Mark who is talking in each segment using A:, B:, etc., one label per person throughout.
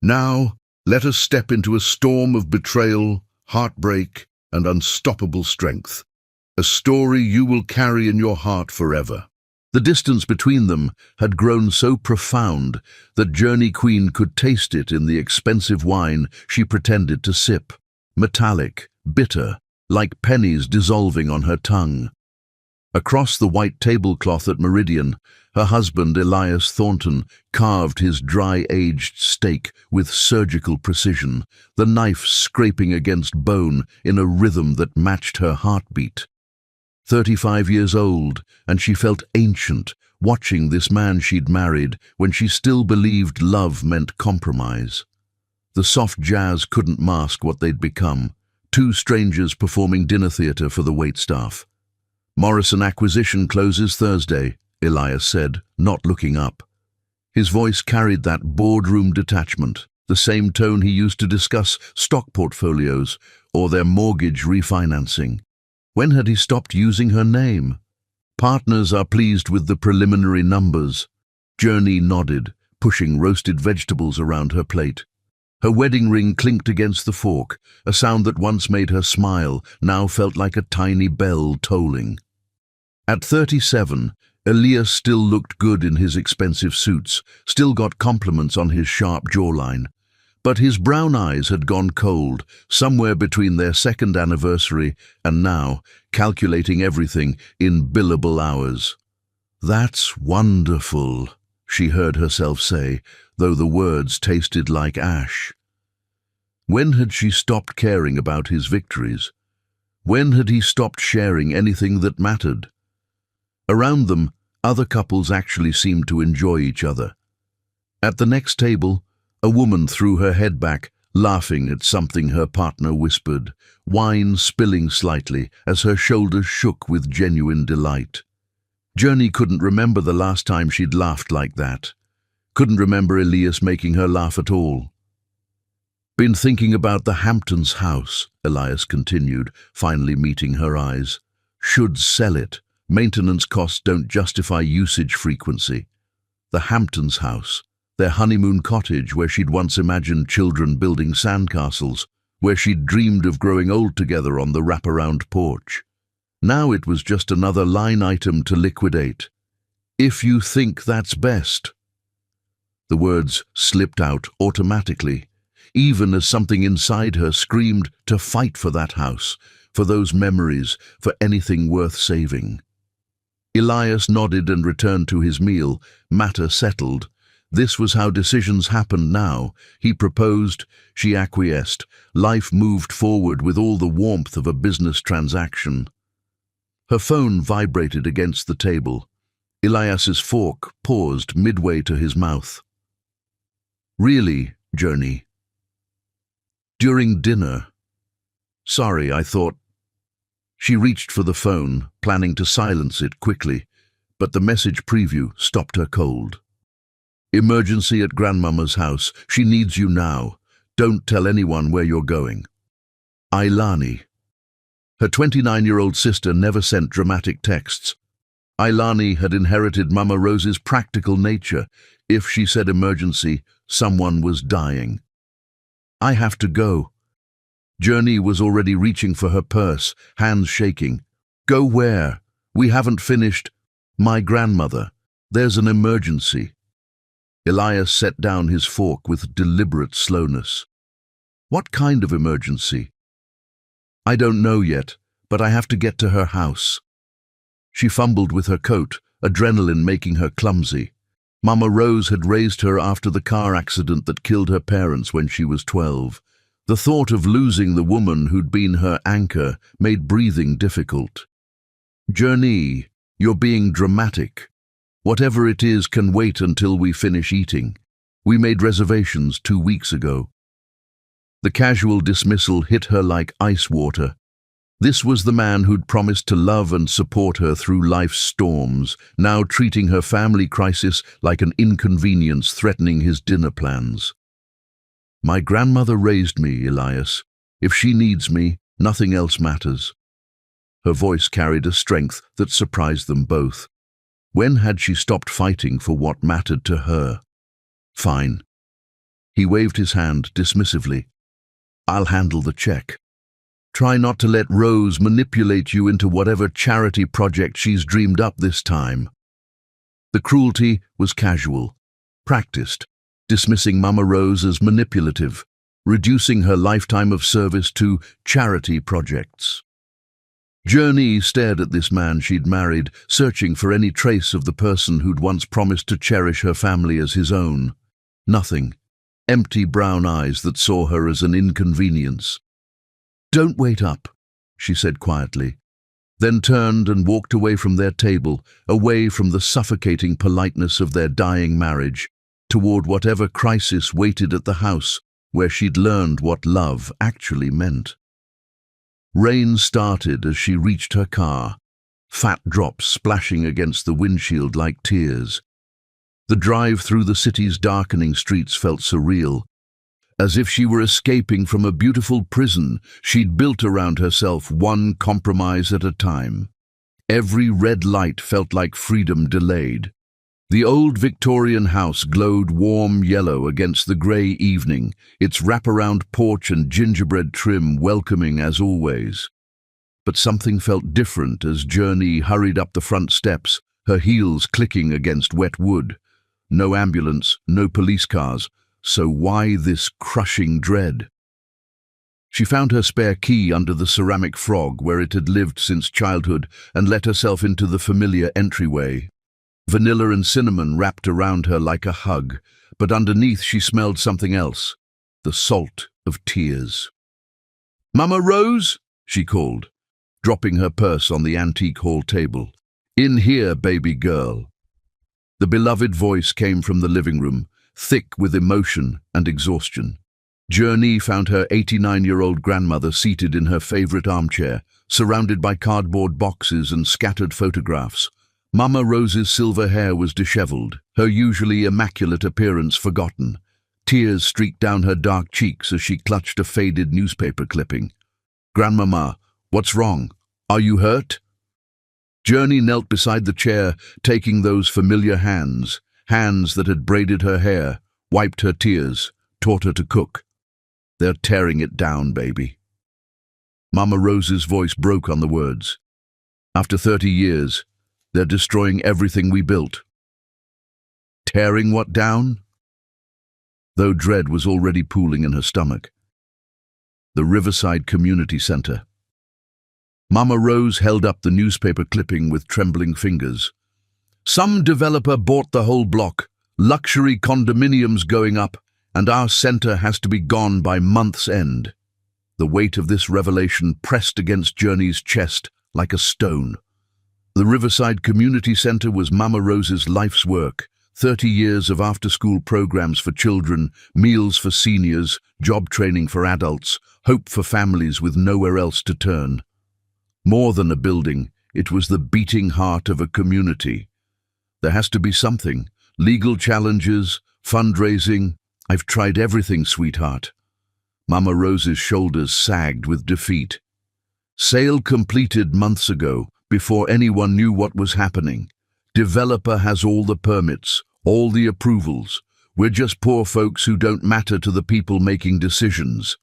A: Now, let us step into a storm of betrayal, heartbreak, and unstoppable strength. A story you will carry in your heart forever. The distance between them had grown so profound that Journey Queen could taste it in the expensive wine she pretended to sip. Metallic, bitter, like pennies dissolving on her tongue. Across the white tablecloth at Meridian, her husband Elias Thornton carved his dry-aged steak with surgical precision, the knife scraping against bone in a rhythm that matched her heartbeat. 35 years old, and she felt ancient, watching this man she'd married when she still believed love meant compromise. The soft jazz couldn't mask what they'd become, two strangers performing dinner theatre for the waitstaff. "Morrison acquisition closes Thursday," Elias said, not looking up. His voice carried that boardroom detachment, the same tone he used to discuss stock portfolios or their mortgage refinancing. When had he stopped using her name? "Partners are pleased with the preliminary numbers." Journey nodded, pushing roasted vegetables around her plate. Her wedding ring clinked against the fork, a sound that once made her smile, now felt like a tiny bell tolling. At 37, Elias still looked good in his expensive suits, still got compliments on his sharp jawline. But his brown eyes had gone cold, somewhere between their second anniversary and now, calculating everything in billable hours. "That's wonderful," she heard herself say, though the words tasted like ash. When had she stopped caring about his victories? When had he stopped sharing anything that mattered? Around them, other couples actually seemed to enjoy each other. At the next table, a woman threw her head back, laughing at something her partner whispered, wine spilling slightly as her shoulders shook with genuine delight. Journey couldn't remember the last time she'd laughed like that. Couldn't remember Elias making her laugh at all. "Been thinking about the Hamptons house," Elias continued, finally meeting her eyes. "Should sell it. Maintenance costs don't justify usage frequency." The Hamptons house, their honeymoon cottage where she'd once imagined children building sandcastles, where she'd dreamed of growing old together on the wraparound porch. Now it was just another line item to liquidate. "If you think that's best." The words slipped out automatically, even as something inside her screamed to fight for that house, for those memories, for anything worth saving. Elias nodded and returned to his meal, matter settled. This was how decisions happened now. He proposed, she acquiesced. Life moved forward with all the warmth of a business transaction. Her phone vibrated against the table. Elias's fork paused midway to his mouth. "Really, Journey?" "During dinner. Sorry, I thought—" She reached for the phone, planning to silence it quickly, but the message preview stopped her cold. "Emergency at Grandmama's house. She needs you now. Don't tell anyone where you're going. Ailani." Her 29-year-old sister never sent dramatic texts. Ailani had inherited Mama Rose's practical nature. If she said emergency, someone was dying. "I have to go." Journey was already reaching for her purse, hands shaking. "Go where? We haven't finished." "My grandmother. There's an emergency." Elias set down his fork with deliberate slowness. "What kind of emergency?" "I don't know yet, but I have to get to her house." She fumbled with her coat, adrenaline making her clumsy. Mama Rose had raised her after the car accident that killed her parents when she was 12. The thought of losing the woman who'd been her anchor made breathing difficult. "Journey, you're being dramatic. Whatever it is can wait until we finish eating. We made reservations 2 weeks ago." The casual dismissal hit her like ice water. This was the man who'd promised to love and support her through life's storms, now treating her family crisis like an inconvenience threatening his dinner plans. "My grandmother raised me, Elias. If she needs me, nothing else matters." Her voice carried a strength that surprised them both. When had she stopped fighting for what mattered to her? "Fine." He waved his hand dismissively. "I'll handle the check. Try not to let Rose manipulate you into whatever charity project she's dreamed up this time." The cruelty was casual, practiced, dismissing Mama Rose as manipulative, reducing her lifetime of service to charity projects. Journey stared at this man she'd married, searching for any trace of the person who'd once promised to cherish her family as his own. Nothing. Empty brown eyes that saw her as an inconvenience. "Don't wait up," she said quietly, then turned and walked away from their table, away from the suffocating politeness of their dying marriage, toward whatever crisis waited at the house where she'd learned what love actually meant. Rain started as she reached her car, fat drops splashing against the windshield like tears. The drive through the city's darkening streets felt surreal, as if she were escaping from a beautiful prison she'd built around herself, one compromise at a time. Every red light felt like freedom delayed. The old Victorian house glowed warm yellow against the grey evening, its wraparound porch and gingerbread trim welcoming as always. But something felt different as Journey hurried up the front steps, her heels clicking against wet wood. No ambulance, no police cars. So why this crushing dread? She found her spare key under the ceramic frog where it had lived since childhood and let herself into the familiar entryway. Vanilla and cinnamon wrapped around her like a hug, but underneath she smelled something else, the salt of tears. "Mama Rose," she called, dropping her purse on the antique hall table. "In here, baby girl." The beloved voice came from the living room, thick with emotion and exhaustion. Journey found her 89-year-old grandmother seated in her favorite armchair, surrounded by cardboard boxes and scattered photographs. Mama Rose's silver hair was disheveled, her usually immaculate appearance forgotten. Tears streaked down her dark cheeks as she clutched a faded newspaper clipping. "Grandmama, what's wrong? Are you hurt?" Journey knelt beside the chair, taking those familiar hands that had braided her hair, wiped her tears, taught her to cook. "They're tearing it down, baby." Mama Rose's voice broke on the words. "After 30 years, they're destroying everything we built." Tearing what down? Though dread was already pooling in her stomach. The Riverside Community Center. Mama Rose held up the newspaper clipping with trembling fingers. "Some developer bought the whole block, luxury condominiums going up, and our center has to be gone by month's end." The weight of this revelation pressed against Journey's chest like a stone. The Riverside Community Center was Mama Rose's life's work. 30 years of after-school programs for children, meals for seniors, job training for adults, hope for families with nowhere else to turn. More than a building, it was the beating heart of a community. There has to be something. Legal challenges, fundraising. "I've tried everything, sweetheart." Mama Rose's shoulders sagged with defeat. "Sale completed months ago, before anyone knew what was happening. Developer has all the permits, all the approvals. We're just poor folks who don't matter to the people making decisions."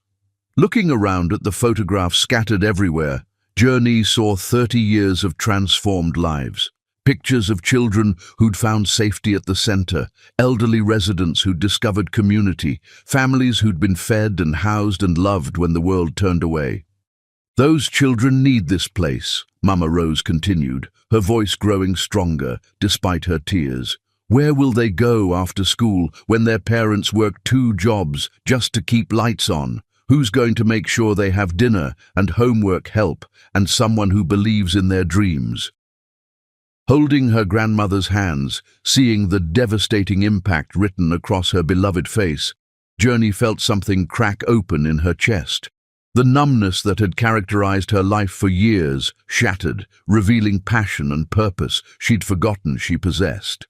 A: Looking around at the photographs scattered everywhere, Journey saw 30 years of transformed lives. Pictures of children who'd found safety at the center, elderly residents who'd discovered community, families who'd been fed and housed and loved when the world turned away. "Those children need this place," Mama Rose continued, her voice growing stronger despite her tears. "Where will they go after school when their parents work 2 jobs just to keep lights on? Who's going to make sure they have dinner and homework help and someone who believes in their dreams?" Holding her grandmother's hands, seeing the devastating impact written across her beloved face, Journey felt something crack open in her chest. The numbness that had characterized her life for years shattered, revealing passion and purpose she'd forgotten she possessed.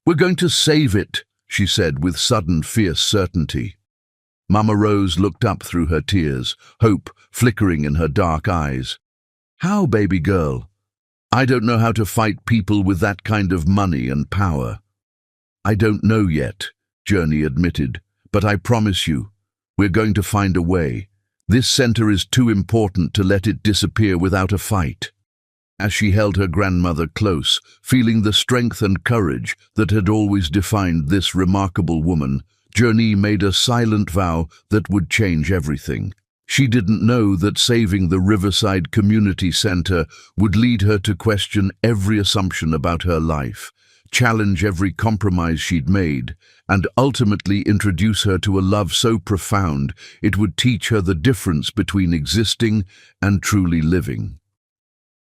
A: "We're going to save it," she said with sudden fierce certainty. Mama Rose looked up through her tears, hope flickering in her dark eyes. "How, baby girl?" "I don't know how to fight people with that kind of money and power." "I don't know yet," Journey admitted, but I promise you, we're going to find a way. This center is too important to let it disappear without a fight." As she held her grandmother close, feeling the strength and courage that had always defined this remarkable woman, Journey made a silent vow that would change everything. She didn't know that saving the Riverside Community Center would lead her to question every assumption about her life, challenge every compromise she'd made, and ultimately introduce her to a love so profound it would teach her the difference between existing and truly living.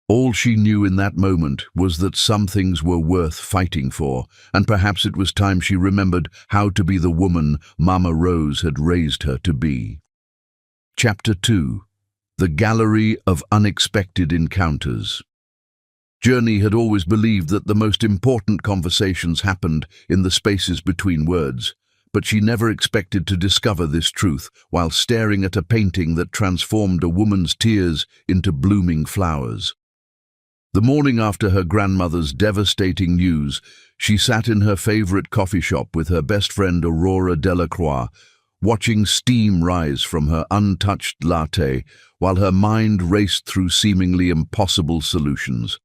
A: All she knew in that moment was that some things were worth fighting for, and perhaps it was time she remembered how to be the woman Mama Rose had raised her to be. Chapter 2. The Gallery of Unexpected Encounters. Journey had always believed that the most important conversations happened in the spaces between words, but she never expected to discover this truth while staring at a painting that transformed a woman's tears into blooming flowers. The morning after her grandmother's devastating news, she sat in her favorite coffee shop with her best friend Aurora Delacroix, watching steam rise from her untouched latte while her mind raced through seemingly impossible solutions.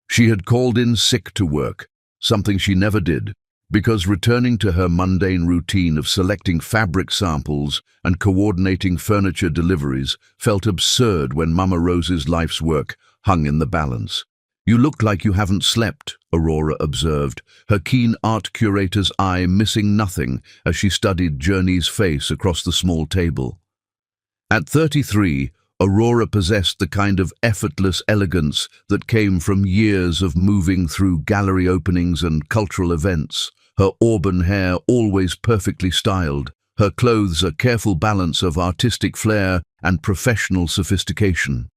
A: She had called in sick to work, something she never did, because returning to her mundane routine of selecting fabric samples and coordinating furniture deliveries felt absurd when Mama Rose's life's work hung in the balance. "You look like you haven't slept," Aurora observed, her keen art curator's eye missing nothing as she studied Journey's face across the small table. At 33, Aurora possessed the kind of effortless elegance that came from years of moving through gallery openings and cultural events, her auburn hair always perfectly styled, her clothes a careful balance of artistic flair and professional sophistication.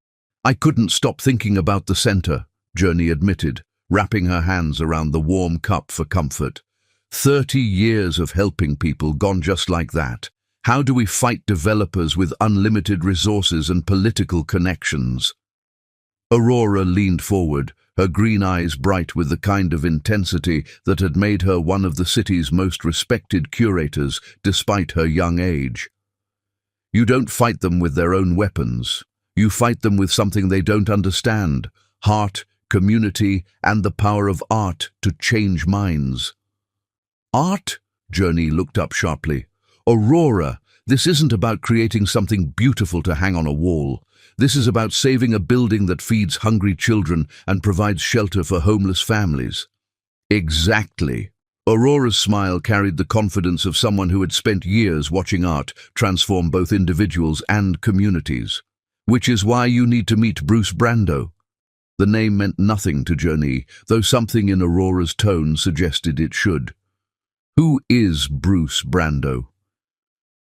A: "I couldn't stop thinking about the center," Journey admitted, wrapping her hands around the warm cup for comfort. 30 years of helping people gone just like that. How do we fight developers with unlimited resources and political connections? Aurora leaned forward, her green eyes bright with the kind of intensity that had made her one of the city's most respected curators despite her young age. "You don't fight them with their own weapons. You fight them with something they don't understand: heart, community, and the power of art to change minds." "Art?" Journey looked up sharply. "Aurora, this isn't about creating something beautiful to hang on a wall. This is about saving a building that feeds hungry children and provides shelter for homeless families." "Exactly." Aurora's smile carried the confidence of someone who had spent years watching art transform both individuals and communities. "Which is why you need to meet Bruce Brando." The name meant nothing to Journey, though something in Aurora's tone suggested it should. "Who is Bruce Brando?"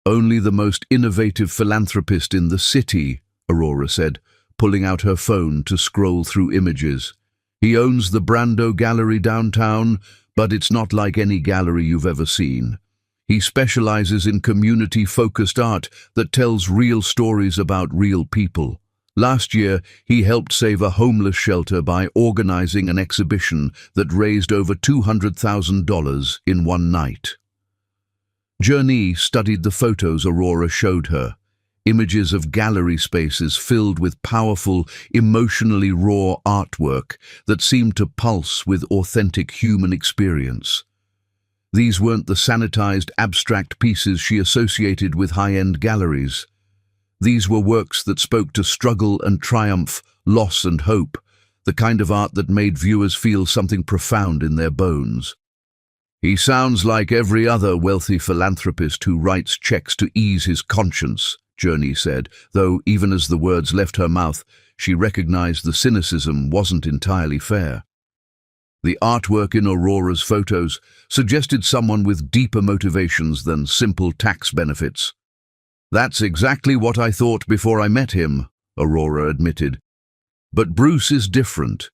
A: "Only the most innovative philanthropist in the city," Aurora said, pulling out her phone to scroll through images. "He owns the Brando Gallery downtown, but it's not like any gallery you've ever seen. He specializes in community-focused art that tells real stories about real people. Last year, he helped save a homeless shelter by organizing an exhibition that raised over $200,000 in one night." Journey studied the photos Aurora showed her, images of gallery spaces filled with powerful, emotionally raw artwork that seemed to pulse with authentic human experience. These weren't the sanitized, abstract pieces she associated with high-end galleries. These were works that spoke to struggle and triumph, loss and hope, the kind of art that made viewers feel something profound in their bones. "He sounds like every other wealthy philanthropist who writes checks to ease his conscience," Journey said, though even as the words left her mouth, she recognized the cynicism wasn't entirely fair. The artwork in Aurora's photos suggested someone with deeper motivations than simple tax benefits. "That's exactly what I thought before I met him," Aurora admitted. "But Bruce is different.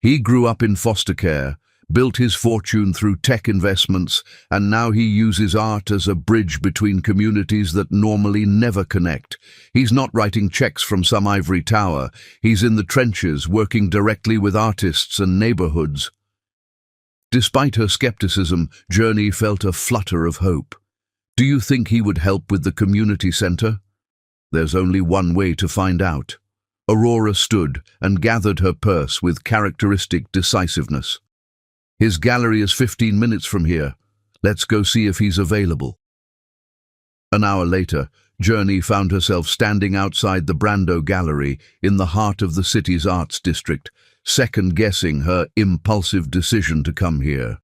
A: He grew up in foster care, built his fortune through tech investments, and now he uses art as a bridge between communities that normally never connect. He's not writing checks from some ivory tower. He's in the trenches, working directly with artists and neighborhoods." Despite her skepticism, Journey felt a flutter of hope. Do you think he would help with the community center? There's only one way to find out. Aurora stood and gathered her purse with characteristic decisiveness. His gallery is 15 minutes from here. Let's go see if he's available. An hour later, Journey found herself standing outside the Brando Gallery in the heart of the city's arts district, second-guessing her impulsive decision to come here.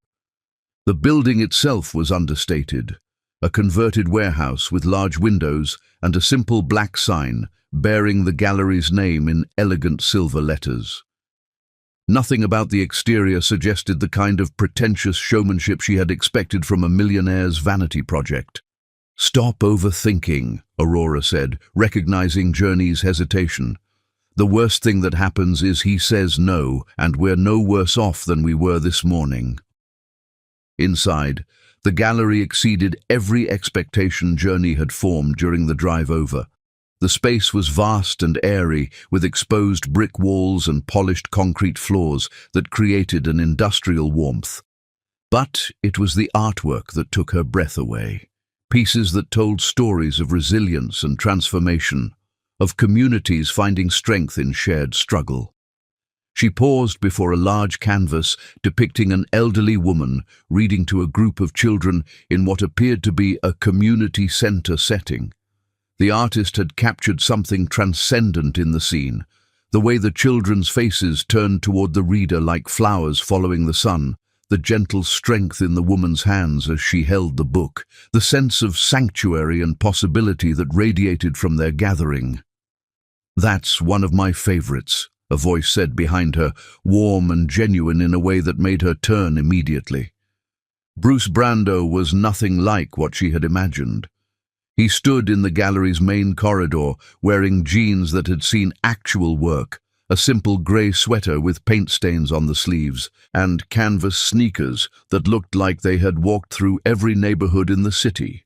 A: The building itself was understated, a converted warehouse with large windows and a simple black sign bearing the gallery's name in elegant silver letters. Nothing about the exterior suggested the kind of pretentious showmanship she had expected from a millionaire's vanity project. "Stop overthinking," Aurora said, recognizing Journey's hesitation. "The worst thing that happens is he says no, and we're no worse off than we were this morning." Inside, the gallery exceeded every expectation Journey had formed during the drive over. The space was vast and airy, with exposed brick walls and polished concrete floors that created an industrial warmth. But it was the artwork that took her breath away. Pieces that told stories of resilience and transformation, of communities finding strength in shared struggle. She paused before a large canvas depicting an elderly woman reading to a group of children in what appeared to be a community center setting. The artist had captured something transcendent in the scene, the way the children's faces turned toward the reader like flowers following the sun, the gentle strength in the woman's hands as she held the book, the sense of sanctuary and possibility that radiated from their gathering. "That's one of my favorites," a voice said behind her, warm and genuine in a way that made her turn immediately. Bruce Brando was nothing like what she had imagined. He stood in the gallery's main corridor, wearing jeans that had seen actual work, a simple grey sweater with paint stains on the sleeves, and canvas sneakers that looked like they had walked through every neighborhood in the city.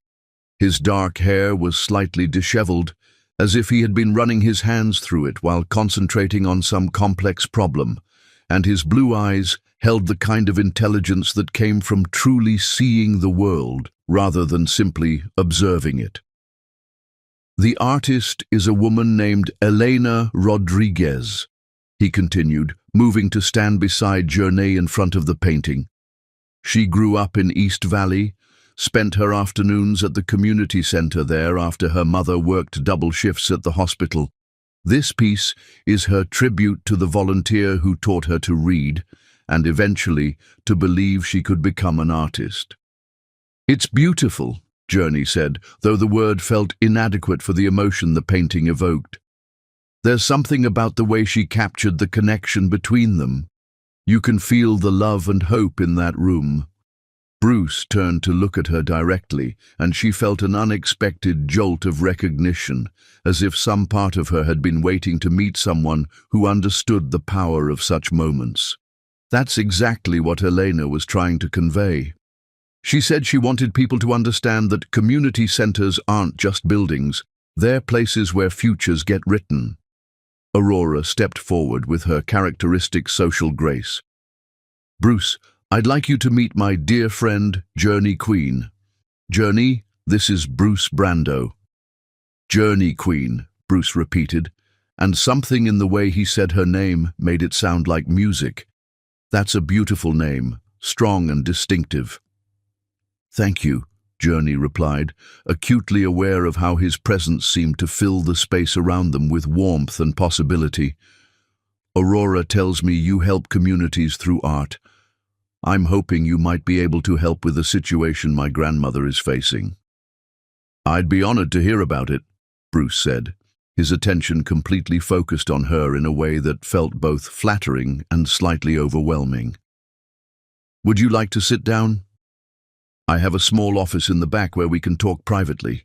A: His dark hair was slightly disheveled, as if he had been running his hands through it while concentrating on some complex problem, and his blue eyes held the kind of intelligence that came from truly seeing the world rather than simply observing it. "The artist is a woman named Elena Rodriguez," he continued, moving to stand beside Journey in front of the painting. "She grew up in East Valley, spent her afternoons at the community center there after her mother worked double shifts at the hospital. This piece is her tribute to the volunteer who taught her to read, and eventually to believe she could become an artist." "It's beautiful," Journey said, though the word felt inadequate for the emotion the painting evoked. "There's something about the way she captured the connection between them. You can feel the love and hope in that room." Bruce turned to look at her directly, and she felt an unexpected jolt of recognition, as if some part of her had been waiting to meet someone who understood the power of such moments. That's exactly what Elena was trying to convey. She said she wanted people to understand that community centers aren't just buildings, they're places where futures get written. Aurora stepped forward with her characteristic social grace. "Bruce, I'd like you to meet my dear friend, Journey Queen. Journey, this is Bruce Brando." "Journey Queen," Bruce repeated, and something in the way he said her name made it sound like music. "That's a beautiful name, strong and distinctive." "Thank you," Journey replied, acutely aware of how his presence seemed to fill the space around them with warmth and possibility. "Aurora tells me you help communities through art. I'm hoping you might be able to help with the situation my grandmother is facing." "I'd be honored to hear about it," Bruce said, his attention completely focused on her in a way that felt both flattering and slightly overwhelming. "Would you like to sit down? I have a small office in the back where we can talk privately."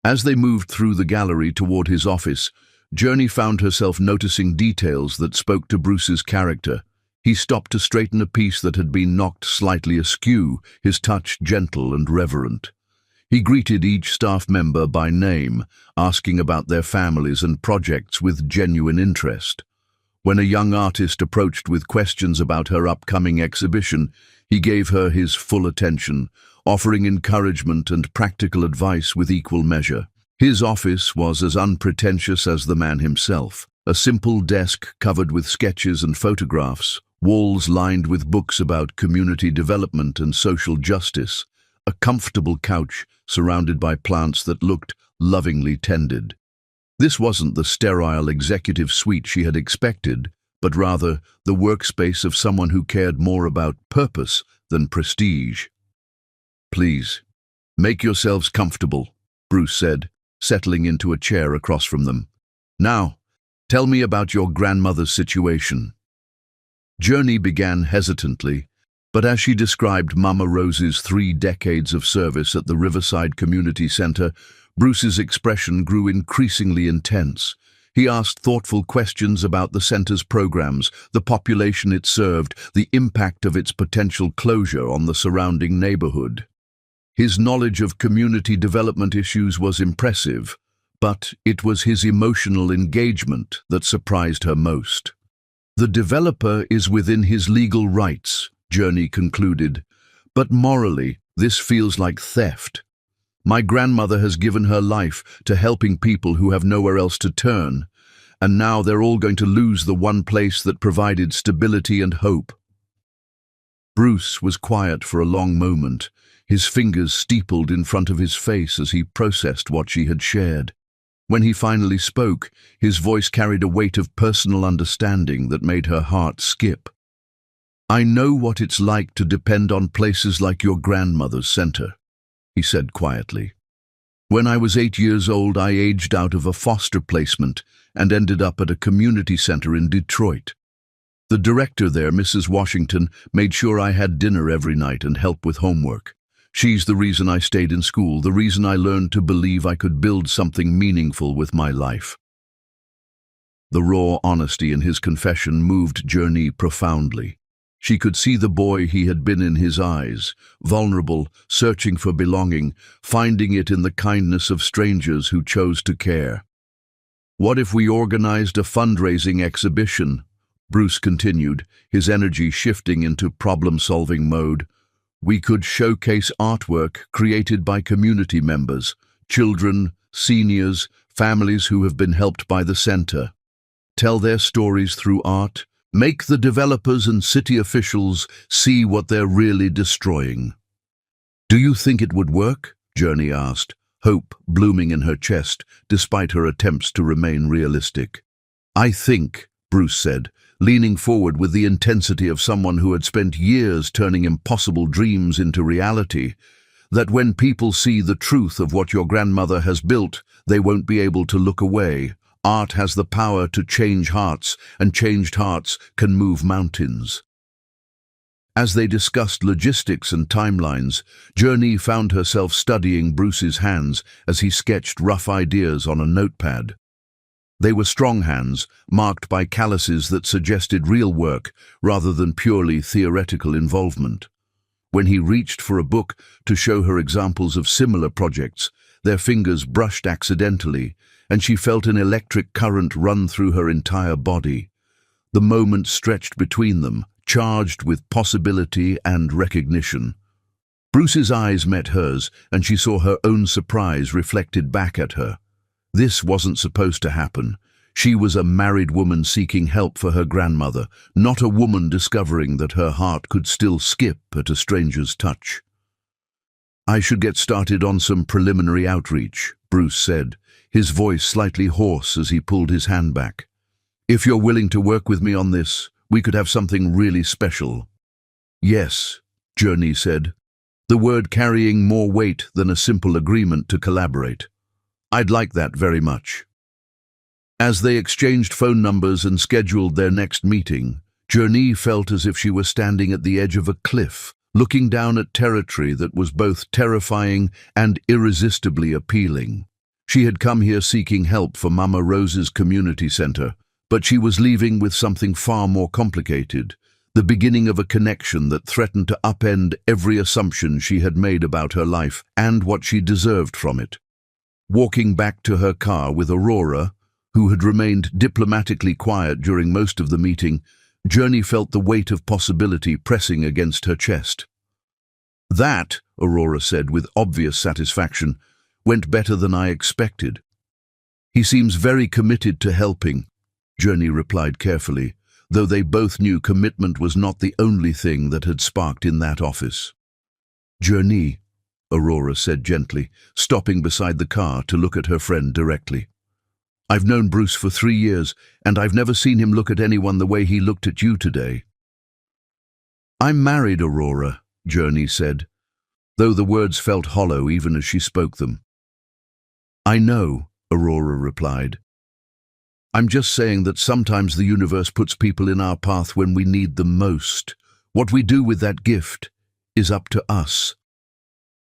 A: As they moved through the gallery toward his office, Journey found herself noticing details that spoke to Bruce's character. He stopped to straighten a piece that had been knocked slightly askew, his touch gentle and reverent. He greeted each staff member by name, asking about their families and projects with genuine interest. When a young artist approached with questions about her upcoming exhibition, he gave her his full attention, offering encouragement and practical advice with equal measure. His office was as unpretentious as the man himself. A simple desk covered with sketches and photographs, walls lined with books about community development and social justice, a comfortable couch surrounded by plants that looked lovingly tended. This wasn't the sterile executive suite she had expected, but rather the workspace of someone who cared more about purpose than prestige. "Please, make yourselves comfortable," Bruce said, settling into a chair across from them. "Now, tell me about your grandmother's situation." Journey began hesitantly, but as she described Mama Rose's 3 decades of service at the Riverside Community Center, Bruce's expression grew increasingly intense. He asked thoughtful questions about the center's programs, the population it served, the impact of its potential closure on the surrounding neighborhood. His knowledge of community development issues was impressive, but it was his emotional engagement that surprised her most. "The developer is within his legal rights," Journey concluded, "but morally, this feels like theft. My grandmother has given her life to helping people who have nowhere else to turn, and now they're all going to lose the one place that provided stability and hope." Bruce was quiet for a long moment, his fingers steepled in front of his face as he processed what she had shared. When he finally spoke, his voice carried a weight of personal understanding that made her heart skip. "I know what it's like to depend on places like your grandmother's center," he said quietly. "When I was 8 years old, I aged out of a foster placement and ended up at a community center in Detroit. The director there, Mrs. Washington, made sure I had dinner every night and help with homework. She's the reason I stayed in school, the reason I learned to believe I could build something meaningful with my life." The raw honesty in his confession moved Journey profoundly. She could see the boy he had been in his eyes, vulnerable, searching for belonging, finding it in the kindness of strangers who chose to care. "What if we organized a fundraising exhibition?" Bruce continued, his energy shifting into problem-solving mode. "We could showcase artwork created by community members, children, seniors, families who have been helped by the center. Tell their stories through art. Make the developers and city officials see what they're really destroying." "Do you think it would work?" Journey asked, hope blooming in her chest despite her attempts to remain realistic. "I think," Bruce said, leaning forward with the intensity of someone who had spent years turning impossible dreams into reality, "that when people see the truth of what your grandmother has built, they won't be able to look away. Art has the power to change hearts, and changed hearts can move mountains." As they discussed logistics and timelines, Journey found herself studying Bruce's hands as he sketched rough ideas on a notepad. They were strong hands, marked by calluses that suggested real work rather than purely theoretical involvement. When he reached for a book to show her examples of similar projects, their fingers brushed accidentally, and she felt an electric current run through her entire body. The moment stretched between them, charged with possibility and recognition. Bruce's eyes met hers, and she saw her own surprise reflected back at her. This wasn't supposed to happen. She was a married woman seeking help for her grandmother, not a woman discovering that her heart could still skip at a stranger's touch. "I should get started on some preliminary outreach," Bruce said, his voice slightly hoarse as he pulled his hand back. "If you're willing to work with me on this, we could have something really special." "Yes," Journey said, the word carrying more weight than a simple agreement to collaborate. "I'd like that very much." As they exchanged phone numbers and scheduled their next meeting, Journey felt as if she were standing at the edge of a cliff, looking down at territory that was both terrifying and irresistibly appealing. She had come here seeking help for Mama Rose's community center, but she was leaving with something far more complicated, the beginning of a connection that threatened to upend every assumption she had made about her life and what she deserved from it. Walking back to her car with Aurora, who had remained diplomatically quiet during most of the meeting, Journey felt the weight of possibility pressing against her chest. That, Aurora said with obvious satisfaction, went better than I expected. He seems very committed to helping, Journey replied carefully, though they both knew commitment was not the only thing that had sparked in that office. Journey, Aurora said gently, stopping beside the car to look at her friend directly. I've known Bruce for 3 years, and I've never seen him look at anyone the way he looked at you today. I'm married, Aurora, Journey said, though the words felt hollow even as she spoke them. I know, Aurora replied. I'm just saying that sometimes the universe puts people in our path when we need them most. What we do with that gift is up to us.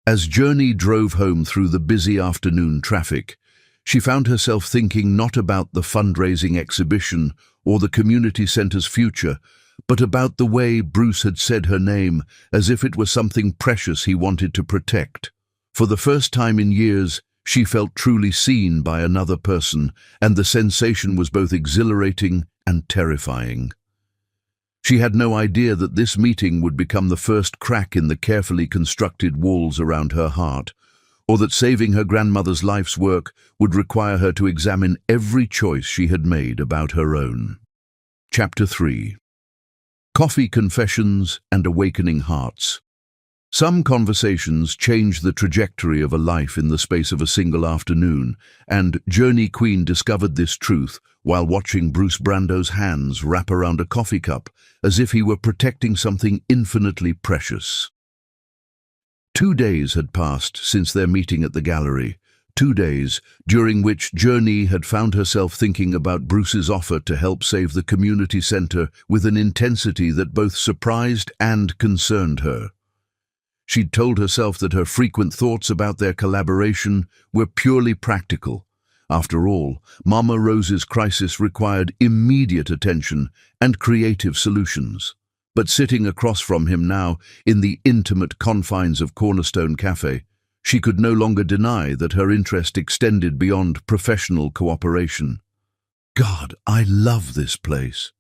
A: As Journey drove home through the busy afternoon traffic, she found herself thinking not about the fundraising exhibition or the community center's future, but about the way Bruce had said her name as if it were something precious he wanted to protect. For the first time in years, she felt truly seen by another person, and the sensation was both exhilarating and terrifying. She had no idea that this meeting would become the first crack in the carefully constructed walls around her heart, or that saving her grandmother's life's work would require her to examine every choice she had made about her own. Chapter 3. Coffee Confessions and Awakening Hearts. Some conversations change the trajectory of a life in the space of a single afternoon, and Journey Queen discovered this truth while watching Bruce Brando's hands wrap around a coffee cup as if he were protecting something infinitely precious. 2 days had passed since their meeting at the gallery, 2 days during which Journey had found herself thinking about Bruce's offer to help save the community center with an intensity that both surprised and concerned her. She'd told herself that her frequent thoughts about their collaboration were purely practical. After all, Mama Rose's crisis required immediate attention and creative solutions. But sitting across from him now, in the intimate confines of Cornerstone Cafe, she could no longer deny that her interest extended beyond professional cooperation. God, I love this place.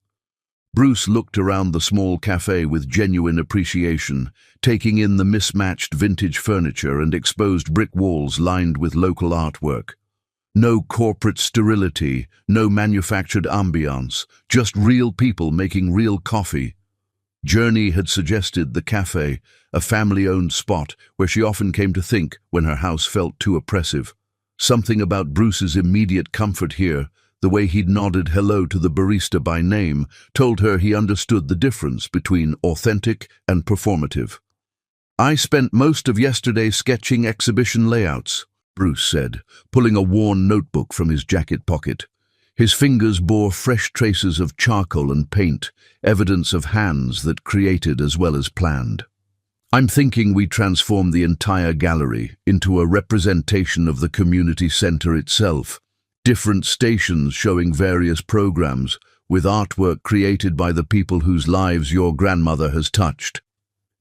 A: Bruce looked around the small cafe with genuine appreciation, taking in the mismatched vintage furniture and exposed brick walls lined with local artwork. No corporate sterility, no manufactured ambiance, just real people making real coffee. Journey had suggested the cafe, a family-owned spot where she often came to think when her house felt too oppressive. Something about Bruce's immediate comfort here, the way he'd nodded hello to the barista by name, told her he understood the difference between authentic and performative. I spent most of yesterday sketching exhibition layouts, Bruce said, pulling a worn notebook from his jacket pocket. His fingers bore fresh traces of charcoal and paint, evidence of hands that created as well as planned. I'm thinking we transform the entire gallery into a representation of the community center itself. Different stations showing various programs, with artwork created by the people whose lives your grandmother has touched.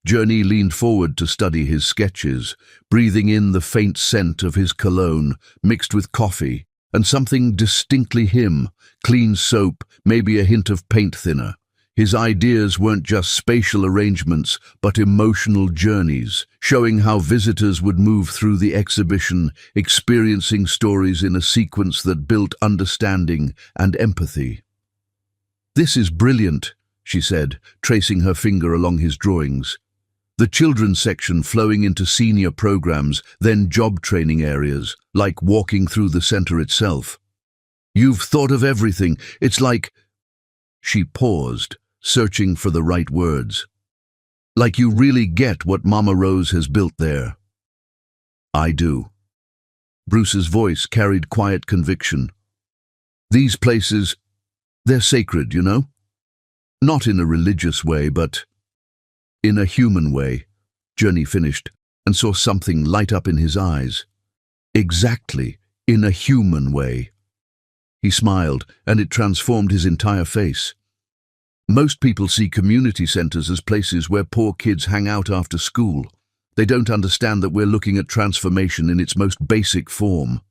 A: Journey leaned forward to study his sketches, breathing in the faint scent of his cologne, mixed with coffee, and something distinctly him, clean soap, maybe a hint of paint thinner. His ideas weren't just spatial arrangements, but emotional journeys, showing how visitors would move through the exhibition, experiencing stories in a sequence that built understanding and empathy. This is brilliant, she said, tracing her finger along his drawings. The children's section flowing into senior programs, then job training areas, like walking through the center itself. You've thought of everything. It's like... She paused, searching for the right words. Like you really get what Mama Rose has built there. I do. Bruce's voice carried quiet conviction. These places, they're sacred, you know? Not in a religious way, but in a human way, Journey finished, and saw something light up in his eyes. Exactly, in a human way. He smiled, and it transformed his entire face. Most people see community centers as places where poor kids hang out after school. They don't understand that we're looking at transformation in its most basic form.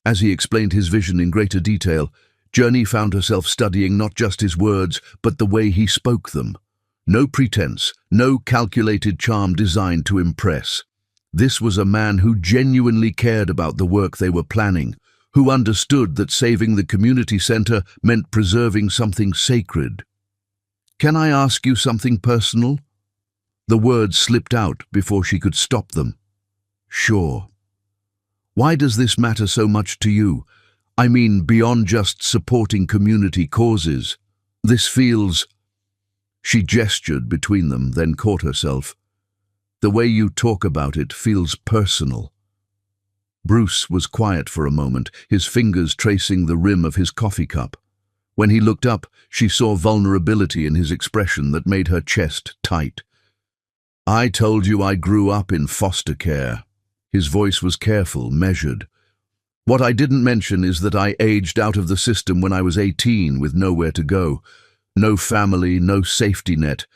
A: As he explained his vision in greater detail, Journey found herself studying not just his words, but the way he spoke them. No pretense, no calculated charm designed to impress. This was a man who genuinely cared about the work they were planning, who understood that saving the community center meant preserving something sacred. "Can I ask you something personal?" The words slipped out before she could stop them. "Sure." "Why does this matter so much to you? I mean, beyond just supporting community causes. This feels—" She gestured between them, then caught herself. "The way you talk about it feels personal." Bruce was quiet for a moment, his fingers tracing the rim of his coffee cup. When he looked up, she saw vulnerability in his expression that made her chest tight. "I told you I grew up in foster care." His voice was careful, measured. "What I didn't mention is that I aged out of the system when I was 18 with nowhere to go. No family, no safety net,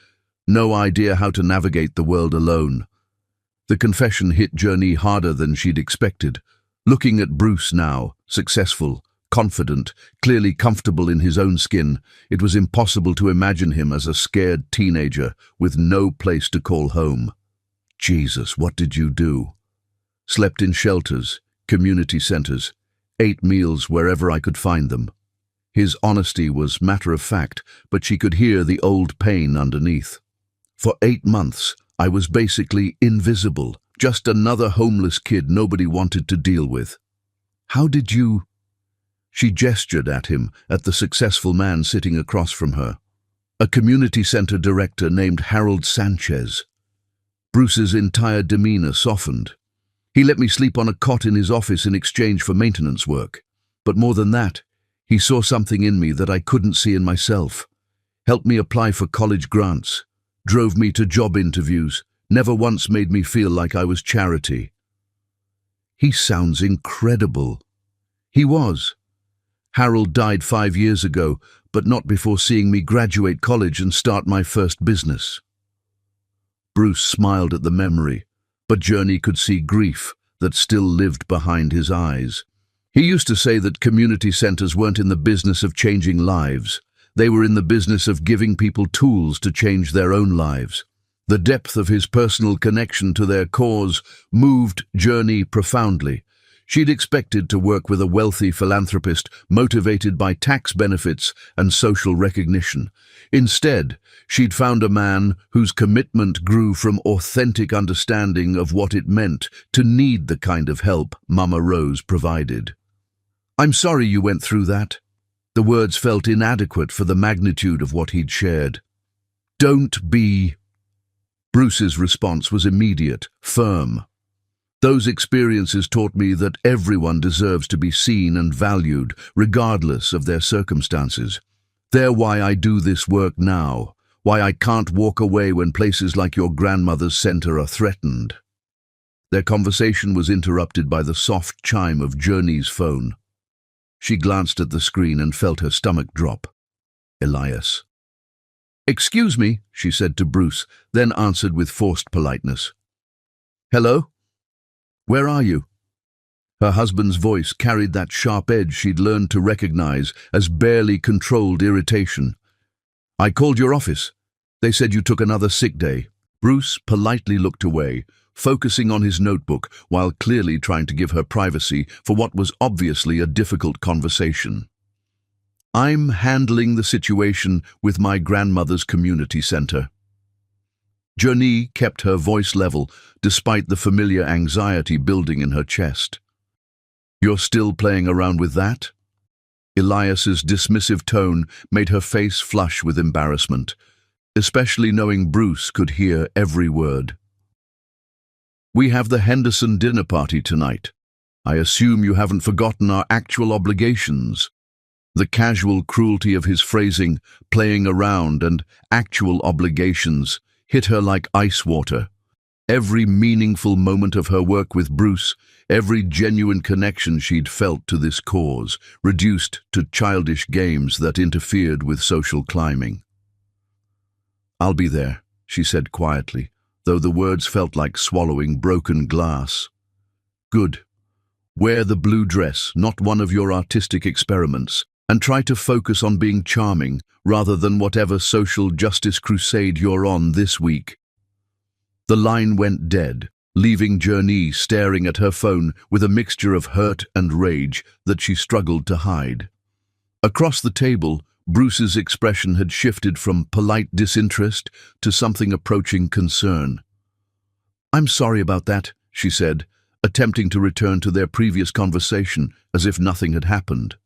A: no idea how to navigate the world alone." The confession hit Journey harder than she'd expected. Looking at Bruce now, successful, confident, clearly comfortable in his own skin, it was impossible to imagine him as a scared teenager with no place to call home. "Jesus, what did you do?" "Slept in shelters, community centers, ate meals wherever I could find them." His honesty was matter-of-fact, but she could hear the old pain underneath. "For 8 months, I was basically invisible, just another homeless kid nobody wanted to deal with." "How did you—" She gestured at him, at the successful man sitting across from her. A community center director named Harold Sanchez. Bruce's entire demeanor softened. "He let me sleep on a cot in his office in exchange for maintenance work. But more than that, he saw something in me that I couldn't see in myself. Helped me apply for college grants, drove me to job interviews, never once made me feel like I was charity." "He sounds incredible." He was. "Harold died 5 years ago, but not before seeing me graduate college and start my first business." Bruce smiled at the memory, but Journey could see grief that still lived behind his eyes. He used to say that community centers weren't in the business of changing lives. They were in the business of giving people tools to change their own lives. The depth of his personal connection to their cause moved Journey profoundly. She'd expected to work with a wealthy philanthropist motivated by tax benefits and social recognition. Instead, she'd found a man whose commitment grew from authentic understanding of what it meant to need the kind of help Mama Rose provided. "I'm sorry you went through that." The words felt inadequate for the magnitude of what he'd shared. "Don't be—" Bruce's response was immediate, firm. "Those experiences taught me that everyone deserves to be seen and valued, regardless of their circumstances. They're why I do this work now, why I can't walk away when places like your grandmother's center are threatened." Their conversation was interrupted by the soft chime of Journey's phone. She glanced at the screen and felt her stomach drop. Elias. "Excuse me," she said to Bruce, then answered with forced politeness. "Hello? Where are you?" Her husband's voice carried that sharp edge she'd learned to recognize as barely controlled irritation. "I called your office. They said you took another sick day." Bruce politely looked away, focusing on his notebook while clearly trying to give her privacy for what was obviously a difficult conversation. "I'm handling the situation with my grandmother's community center." Journey kept her voice level despite the familiar anxiety building in her chest. "You're still playing around with that?" Elias's dismissive tone made her face flush with embarrassment, especially knowing Bruce could hear every word. "We have the Henderson dinner party tonight. I assume you haven't forgotten our actual obligations." The casual cruelty of his phrasing, playing around, and actual obligations hit her like ice water. Every meaningful moment of her work with Bruce, every genuine connection she'd felt to this cause, reduced to childish games that interfered with social climbing. "I'll be there," she said quietly, though the words felt like swallowing broken glass. "Good. Wear the blue dress, not one of your artistic experiments, and try to focus on being charming rather than whatever social justice crusade you're on this week." The line went dead, leaving Journey staring at her phone with a mixture of hurt and rage that she struggled to hide. Across the table, Bruce's expression had shifted from polite disinterest to something approaching concern. "I'm sorry about that," she said, attempting to return to their previous conversation as if nothing had happened.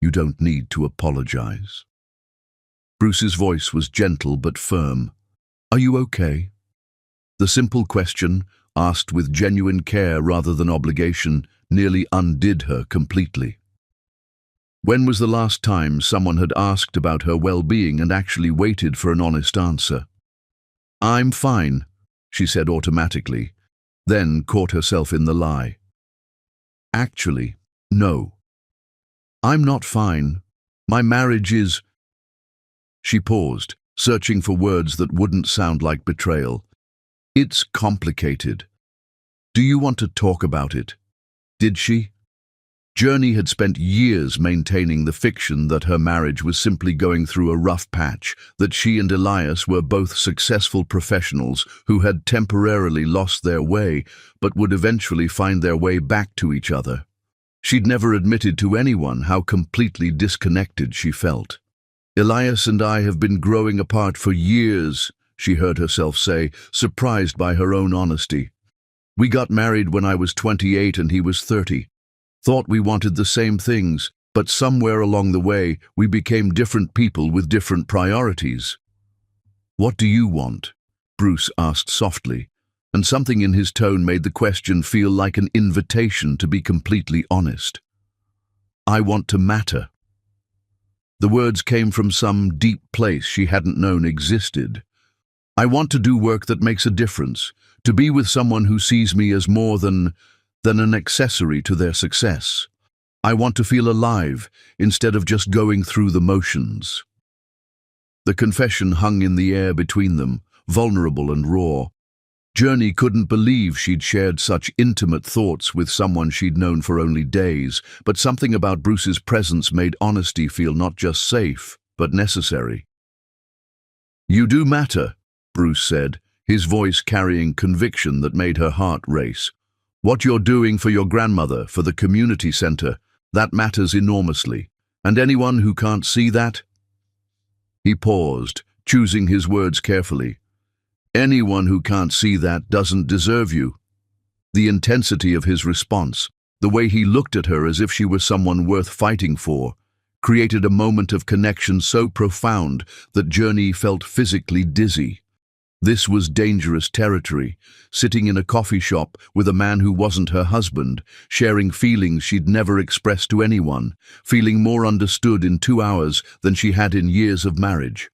A: "You don't need to apologize." Bruce's voice was gentle but firm. "Are you okay?" The simple question, asked with genuine care rather than obligation, nearly undid her completely. When was the last time someone had asked about her well-being and actually waited for an honest answer? "I'm fine," she said automatically, then caught herself in the lie. "Actually, no. I'm not fine. My marriage is—" She paused, searching for words that wouldn't sound like betrayal. "It's complicated. Do you want to talk about it?" Did she? Journey had spent years maintaining the fiction that her marriage was simply going through a rough patch, that she and Elias were both successful professionals who had temporarily lost their way but would eventually find their way back to each other. She'd never admitted to anyone how completely disconnected she felt. "Elias and I have been growing apart for years," she heard herself say, surprised by her own honesty. "We got married when I was 28 and he was 30. Thought we wanted the same things, but somewhere along the way we became different people with different priorities." "What do you want?" Bruce asked softly, and something in his tone made the question feel like an invitation to be completely honest. "I want to matter." The words came from some deep place she hadn't known existed. "I want to do work that makes a difference, to be with someone who sees me as more than an accessory to their success. I want to feel alive instead of just going through the motions." The confession hung in the air between them, vulnerable and raw. Journey couldn't believe she'd shared such intimate thoughts with someone she'd known for only days, but something about Bruce's presence made honesty feel not just safe, but necessary. "You do matter," Bruce said, his voice carrying conviction that made her heart race. "What you're doing for your grandmother, for the community center, that matters enormously. And anyone who can't see that—" He paused, choosing his words carefully. "Anyone who can't see that doesn't deserve you." The intensity of his response, the way he looked at her as if she were someone worth fighting for, created a moment of connection so profound that Journey felt physically dizzy. This was dangerous territory, sitting in a coffee shop with a man who wasn't her husband, sharing feelings she'd never expressed to anyone, feeling more understood in 2 hours than she had in years of marriage.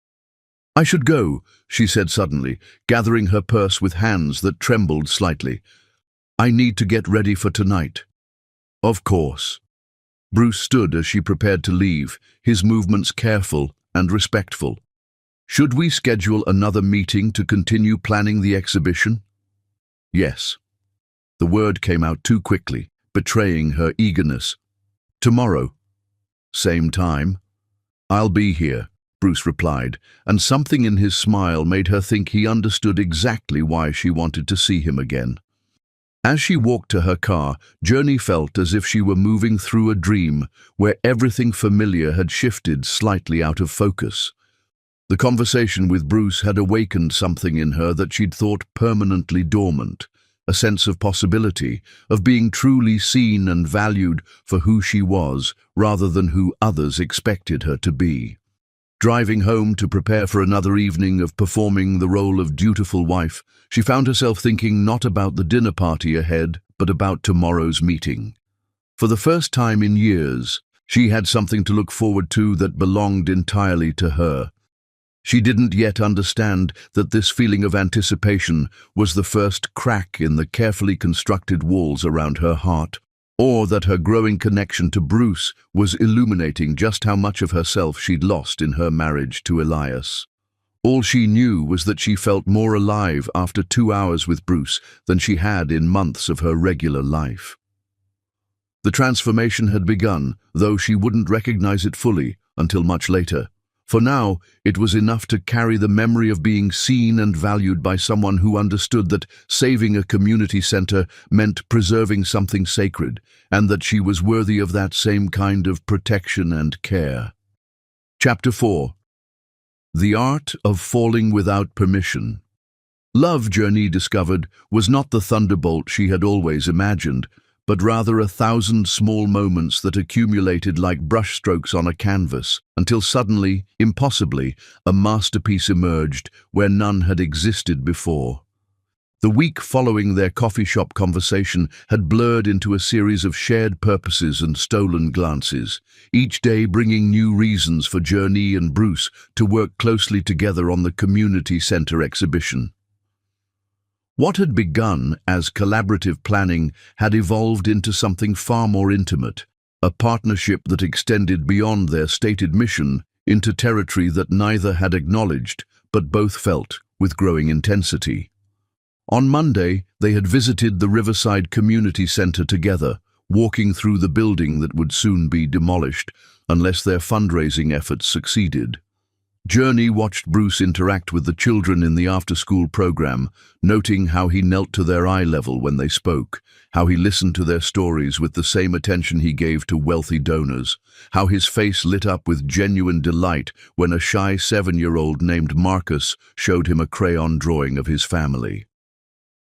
A: "I should go," she said suddenly, gathering her purse with hands that trembled slightly. "I need to get ready for tonight." "Of course." Bruce stood as she prepared to leave, his movements careful and respectful. "Should we schedule another meeting to continue planning the exhibition?" "Yes." The word came out too quickly, betraying her eagerness. "Tomorrow." "Same time?" "I'll be here," Bruce replied, and something in his smile made her think he understood exactly why she wanted to see him again. As she walked to her car, Journey felt as if she were moving through a dream where everything familiar had shifted slightly out of focus. The conversation with Bruce had awakened something in her that she'd thought permanently dormant, a sense of possibility, of being truly seen and valued for who she was rather than who others expected her to be. Driving home to prepare for another evening of performing the role of dutiful wife, she found herself thinking not about the dinner party ahead, but about tomorrow's meeting. For the first time in years, she had something to look forward to that belonged entirely to her. She didn't yet understand that this feeling of anticipation was the first crack in the carefully constructed walls around her heart, or that her growing connection to Bruce was illuminating just how much of herself she'd lost in her marriage to Elias. All she knew was that she felt more alive after 2 hours with Bruce than she had in months of her regular life. The transformation had begun, though she wouldn't recognize it fully until much later. For now, it was enough to carry the memory of being seen and valued by someone who understood that saving a community center meant preserving something sacred, and that she was worthy of that same kind of protection and care. Chapter 4. The Art of Falling Without Permission. Love, Journey discovered, was not the thunderbolt she had always imagined, but rather 1,000 small moments that accumulated like brushstrokes on a canvas, until suddenly, impossibly, a masterpiece emerged where none had existed before. The week following their coffee shop conversation had blurred into a series of shared purposes and stolen glances, each day bringing new reasons for Journey and Bruce to work closely together on the community center exhibition. What had begun as collaborative planning had evolved into something far more intimate, a partnership that extended beyond their stated mission into territory that neither had acknowledged, but both felt with growing intensity. On Monday, they had visited the Riverside Community Center together, walking through the building that would soon be demolished unless their fundraising efforts succeeded. Journey watched Bruce interact with the children in the after-school program, noting how he knelt to their eye level when they spoke, how he listened to their stories with the same attention he gave to wealthy donors, how his face lit up with genuine delight when a shy 7-year-old named Marcus showed him a crayon drawing of his family.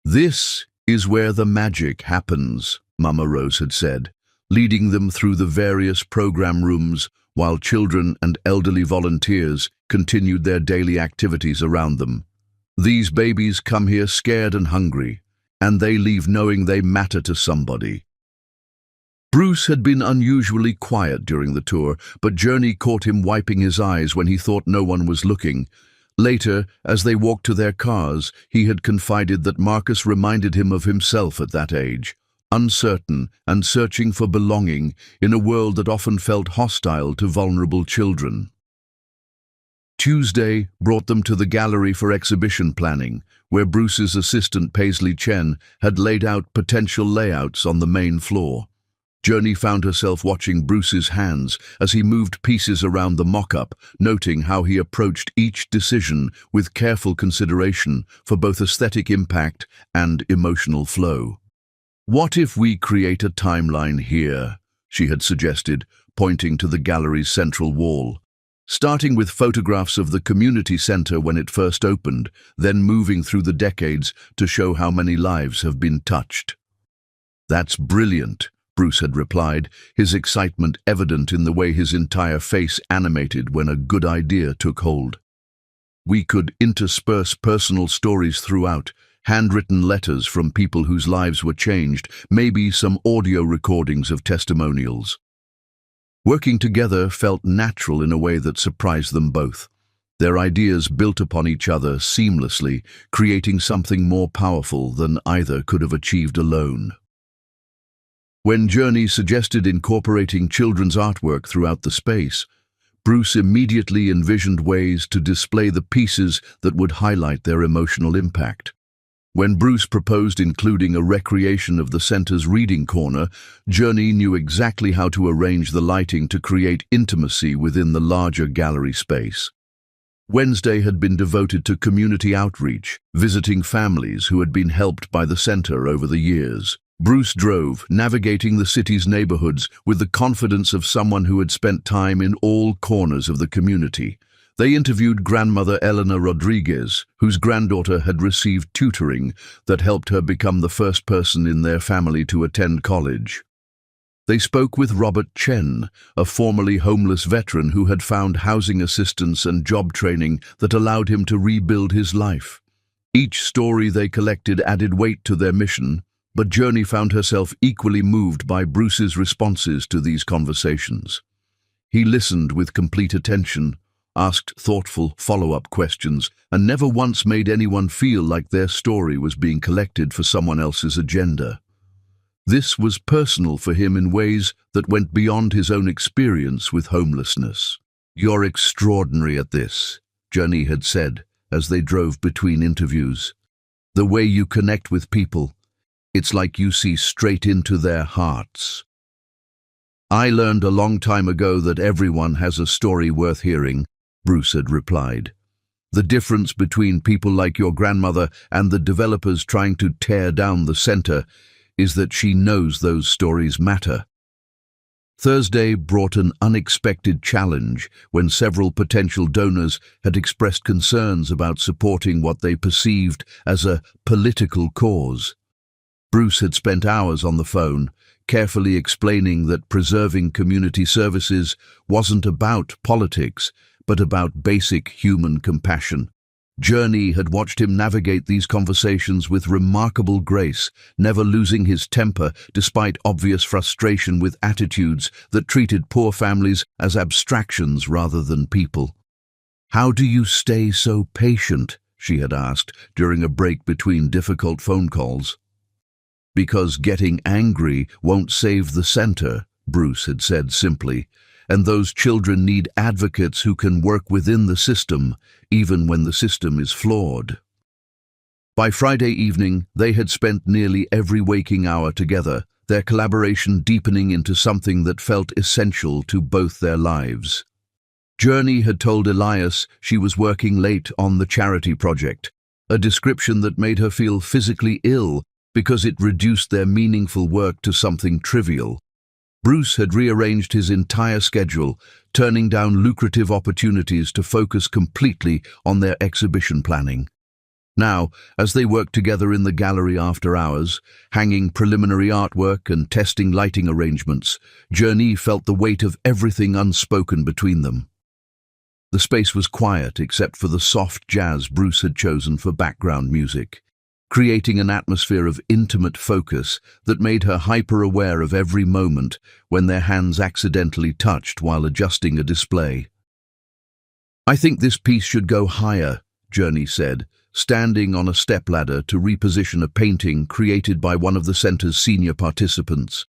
A: "This is where the magic happens," Mama Rose had said, leading them through the various program rooms while children and elderly volunteers continued their daily activities around them. "These babies come here scared and hungry, and they leave knowing they matter to somebody." Bruce had been unusually quiet during the tour, but Journey caught him wiping his eyes when he thought no one was looking. Later, as they walked to their cars, he had confided that Marcus reminded him of himself at that age, uncertain and searching for belonging in a world that often felt hostile to vulnerable children. Tuesday brought them to the gallery for exhibition planning, where Bruce's assistant Paisley Chen had laid out potential layouts on the main floor. Journey found herself watching Bruce's hands as he moved pieces around the mock-up, noting how he approached each decision with careful consideration for both aesthetic impact and emotional flow. "What if we create a timeline here?" she had suggested, pointing to the gallery's central wall. "Starting with photographs of the community center when it first opened, then moving through the decades to show how many lives have been touched." "That's brilliant," Bruce had replied, his excitement evident in the way his entire face animated when a good idea took hold. "We could intersperse personal stories throughout, handwritten letters from people whose lives were changed, maybe some audio recordings of testimonials." Working together felt natural in a way that surprised them both. Their ideas built upon each other seamlessly, creating something more powerful than either could have achieved alone. When Journey suggested incorporating children's artwork throughout the space, Bruce immediately envisioned ways to display the pieces that would highlight their emotional impact. When Bruce proposed including a recreation of the center's reading corner, Journey knew exactly how to arrange the lighting to create intimacy within the larger gallery space. Wednesday had been devoted to community outreach, visiting families who had been helped by the center over the years. Bruce drove, navigating the city's neighborhoods with the confidence of someone who had spent time in all corners of the community. They interviewed grandmother Elena Rodriguez, whose granddaughter had received tutoring that helped her become the first person in their family to attend college. They spoke with Robert Chen, a formerly homeless veteran who had found housing assistance and job training that allowed him to rebuild his life. Each story they collected added weight to their mission, but Journey found herself equally moved by Bruce's responses to these conversations. He listened with complete attention, asked thoughtful follow-up questions, and never once made anyone feel like their story was being collected for someone else's agenda. This was personal for him in ways that went beyond his own experience with homelessness. "You're extraordinary at this," Journey had said as they drove between interviews. "The way you connect with people, it's like you see straight into their hearts." "I learned a long time ago that everyone has a story worth hearing," Bruce had replied. "The difference between people like your grandmother and the developers trying to tear down the center is that she knows those stories matter." Thursday brought an unexpected challenge when several potential donors had expressed concerns about supporting what they perceived as a political cause. Bruce had spent hours on the phone, carefully explaining that preserving community services wasn't about politics, but about basic human compassion. Journey had watched him navigate these conversations with remarkable grace, never losing his temper despite obvious frustration with attitudes that treated poor families as abstractions rather than people. "How do you stay so patient?" she had asked during a break between difficult phone calls. "Because getting angry won't save the center," Bruce had said simply, "and those children need advocates who can work within the system, even when the system is flawed." By Friday evening, they had spent nearly every waking hour together, their collaboration deepening into something that felt essential to both their lives. Journey had told Elias she was working late on the charity project, a description that made her feel physically ill because it reduced their meaningful work to something trivial. Bruce had rearranged his entire schedule, turning down lucrative opportunities to focus completely on their exhibition planning. Now, as they worked together in the gallery after hours, hanging preliminary artwork and testing lighting arrangements, Journey felt the weight of everything unspoken between them. The space was quiet except for the soft jazz Bruce had chosen for background music, creating an atmosphere of intimate focus that made her hyper-aware of every moment when their hands accidentally touched while adjusting a display. "I think this piece should go higher," Journey said, standing on a stepladder to reposition a painting created by one of the center's senior participants.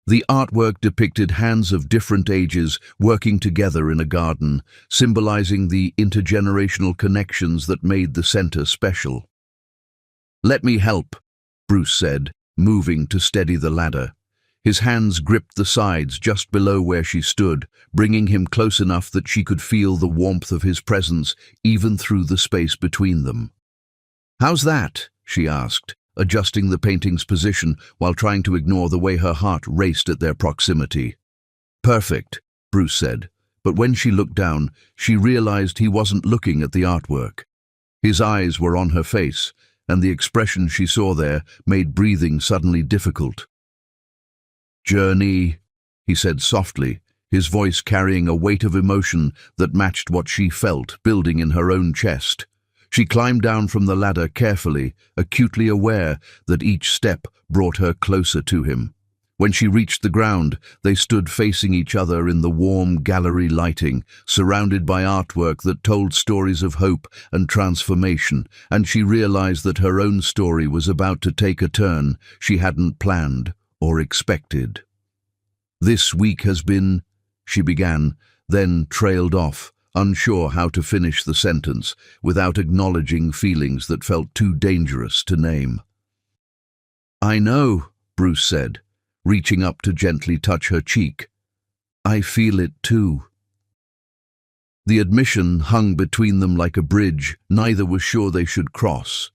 A: The artwork depicted hands of different ages working together in a garden, symbolizing the intergenerational connections that made the center special. "Let me help," Bruce said, moving to steady the ladder. His hands gripped the sides just below where she stood, bringing him close enough that she could feel the warmth of his presence even through the space between them. "How's that?" she asked, adjusting the painting's position while trying to ignore the way her heart raced at their proximity. "Perfect," Bruce said, but when she looked down, she realized he wasn't looking at the artwork. His eyes were on her face, and the expression she saw there made breathing suddenly difficult. "Journey," he said softly, his voice carrying a weight of emotion that matched what she felt building in her own chest. She climbed down from the ladder carefully, acutely aware that each step brought her closer to him. When she reached the ground, they stood facing each other in the warm gallery lighting, surrounded by artwork that told stories of hope and transformation, and she realized that her own story was about to take a turn she hadn't planned or expected. "This week has been," she began, then trailed off, unsure how to finish the sentence without acknowledging feelings that felt too dangerous to name. "I know," Bruce said, reaching up to gently touch her cheek. "I feel it too." The admission hung between them like a bridge neither was sure they should cross.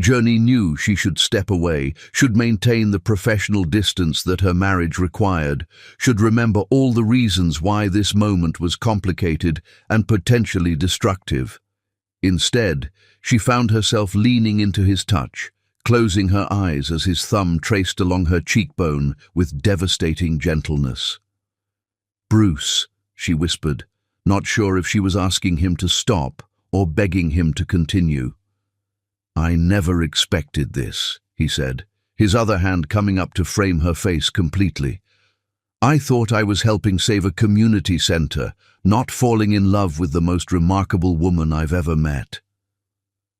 A: Journey knew she should step away, should maintain the professional distance that her marriage required, should remember all the reasons why this moment was complicated and potentially destructive. Instead, she found herself leaning into his touch, closing her eyes as his thumb traced along her cheekbone with devastating gentleness. "Bruce," she whispered, not sure if she was asking him to stop or begging him to continue. "I never expected this," he said, his other hand coming up to frame her face completely. "I thought I was helping save a community center, not falling in love with the most remarkable woman I've ever met."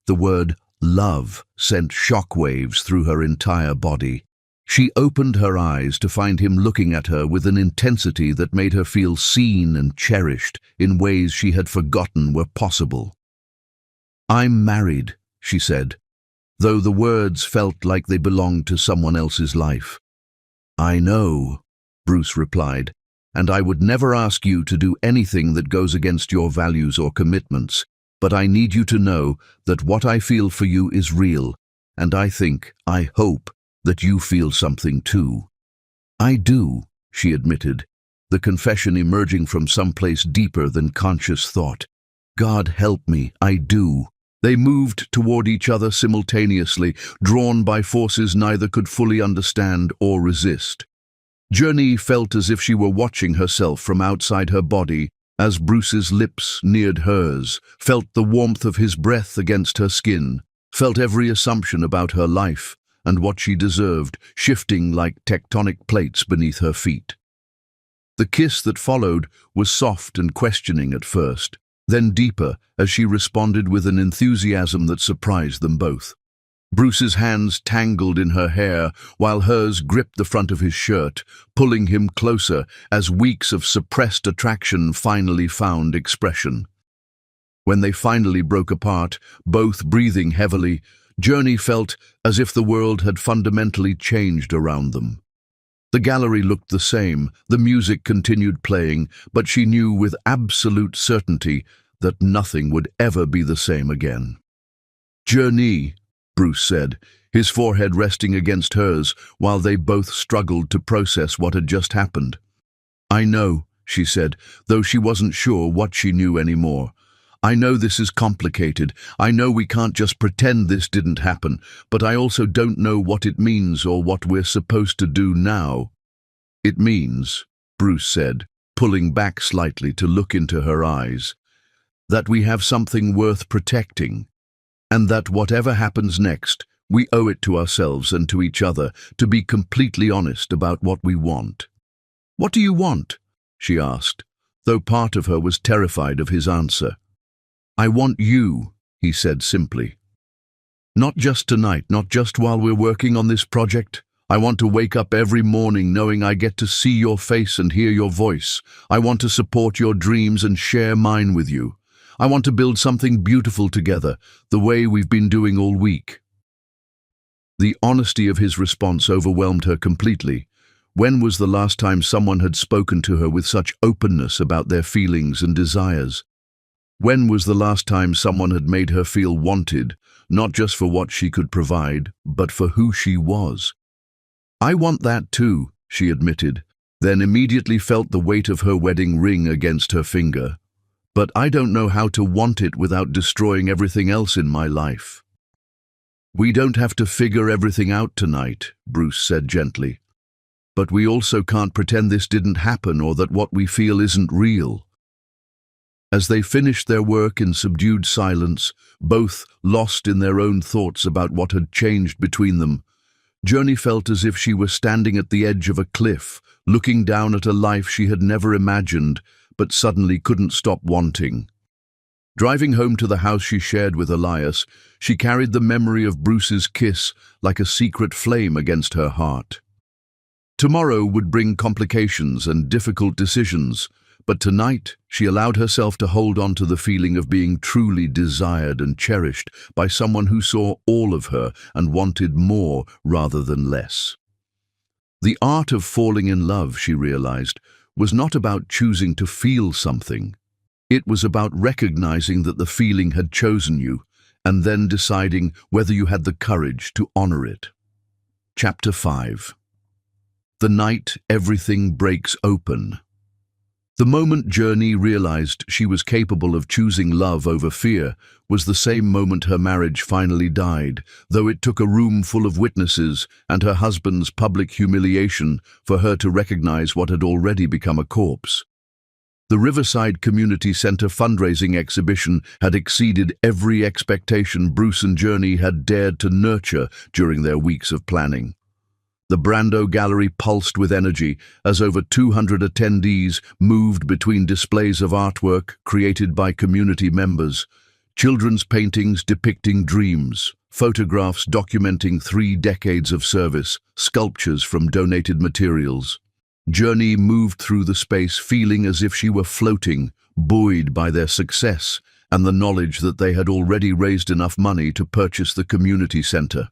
A: The word love sent shockwaves through her entire body. She opened her eyes to find him looking at her with an intensity that made her feel seen and cherished in ways she had forgotten were possible. "I'm married," she said, though the words felt like they belonged to someone else's life. "I know," Bruce replied, "and I would never ask you to do anything that goes against your values or commitments, but I need you to know that what I feel for you is real, and I hope, that you feel something too." "I do," she admitted, the confession emerging from someplace deeper than conscious thought. "God help me, I do." They moved toward each other simultaneously, drawn by forces neither could fully understand or resist. Journey felt as if she were watching herself from outside her body as Bruce's lips neared hers, felt the warmth of his breath against her skin, felt every assumption about her life and what she deserved shifting like tectonic plates beneath her feet. The kiss that followed was soft and questioning at first, then deeper as she responded with an enthusiasm that surprised them both. Bruce's hands tangled in her hair while hers gripped the front of his shirt, pulling him closer as weeks of suppressed attraction finally found expression. When they finally broke apart, both breathing heavily, Journey felt as if the world had fundamentally changed around them. The gallery looked the same, the music continued playing, but she knew with absolute certainty that nothing would ever be the same again. "Journey," Bruce said, his forehead resting against hers while they both struggled to process what had just happened. "I know," she said, though she wasn't sure what she knew anymore. "I know this is complicated. I know we can't just pretend this didn't happen, but I also don't know what it means or what we're supposed to do now." "It means," Bruce said, pulling back slightly to look into her eyes, "that we have something worth protecting, and that whatever happens next, we owe it to ourselves and to each other to be completely honest about what we want." "What do you want?" she asked, though part of her was terrified of his answer. "I want you," he said simply. "Not just tonight, not just while we're working on this project. I want to wake up every morning knowing I get to see your face and hear your voice. I want to support your dreams and share mine with you. I want to build something beautiful together, the way we've been doing all week." The honesty of his response overwhelmed her completely. When was the last time someone had spoken to her with such openness about their feelings and desires? When was the last time someone had made her feel wanted, not just for what she could provide, but for who she was? "I want that too," she admitted, then immediately felt the weight of her wedding ring against her finger. "But I don't know how to want it without destroying everything else in my life." "We don't have to figure everything out tonight," Bruce said gently. "But we also can't pretend this didn't happen or that what we feel isn't real." As they finished their work in subdued silence, both lost in their own thoughts about what had changed between them, Journey felt as if she were standing at the edge of a cliff, looking down at a life she had never imagined, but suddenly couldn't stop wanting. Driving home to the house she shared with Elias, she carried the memory of Bruce's kiss like a secret flame against her heart. Tomorrow would bring complications and difficult decisions, but tonight she allowed herself to hold on to the feeling of being truly desired and cherished by someone who saw all of her and wanted more rather than less. The art of falling in love, she realized, was not about choosing to feel something. It was about recognizing that the feeling had chosen you and then deciding whether you had the courage to honor it. Chapter 5. The night everything breaks open. The moment Journey realized she was capable of choosing love over fear was the same moment her marriage finally died, though it took a room full of witnesses and her husband's public humiliation for her to recognize what had already become a corpse. The Riverside Community Center fundraising exhibition had exceeded every expectation Bruce and Journey had dared to nurture during their weeks of planning. The Brando Gallery pulsed with energy as over 200 attendees moved between displays of artwork created by community members, children's paintings depicting dreams, photographs documenting 3 decades of service, sculptures from donated materials. Journey moved through the space feeling as if she were floating, buoyed by their success and the knowledge that they had already raised enough money to purchase the community center.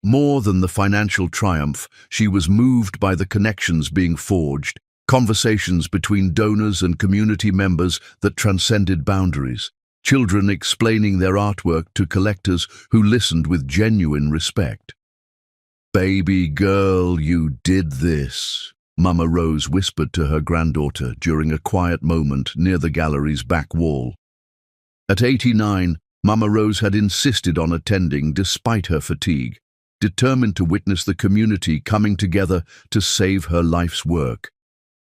A: More than the financial triumph, she was moved by the connections being forged, conversations between donors and community members that transcended boundaries, children explaining their artwork to collectors who listened with genuine respect. "Baby girl, you did this," Mama Rose whispered to her granddaughter during a quiet moment near the gallery's back wall. At 89, Mama Rose had insisted on attending despite her fatigue, determined to witness the community coming together to save her life's work.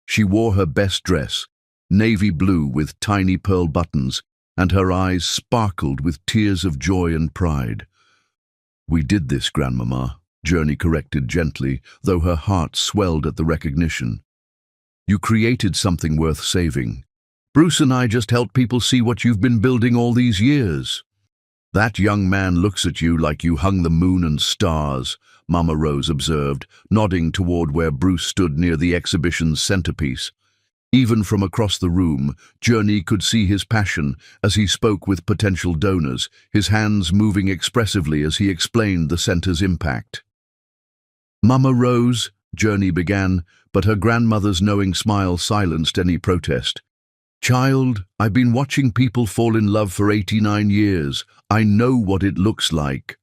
A: She wore her best dress, navy blue with tiny pearl buttons, and her eyes sparkled with tears of joy and pride. "We did this, Grandmama," Journey corrected gently, though her heart swelled at the recognition. "You created something worth saving. Bruce and I just helped people see what you've been building all these years." "That young man looks at you like you hung the moon and stars," Mama Rose observed, nodding toward where Bruce stood near the exhibition's centerpiece. Even from across the room, Journey could see his passion as he spoke with potential donors, his hands moving expressively as he explained the center's impact. "Mama Rose," Journey began, but her grandmother's knowing smile silenced any protest. "Child, I've been watching people fall in love for 89 years. I know what it looks like."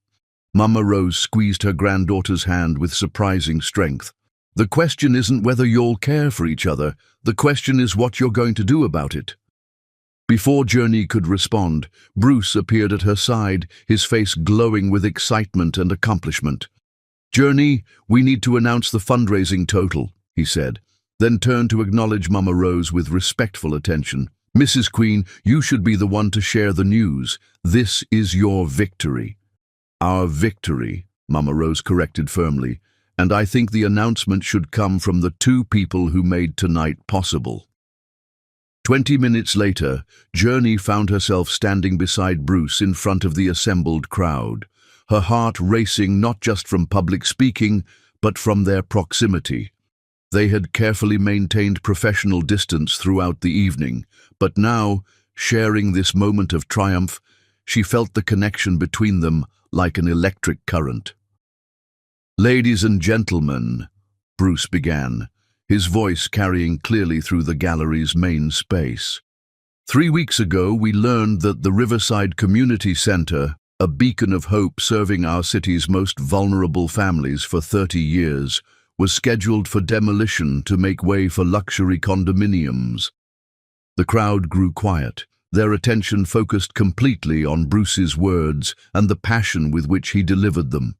A: Mama Rose squeezed her granddaughter's hand with surprising strength. "The question isn't whether you'll care for each other. The question is what you're going to do about it." Before Journey could respond, Bruce appeared at her side, his face glowing with excitement and accomplishment. "Journey, we need to announce the fundraising total," he said, then turned to acknowledge Mama Rose with respectful attention. "Mrs. Queen, you should be the one to share the news. This is your victory." "Our victory," Mama Rose corrected firmly, "and I think the announcement should come from the two people who made tonight possible." 20 minutes later, Journey found herself standing beside Bruce in front of the assembled crowd, her heart racing not just from public speaking, but from their proximity. They had carefully maintained professional distance throughout the evening, but now, sharing this moment of triumph, she felt the connection between them like an electric current. "Ladies and gentlemen," Bruce began, his voice carrying clearly through the gallery's main space. "3 weeks ago, we learned that the Riverside Community Center, a beacon of hope serving our city's most vulnerable families for 30 years, was scheduled for demolition to make way for luxury condominiums." The crowd grew quiet, their attention focused completely on Bruce's words and the passion with which he delivered them.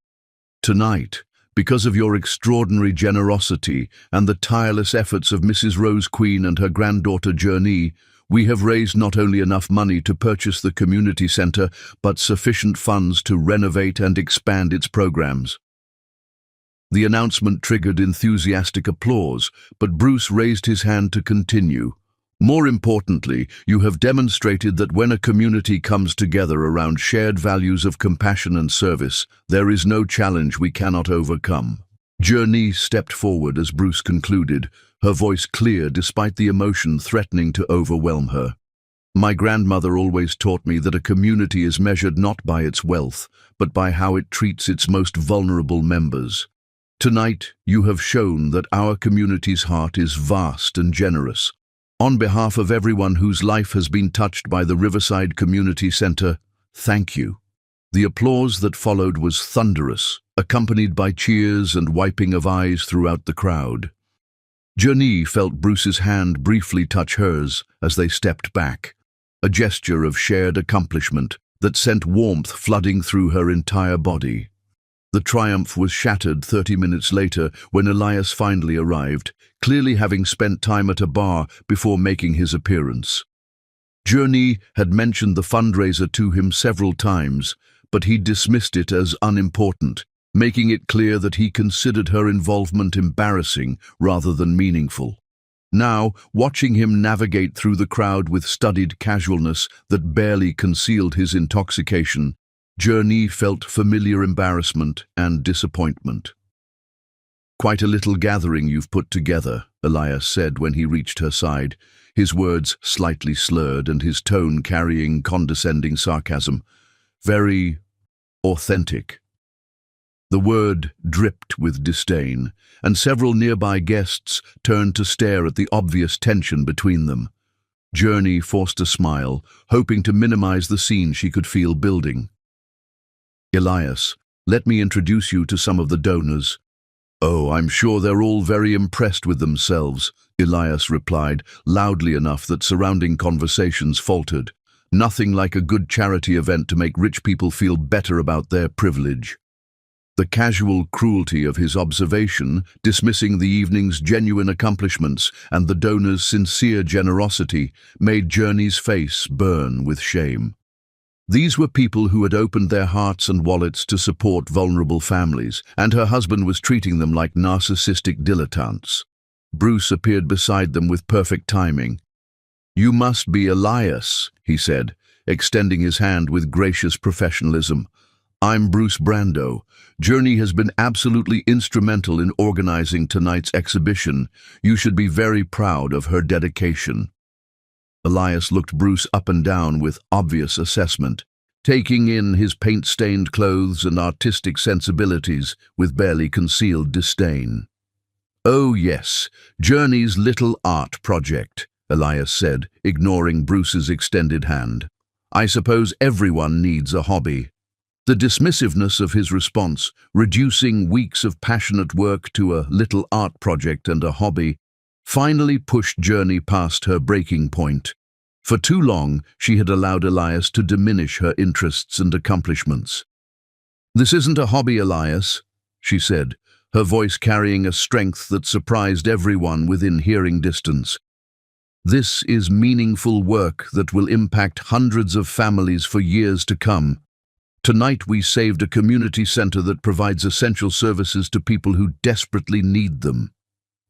A: "Tonight, because of your extraordinary generosity and the tireless efforts of Mrs. Rose Queen and her granddaughter Journey, we have raised not only enough money to purchase the community center, but sufficient funds to renovate and expand its programs." The announcement triggered enthusiastic applause, but Bruce raised his hand to continue. "More importantly, you have demonstrated that when a community comes together around shared values of compassion and service, there is no challenge we cannot overcome." Journey stepped forward as Bruce concluded, her voice clear despite the emotion threatening to overwhelm her. "My grandmother always taught me that a community is measured not by its wealth, but by how it treats its most vulnerable members. Tonight, you have shown that our community's heart is vast and generous. On behalf of everyone whose life has been touched by the Riverside Community Center, thank you." The applause that followed was thunderous, accompanied by cheers and wiping of eyes throughout the crowd. Journey felt Bruce's hand briefly touch hers as they stepped back, a gesture of shared accomplishment that sent warmth flooding through her entire body. The triumph was shattered 30 minutes later when Elias finally arrived, clearly having spent time at a bar before making his appearance. Journey had mentioned the fundraiser to him several times, but he dismissed it as unimportant, making it clear that he considered her involvement embarrassing rather than meaningful. Now, watching him navigate through the crowd with studied casualness that barely concealed his intoxication, Journey felt familiar embarrassment and disappointment. "Quite a little gathering you've put together," Elias said when he reached her side, his words slightly slurred and his tone carrying condescending sarcasm. "Very authentic." The word dripped with disdain, and several nearby guests turned to stare at the obvious tension between them. Journey forced a smile, hoping to minimize the scene she could feel building. "Elias, let me introduce you to some of the donors." "Oh, I'm sure they're all very impressed with themselves," Elias replied, loudly enough that surrounding conversations faltered. Nothing like a good charity event to make rich people feel better about their privilege. The casual cruelty of his observation, dismissing the evening's genuine accomplishments and the donor's sincere generosity, made Journey's face burn with shame. These were people who had opened their hearts and wallets to support vulnerable families, and her husband was treating them like narcissistic dilettantes. Bruce appeared beside them with perfect timing. "You must be Elias," he said, extending his hand with gracious professionalism. "I'm Bruce Brando. Journey has been absolutely instrumental in organizing tonight's exhibition. You should be very proud of her dedication." Elias looked Bruce up and down with obvious assessment, taking in his paint-stained clothes and artistic sensibilities with barely concealed disdain. "Oh yes, Journey's little art project," Elias said, ignoring Bruce's extended hand. "I suppose everyone needs a hobby." The dismissiveness of his response, reducing weeks of passionate work to a little art project and a hobby, finally pushed Journey past her breaking point. For too long, she had allowed Elias to diminish her interests and accomplishments. "This isn't a hobby, Elias," she said, her voice carrying a strength that surprised everyone within hearing distance. "This is meaningful work that will impact hundreds of families for years to come. Tonight we saved a community center that provides essential services to people who desperately need them."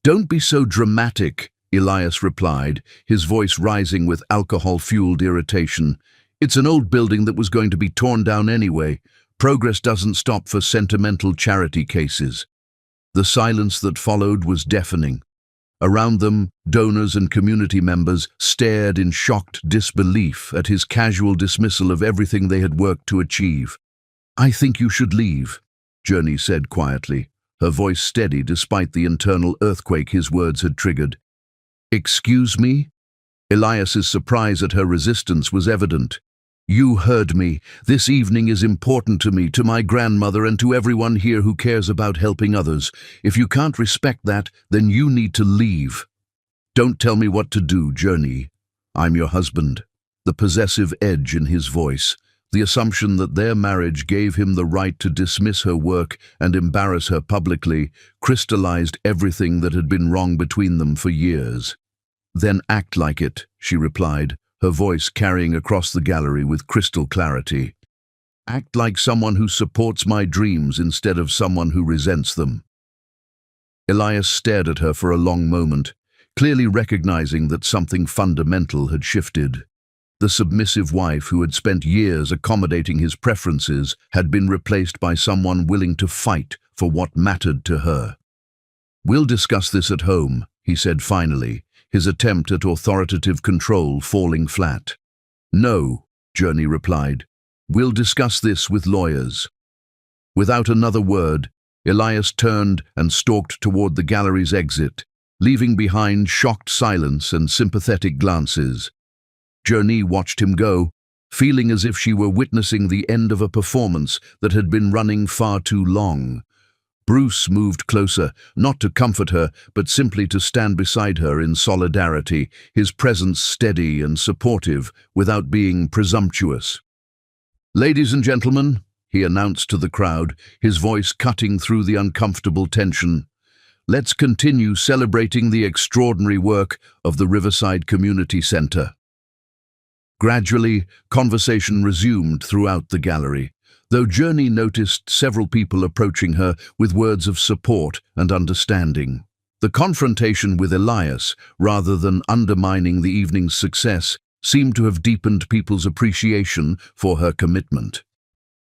A: "Don't be so dramatic," Elias replied, his voice rising with alcohol-fueled irritation. "It's an old building that was going to be torn down anyway. Progress doesn't stop for sentimental charity cases." The silence that followed was deafening. Around them, donors and community members stared in shocked disbelief at his casual dismissal of everything they had worked to achieve. "I think you should leave," Journey said quietly, her voice steady despite the internal earthquake his words had triggered. "Excuse me?" Elias's surprise at her resistance was evident. "You heard me. This evening is important to me, to my grandmother, and to everyone here who cares about helping others. If you can't respect that, then you need to leave." "Don't tell me what to do, Journey. I'm your husband." The possessive edge in his voice, the assumption that their marriage gave him the right to dismiss her work and embarrass her publicly, crystallized everything that had been wrong between them for years. "Then act like it," she replied, her voice carrying across the gallery with crystal clarity. "Act like someone who supports my dreams instead of someone who resents them." Elias stared at her for a long moment, clearly recognizing that something fundamental had shifted. The submissive wife who had spent years accommodating his preferences had been replaced by someone willing to fight for what mattered to her. "We'll discuss this at home," he said finally, his attempt at authoritative control falling flat. "No," Journey replied. "We'll discuss this with lawyers." Without another word, Elias turned and stalked toward the gallery's exit, leaving behind shocked silence and sympathetic glances. Journey watched him go, feeling as if she were witnessing the end of a performance that had been running far too long. Bruce moved closer, not to comfort her, but simply to stand beside her in solidarity, his presence steady and supportive, without being presumptuous. "Ladies and gentlemen," he announced to the crowd, his voice cutting through the uncomfortable tension, "let's continue celebrating the extraordinary work of the Riverside Community Center." Gradually, conversation resumed throughout the gallery, though Journey noticed several people approaching her with words of support and understanding. The confrontation with Elias, rather than undermining the evening's success, seemed to have deepened people's appreciation for her commitment.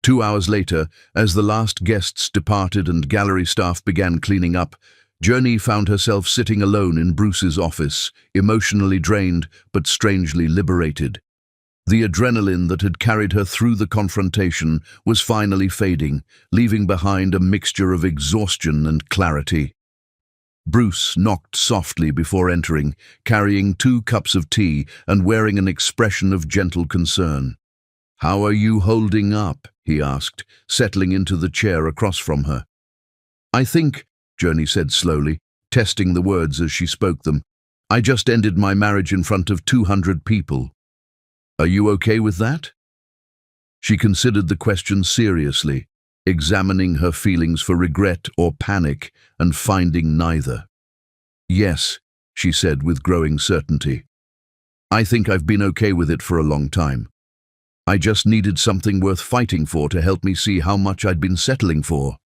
A: 2 hours later, as the last guests departed and gallery staff began cleaning up, Journey found herself sitting alone in Bruce's office, emotionally drained but strangely liberated. The adrenaline that had carried her through the confrontation was finally fading, leaving behind a mixture of exhaustion and clarity. Bruce knocked softly before entering, carrying 2 cups of tea and wearing an expression of gentle concern. "How are you holding up?" he asked, settling into the chair across from her. "I think," Journey said slowly, testing the words as she spoke them, "I just ended my marriage in front of 200 people. Are you okay with that?" She considered the question seriously, examining her feelings for regret or panic and finding neither. "Yes," she said with growing certainty. "I think I've been okay with it for a long time. I just needed something worth fighting for to help me see how much I'd been settling for."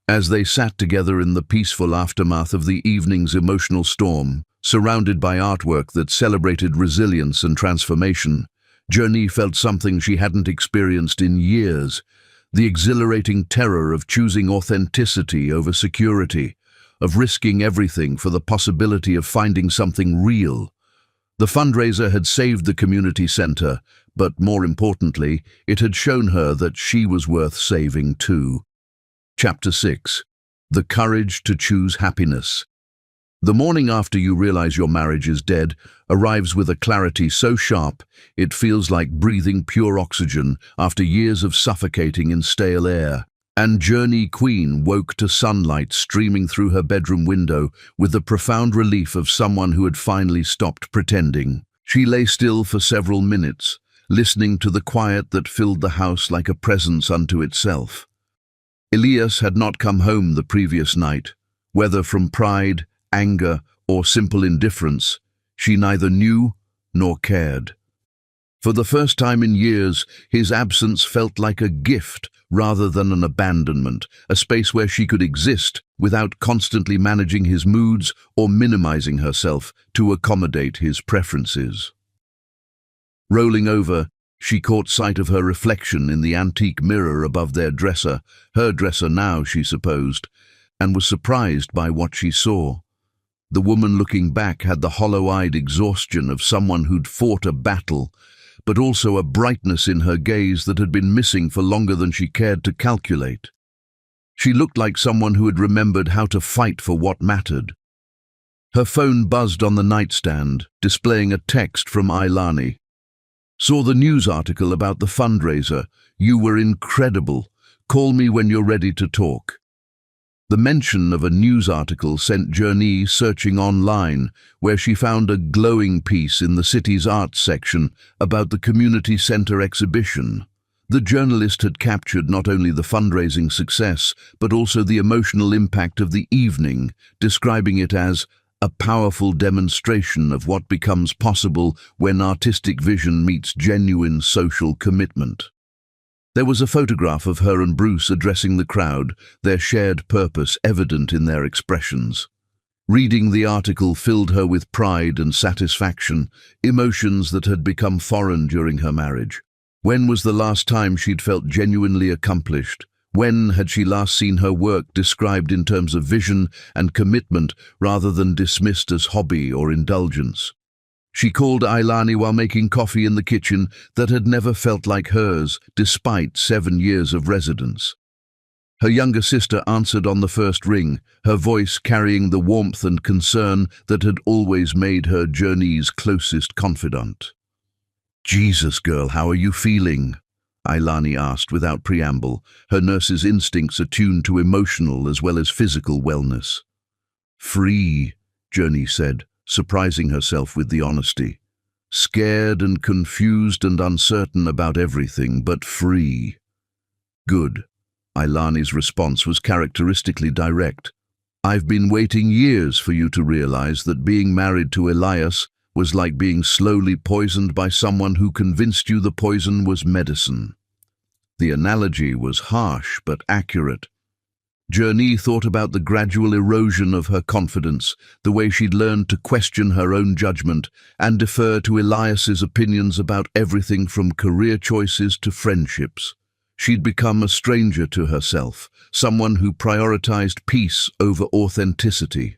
A: As they sat together in the peaceful aftermath of the evening's emotional storm, surrounded by artwork that celebrated resilience and transformation, Journey felt something she hadn't experienced in years: the exhilarating terror of choosing authenticity over security, of risking everything for the possibility of finding something real. The fundraiser had saved the community center, but more importantly, it had shown her that she was worth saving too. Chapter 6. The Courage to Choose Happiness. The morning after you realize your marriage is dead arrives with a clarity so sharp it feels like breathing pure oxygen after years of suffocating in stale air. And Journey Queen woke to sunlight streaming through her bedroom window with the profound relief of someone who had finally stopped pretending. She lay still for several minutes, listening to the quiet that filled the house like a presence unto itself. Elias had not come home the previous night. Whether from pride, anger, or simple indifference, she neither knew nor cared. For the first time in years, his absence felt like a gift rather than an abandonment, a space where she could exist without constantly managing his moods or minimizing herself to accommodate his preferences. Rolling over, she caught sight of her reflection in the antique mirror above their dresser, her dresser now, she supposed, and was surprised by what she saw. The woman looking back had the hollow-eyed exhaustion of someone who'd fought a battle, but also a brightness in her gaze that had been missing for longer than she cared to calculate. She looked like someone who had remembered how to fight for what mattered. Her phone buzzed on the nightstand, displaying a text from Ailani. "Saw the news article about the fundraiser. You were incredible. Call me when you're ready to talk." The mention of a news article sent Journey searching online, where she found a glowing piece in the city's arts section about the community center exhibition. The journalist had captured not only the fundraising success, but also the emotional impact of the evening, describing it as a powerful demonstration of what becomes possible when artistic vision meets genuine social commitment. There was a photograph of her and Bruce addressing the crowd, their shared purpose evident in their expressions. Reading the article filled her with pride and satisfaction, emotions that had become foreign during her marriage. When was the last time she'd felt genuinely accomplished? When had she last seen her work described in terms of vision and commitment rather than dismissed as hobby or indulgence? She called Ailani while making coffee in the kitchen that had never felt like hers, despite 7 years of residence. Her younger sister answered on the first ring, her voice carrying the warmth and concern that had always made her Journey's closest confidant. "Jesus, girl, how are you feeling?" Ailani asked without preamble, her nurse's instincts attuned to emotional as well as physical wellness. "Free," Journey said, surprising herself with the honesty. "Scared and confused and uncertain about everything, but free." "Good." Ailani's response was characteristically direct. "I've been waiting years for you to realize that being married to Elias was like being slowly poisoned by someone who convinced you the poison was medicine." The analogy was harsh but accurate. Journey thought about the gradual erosion of her confidence, the way she'd learned to question her own judgment and defer to Elias's opinions about everything from career choices to friendships. She'd become a stranger to herself, someone who prioritized peace over authenticity.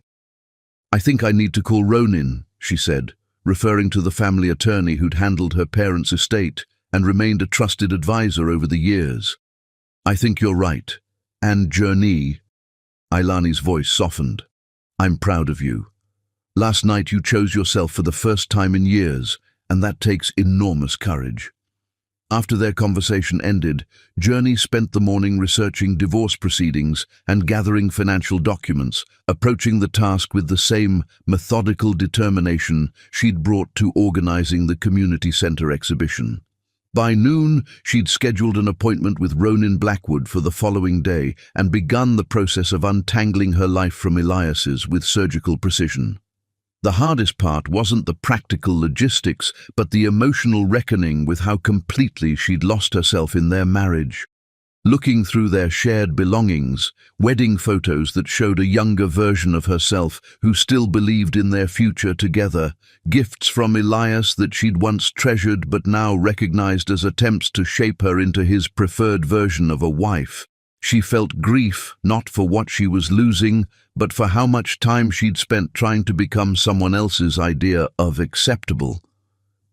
A: "I think I need to call Ronin," she said, referring to the family attorney who'd handled her parents' estate. and remained a trusted advisor over the years. I think you're right. And Journey, Ilani's voice softened. I'm proud of you. Last night you chose yourself for the first time in years, and that takes enormous courage. After their conversation ended, Journey spent the morning researching divorce proceedings and gathering financial documents, approaching the task with the same methodical determination she'd brought to organizing the community center exhibition. By noon, she'd scheduled an appointment with Ronin Blackwood for the following day and begun the process of untangling her life from Elias's with surgical precision. The hardest part wasn't the practical logistics, but the emotional reckoning with how completely she'd lost herself in their marriage. Looking through their shared belongings, wedding photos that showed a younger version of herself who still believed in their future together, gifts from Elias that she'd once treasured but now recognized as attempts to shape her into his preferred version of a wife. She felt grief not for what she was losing, but for how much time she'd spent trying to become someone else's idea of acceptable.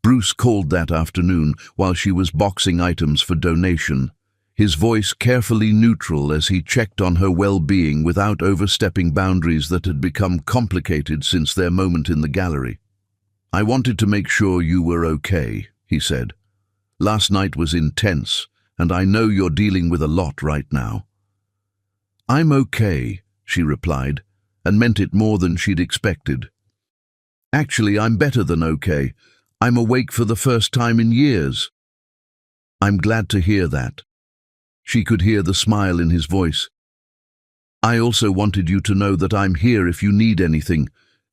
A: Bruce called that afternoon while she was boxing items for donation, his voice carefully neutral as he checked on her well-being without overstepping boundaries that had become complicated since their moment in the gallery. I wanted to make sure you were okay, he said. Last night was intense, and I know you're dealing with a lot right now. I'm okay, she replied, and meant it more than she'd expected. Actually, I'm better than okay. I'm awake for the first time in years. I'm glad to hear that. She could hear the smile in his voice. I also wanted you to know that I'm here if you need anything,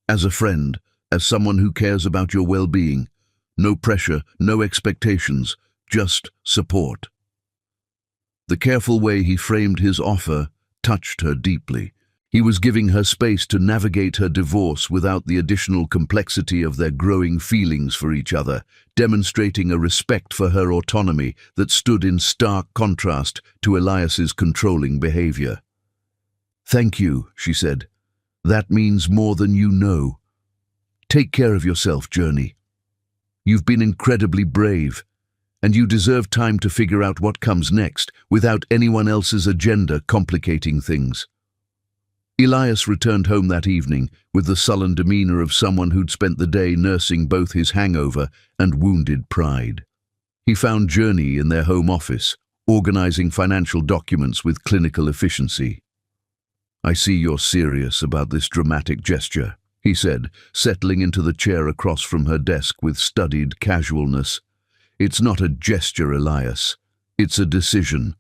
A: as a friend, as someone who cares about your well-being. No pressure, no expectations, just support. The careful way he framed his offer touched her deeply. He was giving her space to navigate her divorce without the additional complexity of their growing feelings for each other, demonstrating a respect for her autonomy that stood in stark contrast to Elias's controlling behavior. Thank you, she said. That means more than you know. Take care of yourself, Journey. You've been incredibly brave, and you deserve time to figure out what comes next without anyone else's agenda complicating things. Elias returned home that evening with the sullen demeanor of someone who'd spent the day nursing both his hangover and wounded pride. He found Journey in their home office, organizing financial documents with clinical efficiency. I see you're serious about this dramatic gesture, he said, settling into the chair across from her desk with studied casualness. It's not a gesture, Elias. It's a decision.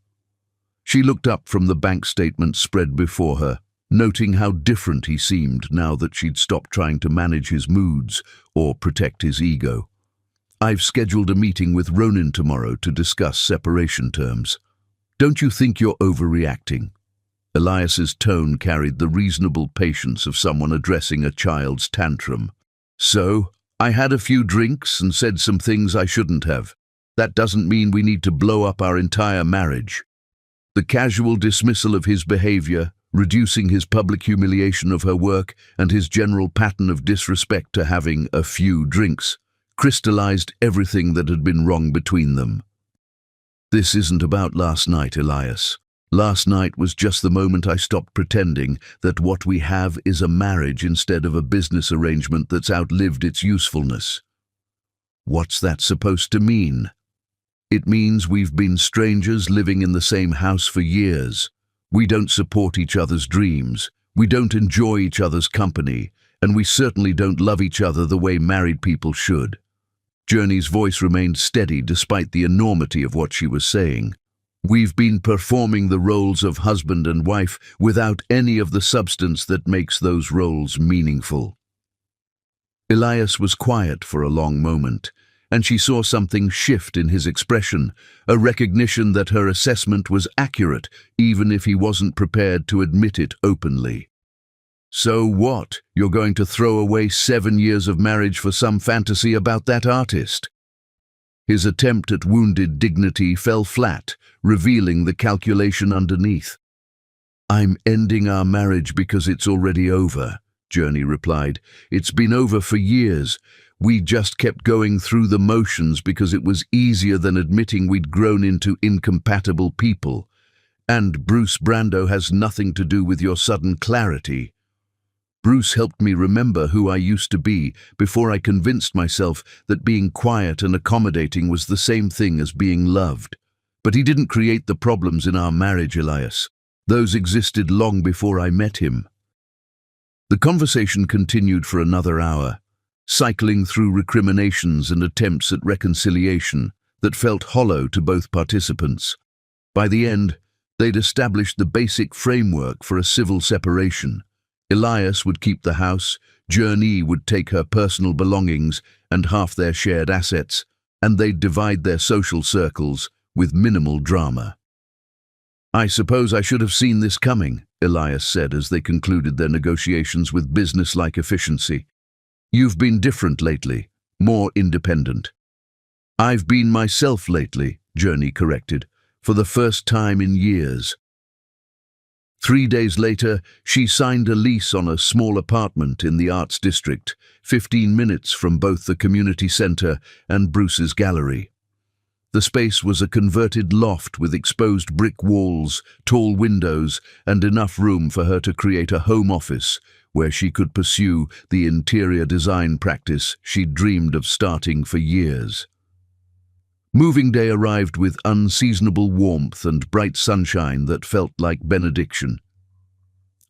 A: She looked up from the bank statement spread before her, noting how different he seemed now that she'd stopped trying to manage his moods or protect his ego. I've scheduled a meeting with Ronin tomorrow to discuss separation terms. Don't you think you're overreacting? Elias's tone carried the reasonable patience of someone addressing a child's tantrum. So, I had a few drinks and said some things I shouldn't have. That doesn't mean we need to blow up our entire marriage. The casual dismissal of his behavior, reducing his public humiliation of her work and his general pattern of disrespect to having a few drinks, crystallized everything that had been wrong between them. This isn't about last night, Elias. Last night was just the moment I stopped pretending that what we have is a marriage instead of a business arrangement that's outlived its usefulness. What's that supposed to mean? It means we've been strangers living in the same house for years. We don't support each other's dreams, we don't enjoy each other's company, and we certainly don't love each other the way married people should. Journey's voice remained steady despite the enormity of what she was saying. We've been performing the roles of husband and wife without any of the substance that makes those roles meaningful. Elias was quiet for a long moment, and she saw something shift in his expression, a recognition that her assessment was accurate, even if he wasn't prepared to admit it openly. So what? You're going to throw away 7 years of marriage for some fantasy about that artist? His attempt at wounded dignity fell flat, revealing the calculation underneath. I'm ending our marriage because it's already over, Journey replied. It's been over for years. We just kept going through the motions because it was easier than admitting we'd grown into incompatible people. And Bruce Brando has nothing to do with your sudden clarity. Bruce helped me remember who I used to be before I convinced myself that being quiet and accommodating was the same thing as being loved. But he didn't create the problems in our marriage, Elias. Those existed long before I met him. The conversation continued for another hour, cycling through recriminations and attempts at reconciliation that felt hollow to both participants. By the end, they'd established the basic framework for a civil separation. Elias would keep the house, Journey would take her personal belongings and half their shared assets, and they'd divide their social circles with minimal drama. "I suppose I should have seen this coming," Elias said as they concluded their negotiations with business-like efficiency. "You've been different lately, more independent." "I've been myself lately," Journey corrected, "for the first time in years." 3 days later, she signed a lease on a small apartment in the Arts District, 15 minutes from both the community centre and Bruce's gallery. The space was a converted loft with exposed brick walls, tall windows, and enough room for her to create a home office where she could pursue the interior design practice she'd dreamed of starting for years. Moving day arrived with unseasonable warmth and bright sunshine that felt like benediction.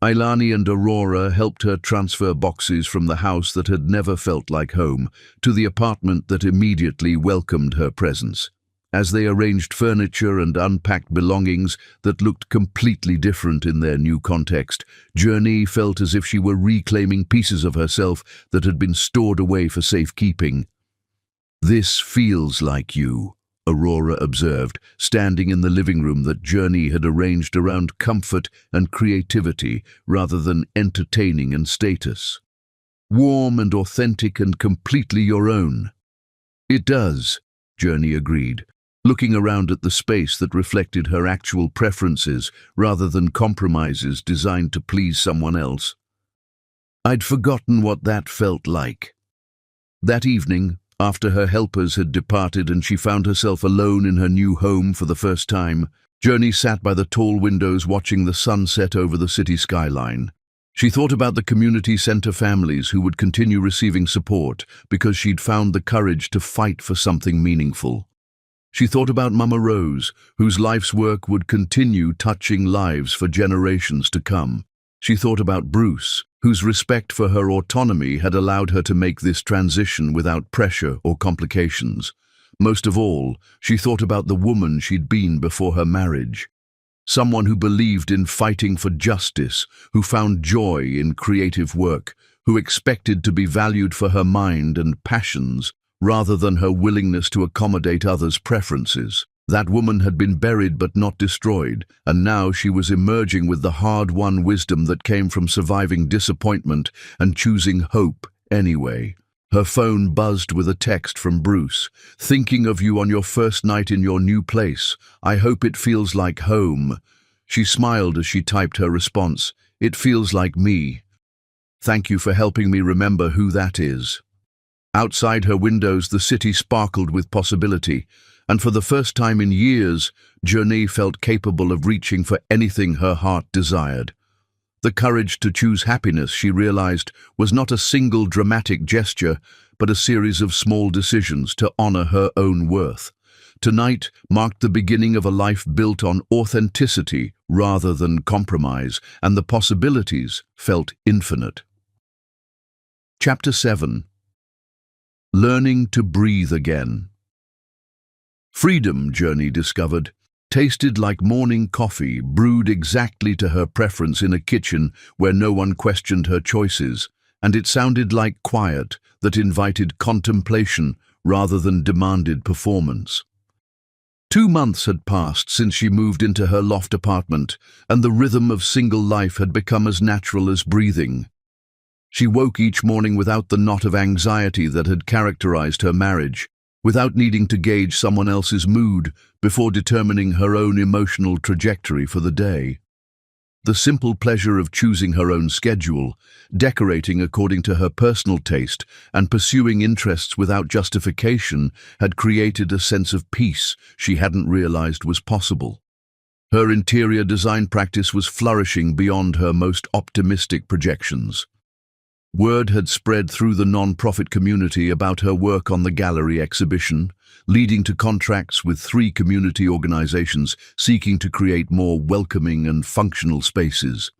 A: Ailani and Aurora helped her transfer boxes from the house that had never felt like home to the apartment that immediately welcomed her presence. As they arranged furniture and unpacked belongings that looked completely different in their new context, Journey felt as if she were reclaiming pieces of herself that had been stored away for safekeeping. "This feels like you," Aurora observed, standing in the living room that Journey had arranged around comfort and creativity rather than entertaining and status. "Warm and authentic and completely your own." "It does," Journey agreed, looking around at the space that reflected her actual preferences rather than compromises designed to please someone else. "I'd forgotten what that felt like." That evening, after her helpers had departed and she found herself alone in her new home for the first time, Journey sat by the tall windows watching the sunset over the city skyline. She thought about the community center families who would continue receiving support because she'd found the courage to fight for something meaningful. She thought about Mama Rose, whose life's work would continue touching lives for generations to come. She thought about Bruce, whose respect for her autonomy had allowed her to make this transition without pressure or complications. Most of all, she thought about the woman she'd been before her marriage. Someone who believed in fighting for justice, who found joy in creative work, who expected to be valued for her mind and passions, rather than her willingness to accommodate others' preferences. That woman had been buried but not destroyed, and now she was emerging with the hard-won wisdom that came from surviving disappointment and choosing hope anyway. Her phone buzzed with a text from Bruce. "Thinking of you on your first night in your new place. I hope it feels like home." She smiled as she typed her response. "It feels like me. Thank you for helping me remember who that is." Outside her windows, the city sparkled with possibility, and for the first time in years, Journey felt capable of reaching for anything her heart desired. The courage to choose happiness, she realized, was not a single dramatic gesture, but a series of small decisions to honor her own worth. Tonight marked the beginning of a life built on authenticity rather than compromise, and the possibilities felt infinite. Chapter 7. Learning to breathe again. Freedom, Journey discovered, tasted like morning coffee brewed exactly to her preference in a kitchen where no one questioned her choices, and it sounded like quiet that invited contemplation rather than demanded performance. 2 months had passed since she moved into her loft apartment, and the rhythm of single life had become as natural as breathing. She woke each morning without the knot of anxiety that had characterized her marriage, without needing to gauge someone else's mood before determining her own emotional trajectory for the day. The simple pleasure of choosing her own schedule, decorating according to her personal taste, and pursuing interests without justification had created a sense of peace she hadn't realized was possible. Her interior design practice was flourishing beyond her most optimistic projections. Word had spread through the non-profit community about her work on the gallery exhibition, leading to contracts with 3 community organizations seeking to create more welcoming and functional spaces.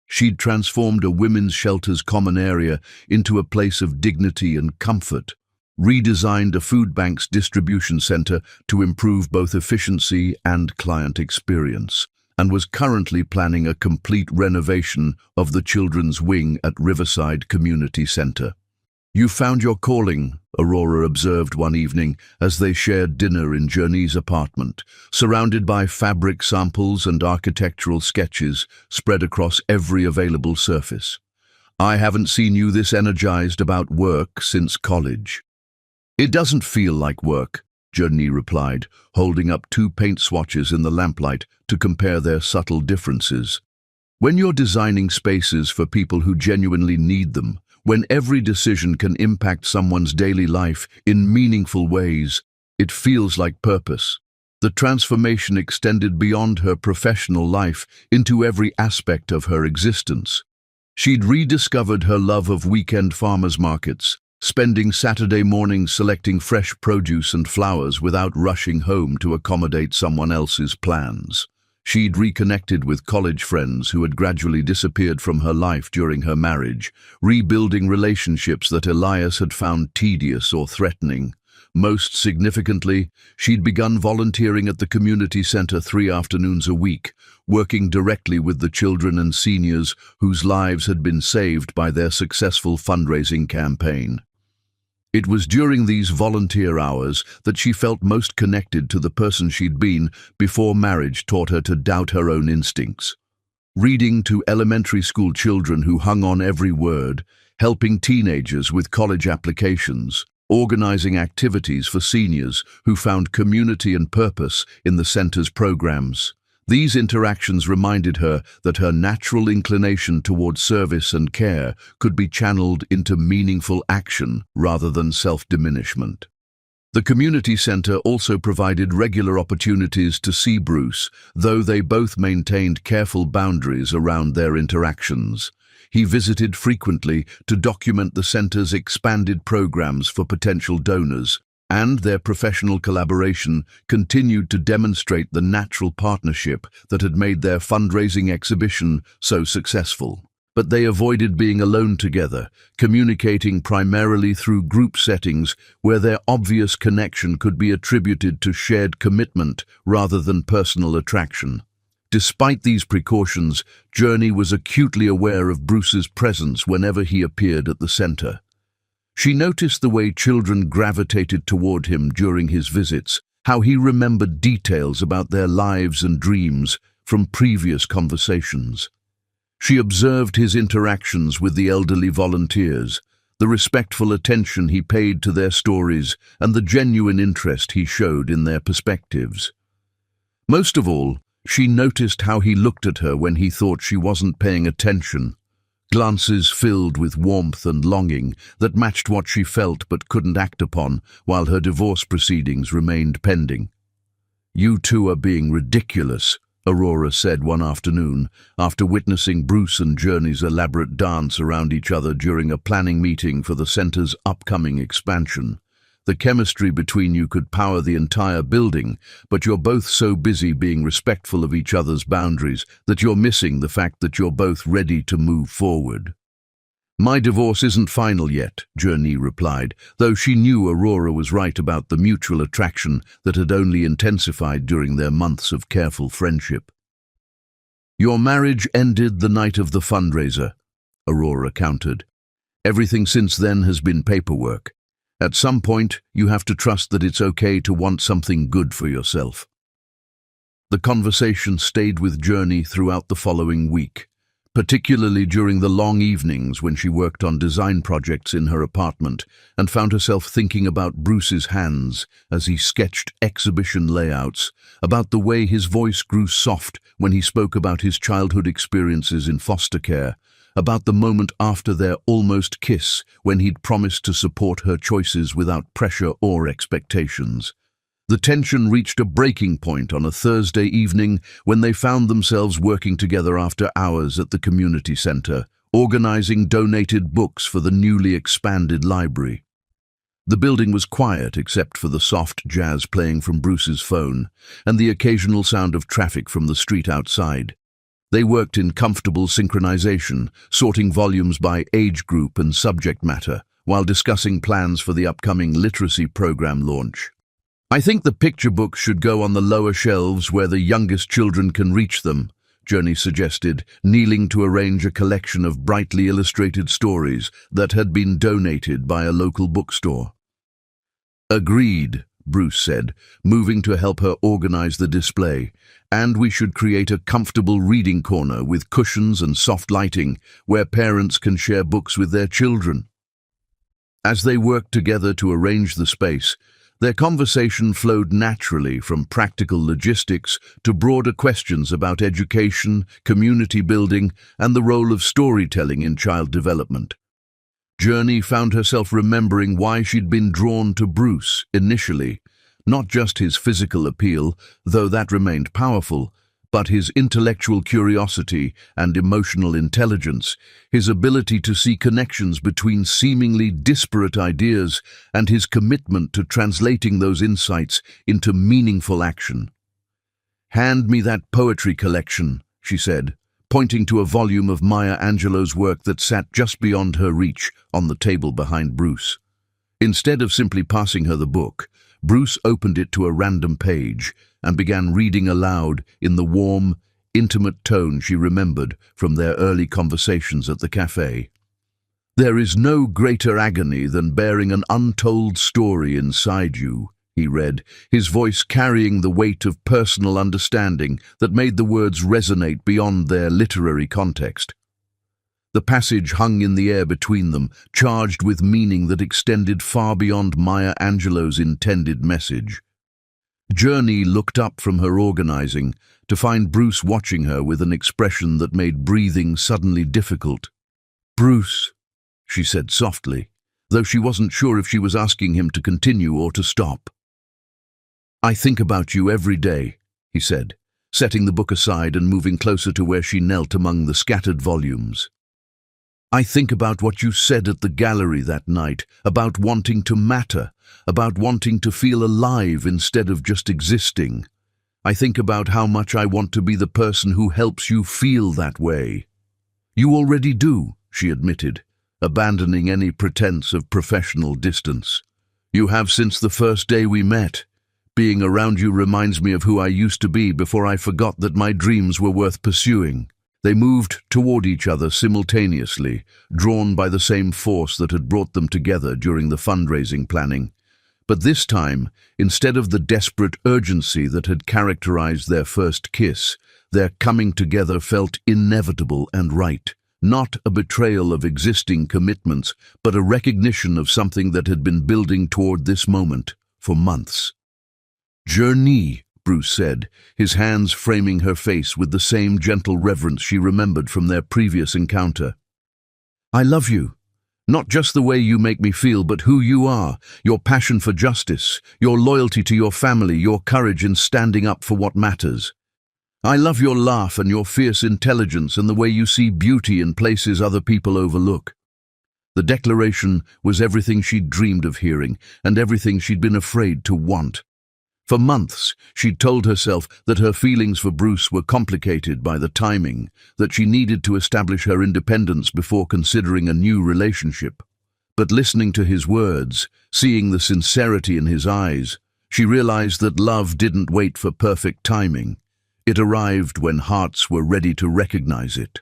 A: She'd transformed a women's shelter's common area into a place of dignity and comfort, redesigned a food bank's distribution center to improve both efficiency and client experience, and was currently planning a complete renovation of the children's wing at Riverside Community Center. "You found your calling," Aurora observed one evening as they shared dinner in Journey's apartment, surrounded by fabric samples and architectural sketches spread across every available surface. "I haven't seen you this energized about work since college." "It doesn't feel like work," Journey replied, holding up 2 paint swatches in the lamplight to compare their subtle differences. "When you're designing spaces for people who genuinely need them, when every decision can impact someone's daily life in meaningful ways, it feels like purpose." The transformation extended beyond her professional life into every aspect of her existence. She'd rediscovered her love of weekend farmers markets, spending Saturday mornings selecting fresh produce and flowers without rushing home to accommodate someone else's plans. She'd reconnected with college friends who had gradually disappeared from her life during her marriage, rebuilding relationships that Elias had found tedious or threatening. Most significantly, she'd begun volunteering at the community center 3 afternoons a week, working directly with the children and seniors whose lives had been saved by their successful fundraising campaign. It was during these volunteer hours that she felt most connected to the person she'd been before marriage taught her to doubt her own instincts. Reading to elementary school children who hung on every word, helping teenagers with college applications, organizing activities for seniors who found community and purpose in the center's programs. These interactions reminded her that her natural inclination toward service and care could be channeled into meaningful action rather than self-diminishment. The community center also provided regular opportunities to see Bruce, though they both maintained careful boundaries around their interactions. He visited frequently to document the center's expanded programs for potential donors, and their professional collaboration continued to demonstrate the natural partnership that had made their fundraising exhibition so successful. But they avoided being alone together, communicating primarily through group settings where their obvious connection could be attributed to shared commitment rather than personal attraction. Despite these precautions, Journey was acutely aware of Bruce's presence whenever he appeared at the center. She noticed the way children gravitated toward him during his visits, how he remembered details about their lives and dreams from previous conversations. She observed his interactions with the elderly volunteers, the respectful attention he paid to their stories, and the genuine interest he showed in their perspectives. Most of all, she noticed how he looked at her when he thought she wasn't paying attention. Glances filled with warmth and longing that matched what she felt but couldn't act upon while her divorce proceedings remained pending. "You two are being ridiculous," Aurora said one afternoon, after witnessing Bruce and Journey's elaborate dance around each other during a planning meeting for the center's upcoming expansion. "The chemistry between you could power the entire building, but you're both so busy being respectful of each other's boundaries that you're missing the fact that you're both ready to move forward." "My divorce isn't final yet," Journey replied, though she knew Aurora was right about the mutual attraction that had only intensified during their months of careful friendship. "Your marriage ended the night of the fundraiser," Aurora countered. "Everything since then has been paperwork. At some point, you have to trust that it's okay to want something good for yourself." The conversation stayed with Journey throughout the following week, particularly during the long evenings when she worked on design projects in her apartment and found herself thinking about Bruce's hands as he sketched exhibition layouts, about the way his voice grew soft when he spoke about his childhood experiences in foster care, about the moment after their almost kiss when he'd promised to support her choices without pressure or expectations. The tension reached a breaking point on a Thursday evening when they found themselves working together after hours at the community center, organizing donated books for the newly expanded library. The building was quiet except for the soft jazz playing from Bruce's phone and the occasional sound of traffic from the street outside. They worked in comfortable synchronization, sorting volumes by age group and subject matter, while discussing plans for the upcoming literacy program launch. "I think the picture books should go on the lower shelves where the youngest children can reach them," Journey suggested, kneeling to arrange a collection of brightly illustrated stories that had been donated by a local bookstore. "Agreed," Bruce said, moving to help her organize the display, "and we should create a comfortable reading corner with cushions and soft lighting where parents can share books with their children." As they worked together to arrange the space, their conversation flowed naturally from practical logistics to broader questions about education, community building, and the role of storytelling in child development. Journey found herself remembering why she'd been drawn to Bruce initially, not just his physical appeal, though that remained powerful, but his intellectual curiosity and emotional intelligence, his ability to see connections between seemingly disparate ideas, and his commitment to translating those insights into meaningful action. "Hand me that poetry collection," she said, pointing to a volume of Maya Angelou's work that sat just beyond her reach on the table behind Bruce. Instead of simply passing her the book, Bruce opened it to a random page and began reading aloud in the warm, intimate tone she remembered from their early conversations at the cafe. "There is no greater agony than bearing an untold story inside you," he read, his voice carrying the weight of personal understanding that made the words resonate beyond their literary context. The passage hung in the air between them, charged with meaning that extended far beyond Maya Angelou's intended message. Journey looked up from her organizing to find Bruce watching her with an expression that made breathing suddenly difficult. "Bruce," she said softly, though she wasn't sure if she was asking him to continue or to stop. "I think about you every day," he said, setting the book aside and moving closer to where she knelt among the scattered volumes. "I think about what you said at the gallery that night, about wanting to matter, about wanting to feel alive instead of just existing. I think about how much I want to be the person who helps you feel that way." "You already do," she admitted, abandoning any pretense of professional distance. "You have since the first day we met. Being around you reminds me of who I used to be before I forgot that my dreams were worth pursuing." They moved toward each other simultaneously, drawn by the same force that had brought them together during the fundraising planning. But this time, instead of the desperate urgency that had characterized their first kiss, their coming together felt inevitable and right. Not a betrayal of existing commitments, but a recognition of something that had been building toward this moment for months. "Journey," Bruce said, his hands framing her face with the same gentle reverence she remembered from their previous encounter. "I love you. Not just the way you make me feel, but who you are, your passion for justice, your loyalty to your family, your courage in standing up for what matters. I love your laugh and your fierce intelligence and the way you see beauty in places other people overlook." The declaration was everything she'd dreamed of hearing and everything she'd been afraid to want. For months, she'd told herself that her feelings for Bruce were complicated by the timing, that she needed to establish her independence before considering a new relationship. But listening to his words, seeing the sincerity in his eyes, she realized that love didn't wait for perfect timing. It arrived when hearts were ready to recognize it.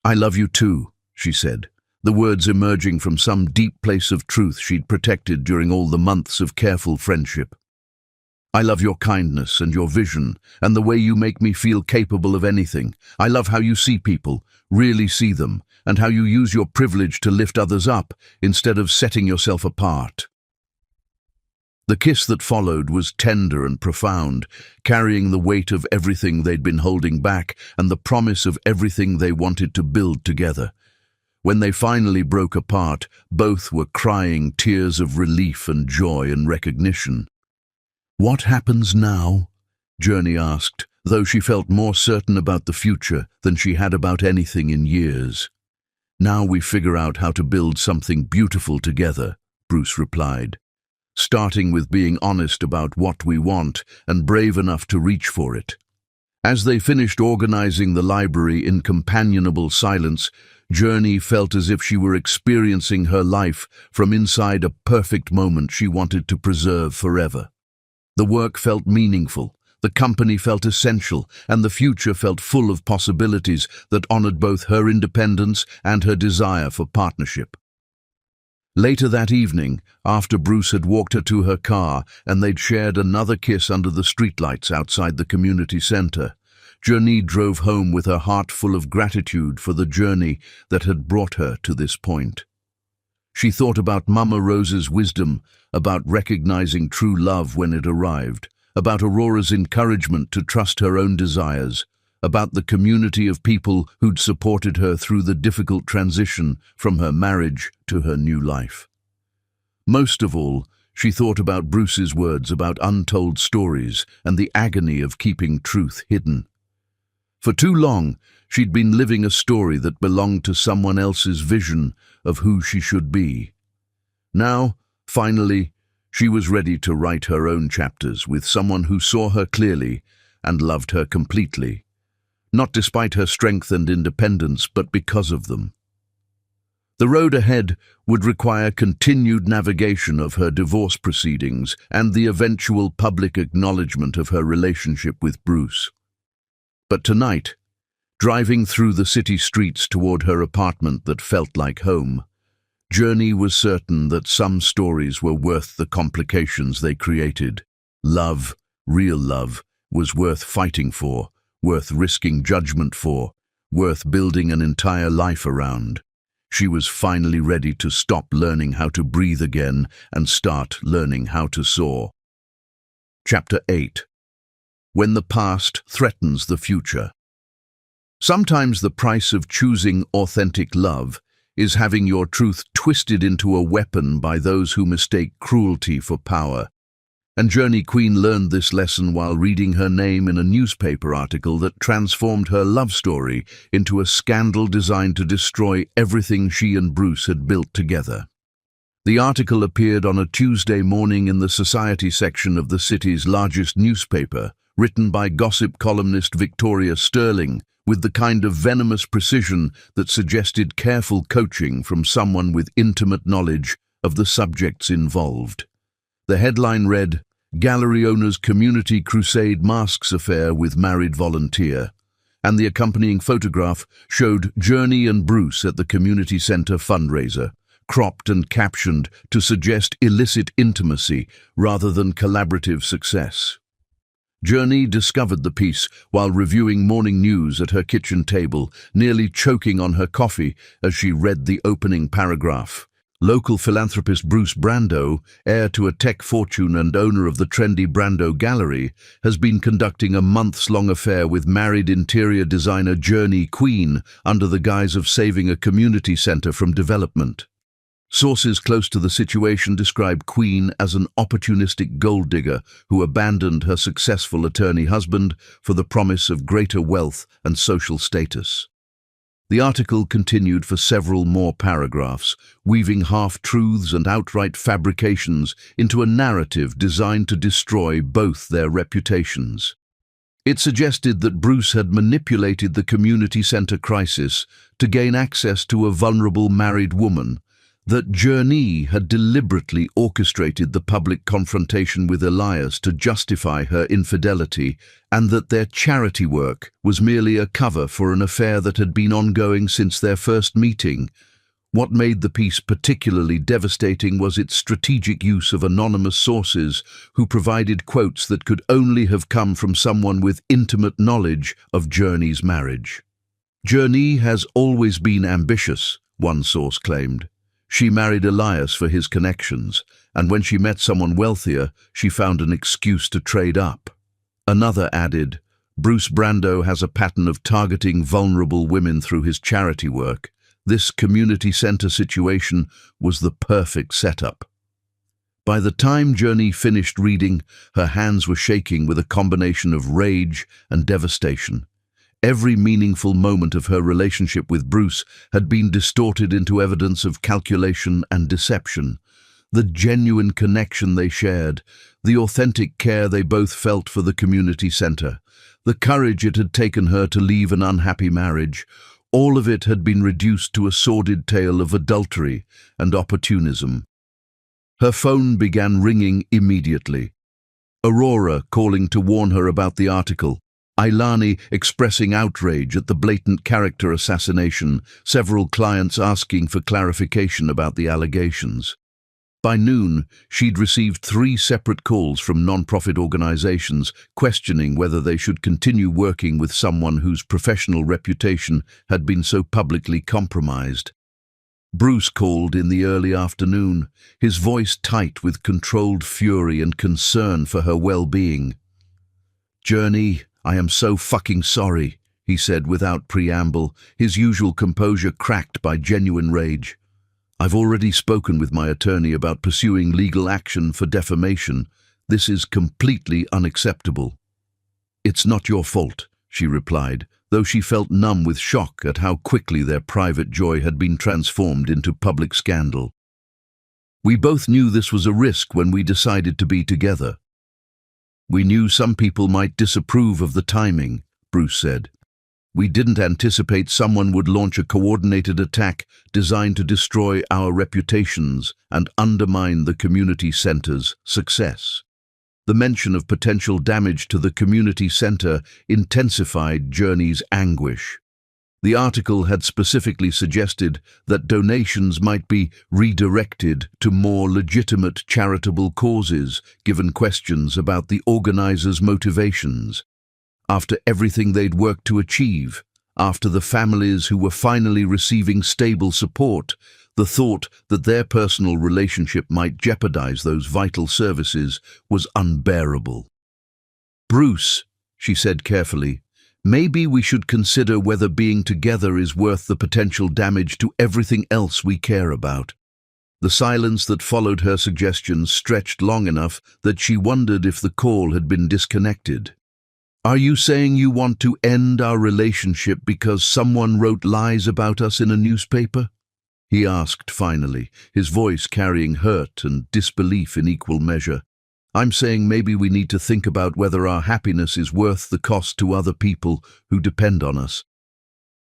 A: "I love you too," she said, the words emerging from some deep place of truth she'd protected during all the months of careful friendship. "I love your kindness and your vision and the way you make me feel capable of anything. I love how you see people, really see them, and how you use your privilege to lift others up instead of setting yourself apart." The kiss that followed was tender and profound, carrying the weight of everything they'd been holding back and the promise of everything they wanted to build together. When they finally broke apart, both were crying tears of relief and joy and recognition. "What happens now?" Journey asked, though she felt more certain about the future than she had about anything in years. "Now we figure out how to build something beautiful together," Bruce replied, "starting with being honest about what we want and brave enough to reach for it." As they finished organizing the library in companionable silence, Journey felt as if she were experiencing her life from inside a perfect moment she wanted to preserve forever. The work felt meaningful, the company felt essential, and the future felt full of possibilities that honored both her independence and her desire for partnership. Later that evening, after Bruce had walked her to her car and they'd shared another kiss under the streetlights outside the community center, Journey drove home with her heart full of gratitude for the journey that had brought her to this point. She thought about Mama Rose's wisdom, about recognizing true love when it arrived, about Aurora's encouragement to trust her own desires, about the community of people who'd supported her through the difficult transition from her marriage to her new life. Most of all, she thought about Bruce's words about untold stories and the agony of keeping truth hidden. For too long, she'd been living a story that belonged to someone else's vision of who she should be. Now, finally, she was ready to write her own chapters with someone who saw her clearly and loved her completely, not despite her strength and independence, but because of them. The road ahead would require continued navigation of her divorce proceedings and the eventual public acknowledgement of her relationship with Bruce. But tonight, driving through the city streets toward her apartment that felt like home, Journey was certain that some stories were worth the complications they created. Love, real love, was worth fighting for, worth risking judgment for, worth building an entire life around. She was finally ready to stop learning how to breathe again and start learning how to soar. Chapter 8. When the past threatens the future. Sometimes the price of choosing authentic love is having your truth twisted into a weapon by those who mistake cruelty for power. And Journey Queen learned this lesson while reading her name in a newspaper article that transformed her love story into a scandal designed to destroy everything she and Bruce had built together. The article appeared on a Tuesday morning in the society section of the city's largest newspaper, written by gossip columnist Victoria Sterling, with the kind of venomous precision that suggested careful coaching from someone with intimate knowledge of the subjects involved. The headline read, "Gallery Owner's Community Crusade Masks Affair with Married Volunteer," and the accompanying photograph showed Journey and Bruce at the community center fundraiser, cropped and captioned to suggest illicit intimacy rather than collaborative success. Journey discovered the piece while reviewing morning news at her kitchen table, nearly choking on her coffee as she read the opening paragraph. Local philanthropist Bruce Brando, heir to a tech fortune and owner of the trendy Brando Gallery, has been conducting a months-long affair with married interior designer Journey Queen under the guise of saving a community center from development. Sources close to the situation describe Queen as an opportunistic gold digger who abandoned her successful attorney husband for the promise of greater wealth and social status. The article continued for several more paragraphs, weaving half-truths and outright fabrications into a narrative designed to destroy both their reputations. It suggested that Bruce had manipulated the community center crisis to gain access to a vulnerable married woman, that Journey had deliberately orchestrated the public confrontation with Elias to justify her infidelity, and that their charity work was merely a cover for an affair that had been ongoing since their first meeting. What made the piece particularly devastating was its strategic use of anonymous sources who provided quotes that could only have come from someone with intimate knowledge of Journey's marriage. "Journey has always been ambitious," one source claimed. She married Elias for his connections, and when she met someone wealthier, she found an excuse to trade up. Another added, Bruce Brando has a pattern of targeting vulnerable women through his charity work. This community center situation was the perfect setup. By the time Journey finished reading, her hands were shaking with a combination of rage and devastation. Every meaningful moment of her relationship with Bruce had been distorted into evidence of calculation and deception. The genuine connection they shared, the authentic care they both felt for the community center, the courage it had taken her to leave an unhappy marriage, all of it had been reduced to a sordid tale of adultery and opportunism. Her phone began ringing immediately. Aurora calling to warn her about the article, Ailani expressing outrage at the blatant character assassination, several clients asking for clarification about the allegations. By noon, she'd received 3 separate calls from non-profit organizations questioning whether they should continue working with someone whose professional reputation had been so publicly compromised. Bruce called in the early afternoon, his voice tight with controlled fury and concern for her well-being. "Journey, I am so fucking sorry," he said without preamble, his usual composure cracked by genuine rage. "I've already spoken with my attorney about pursuing legal action for defamation. This is completely unacceptable." "It's not your fault," she replied, though she felt numb with shock at how quickly their private joy had been transformed into public scandal. "We both knew this was a risk when we decided to be together. We knew some people might disapprove of the timing," Bruce said. "We didn't anticipate someone would launch a coordinated attack designed to destroy our reputations and undermine the community center's success." The mention of potential damage to the community center intensified Journey's anguish. The article had specifically suggested that donations might be redirected to more legitimate charitable causes, given questions about the organizers' motivations. After everything they'd worked to achieve, after the families who were finally receiving stable support, the thought that their personal relationship might jeopardize those vital services was unbearable. "Bruce," she said carefully, "maybe we should consider whether being together is worth the potential damage to everything else we care about." The silence that followed her suggestions stretched long enough that she wondered if the call had been disconnected. "Are you saying you want to end our relationship because someone wrote lies about us in a newspaper?" he asked finally, his voice carrying hurt and disbelief in equal measure. "I'm saying maybe we need to think about whether our happiness is worth the cost to other people who depend on us."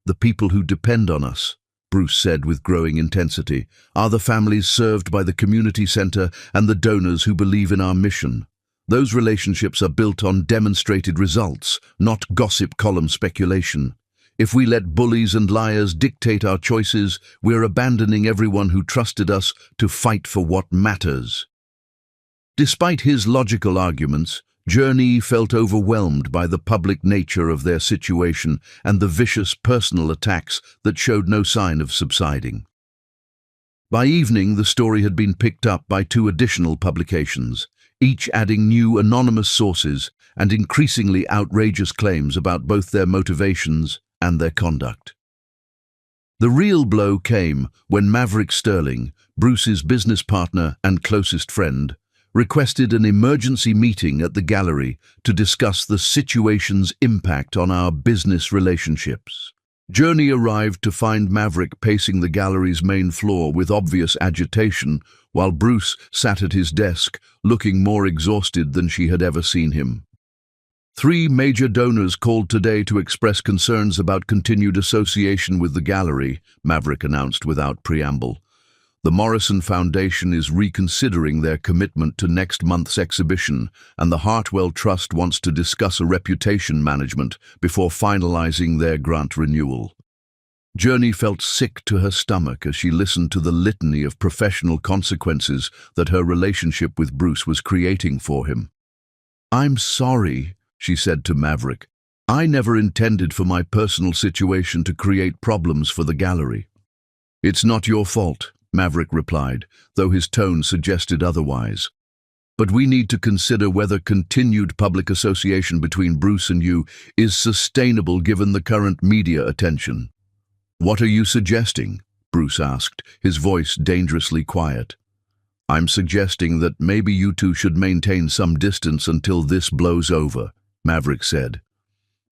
A: "The people who depend on us," Bruce said with growing intensity, "are the families served by the community center and the donors who believe in our mission. Those relationships are built on demonstrated results, not gossip column speculation. If we let bullies and liars dictate our choices, we're abandoning everyone who trusted us to fight for what matters." Despite his logical arguments, Journey felt overwhelmed by the public nature of their situation and the vicious personal attacks that showed no sign of subsiding. By evening, the story had been picked up by 2 additional publications, each adding new anonymous sources and increasingly outrageous claims about both their motivations and their conduct. The real blow came when Maverick Sterling, Bruce's business partner and closest friend, requested an emergency meeting at the gallery to discuss the situation's impact on our business relationships. Journey arrived to find Maverick pacing the gallery's main floor with obvious agitation, while Bruce sat at his desk, looking more exhausted than she had ever seen him. 3 major donors called today to express concerns about continued association with the gallery, Maverick announced without preamble. The Morrison Foundation is reconsidering their commitment to next month's exhibition, and the Hartwell Trust wants to discuss a reputation management before finalizing their grant renewal. Journey felt sick to her stomach as she listened to the litany of professional consequences that her relationship with Bruce was creating for him. "I'm sorry," she said to Maverick. "I never intended for my personal situation to create problems for the gallery." "It's not your fault," Maverick replied, though his tone suggested otherwise. But we need to consider whether continued public association between Bruce and you is sustainable given the current media attention. What are you suggesting? Bruce asked, his voice dangerously quiet. I'm suggesting that maybe you two should maintain some distance until this blows over, Maverick said.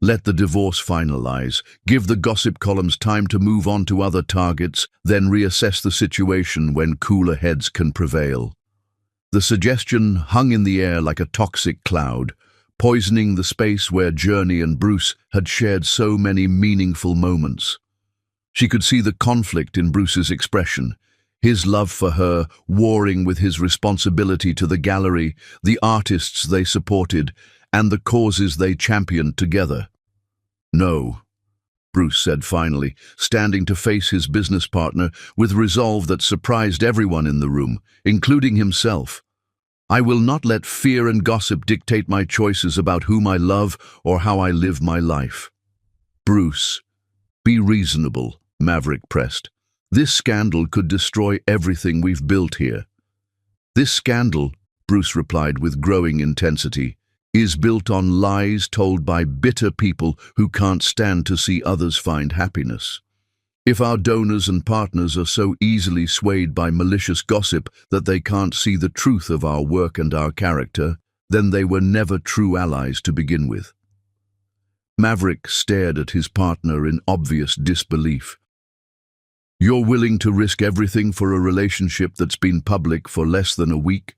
A: Let the divorce finalize, give the gossip columns time to move on to other targets, then reassess the situation when cooler heads can prevail. The suggestion hung in the air like a toxic cloud, poisoning the space where Journey and Bruce had shared so many meaningful moments. She could see the conflict in Bruce's expression, his love for her warring with his responsibility to the gallery, the artists they supported, and the causes they championed together. No, Bruce said finally, standing to face his business partner with resolve that surprised everyone in the room, including himself. I will not let fear and gossip dictate my choices about whom I love or how I live my life. Bruce, be reasonable, Maverick pressed. This scandal could destroy everything we've built here. This scandal, Bruce replied with growing intensity, is built on lies told by bitter people who can't stand to see others find happiness. If our donors and partners are so easily swayed by malicious gossip that they can't see the truth of our work and our character, then they were never true allies to begin with. Maverick stared at his partner in obvious disbelief. You're willing to risk everything for a relationship that's been public for less than a week?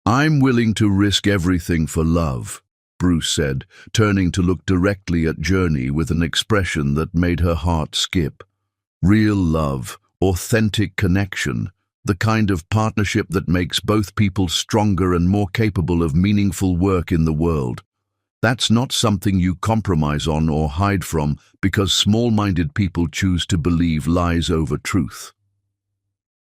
A: I'm willing to risk everything for love, Bruce said, turning to look directly at Journey with an expression that made her heart skip. Real love, authentic connection, the kind of partnership that makes both people stronger and more capable of meaningful work in the world. That's not something you compromise on or hide from because small-minded people choose to believe lies over truth.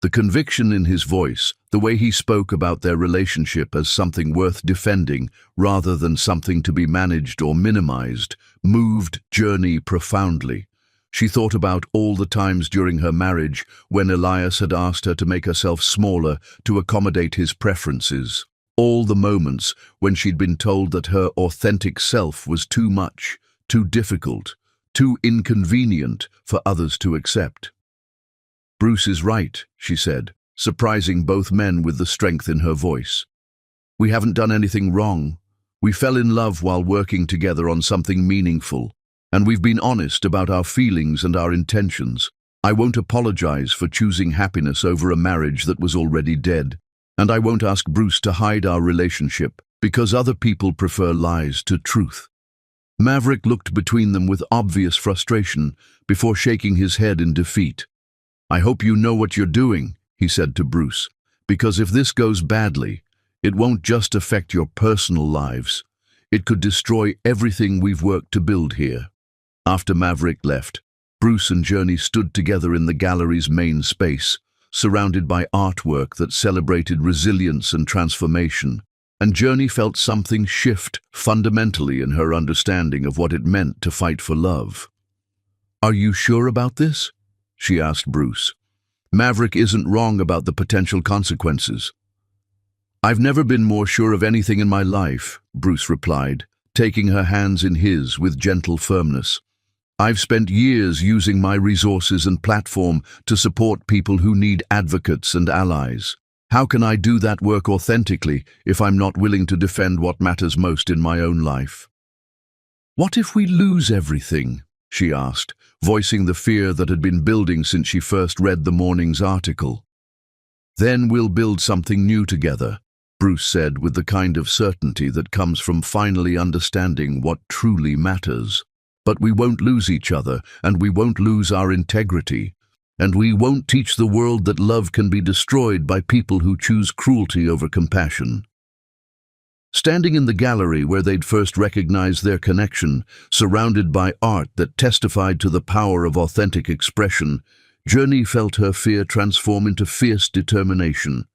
A: The conviction in his voice, the way he spoke about their relationship as something worth defending rather than something to be managed or minimized, moved Journey profoundly. She thought about all the times during her marriage when Elias had asked her to make herself smaller to accommodate his preferences. All the moments when she'd been told that her authentic self was too much, too difficult, too inconvenient for others to accept. Bruce is right, she said, surprising both men with the strength in her voice. We haven't done anything wrong. We fell in love while working together on something meaningful, and we've been honest about our feelings and our intentions. I won't apologize for choosing happiness over a marriage that was already dead, and I won't ask Bruce to hide our relationship because other people prefer lies to truth. Maverick looked between them with obvious frustration before shaking his head in defeat. I hope you know what you're doing, he said to Bruce, because if this goes badly, it won't just affect your personal lives. It could destroy everything we've worked to build here. After Maverick left, Bruce and Journey stood together in the gallery's main space, surrounded by artwork that celebrated resilience and transformation, and Journey felt something shift fundamentally in her understanding of what it meant to fight for love. Are you sure about this? She asked Bruce. Maverick isn't wrong about the potential consequences. I've never been more sure of anything in my life, Bruce replied, taking her hands in his with gentle firmness. I've spent years using my resources and platform to support people who need advocates and allies. How can I do that work authentically if I'm not willing to defend what matters most in my own life? What if we lose everything? She asked, voicing the fear that had been building since she first read the morning's article. Then we'll build something new together, Bruce said with the kind of certainty that comes from finally understanding what truly matters. But we won't lose each other, and we won't lose our integrity, and we won't teach the world that love can be destroyed by people who choose cruelty over compassion. Standing in the gallery where they'd first recognized their connection, surrounded by art that testified to the power of authentic expression, Journey felt her fear transform into fierce determination.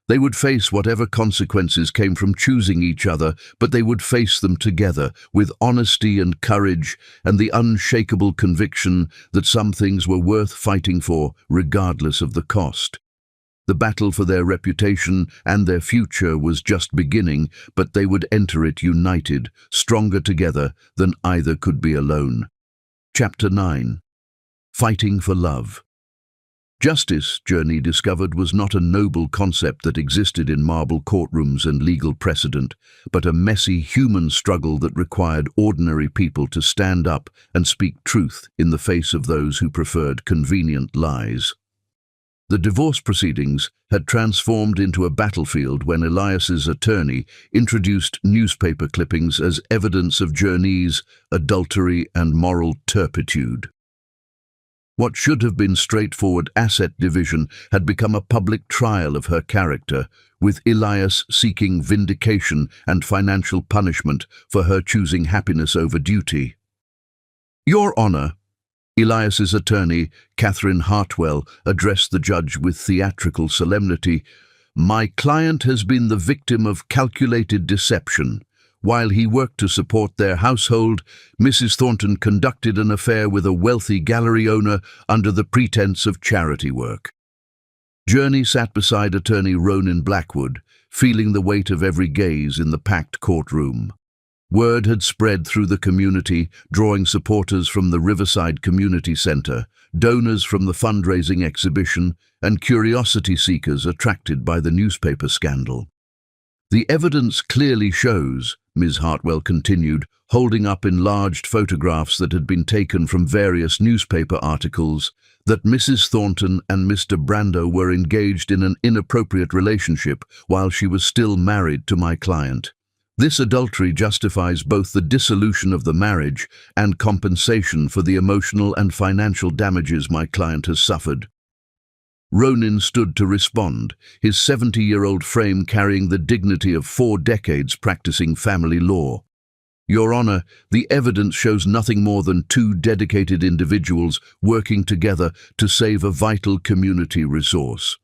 A: They would face whatever consequences came from choosing each other, but they would face them together with honesty and courage and the unshakable conviction that some things were worth fighting for, regardless of the cost. The battle for their reputation and their future was just beginning, but they would enter it united, stronger together than either could be alone. Chapter 9. Fighting for Love. Justice, Journey discovered, was not a noble concept that existed in marble courtrooms and legal precedent, but a messy human struggle that required ordinary people to stand up and speak truth in the face of those who preferred convenient lies. The divorce proceedings had transformed into a battlefield when Elias's attorney introduced newspaper clippings as evidence of Journey's adultery and moral turpitude. What should have been straightforward asset division had become a public trial of her character, with Elias seeking vindication and financial punishment for her choosing happiness over duty. "Your Honor," Elias's attorney, Catherine Hartwell, addressed the judge with theatrical solemnity, "My client has been the victim of calculated deception. While he worked to support their household, Mrs. Thornton conducted an affair with a wealthy gallery owner under the pretense of charity work." Journey sat beside attorney Ronan Blackwood, feeling the weight of every gaze in the packed courtroom. Word had spread through the community, drawing supporters from the Riverside Community Center, donors from the fundraising exhibition, and curiosity seekers attracted by the newspaper scandal. "The evidence clearly shows," Ms. Hartwell continued, holding up enlarged photographs that had been taken from various newspaper articles, "that Mrs. Thornton and Mr. Brando were engaged in an inappropriate relationship while she was still married to my client. This adultery justifies both the dissolution of the marriage and compensation for the emotional and financial damages my client has suffered." Ronan stood to respond, his 70-year-old frame carrying the dignity of 4 decades practicing family law. "Your Honor, the evidence shows nothing more than 2 dedicated individuals working together to save a vital community resource.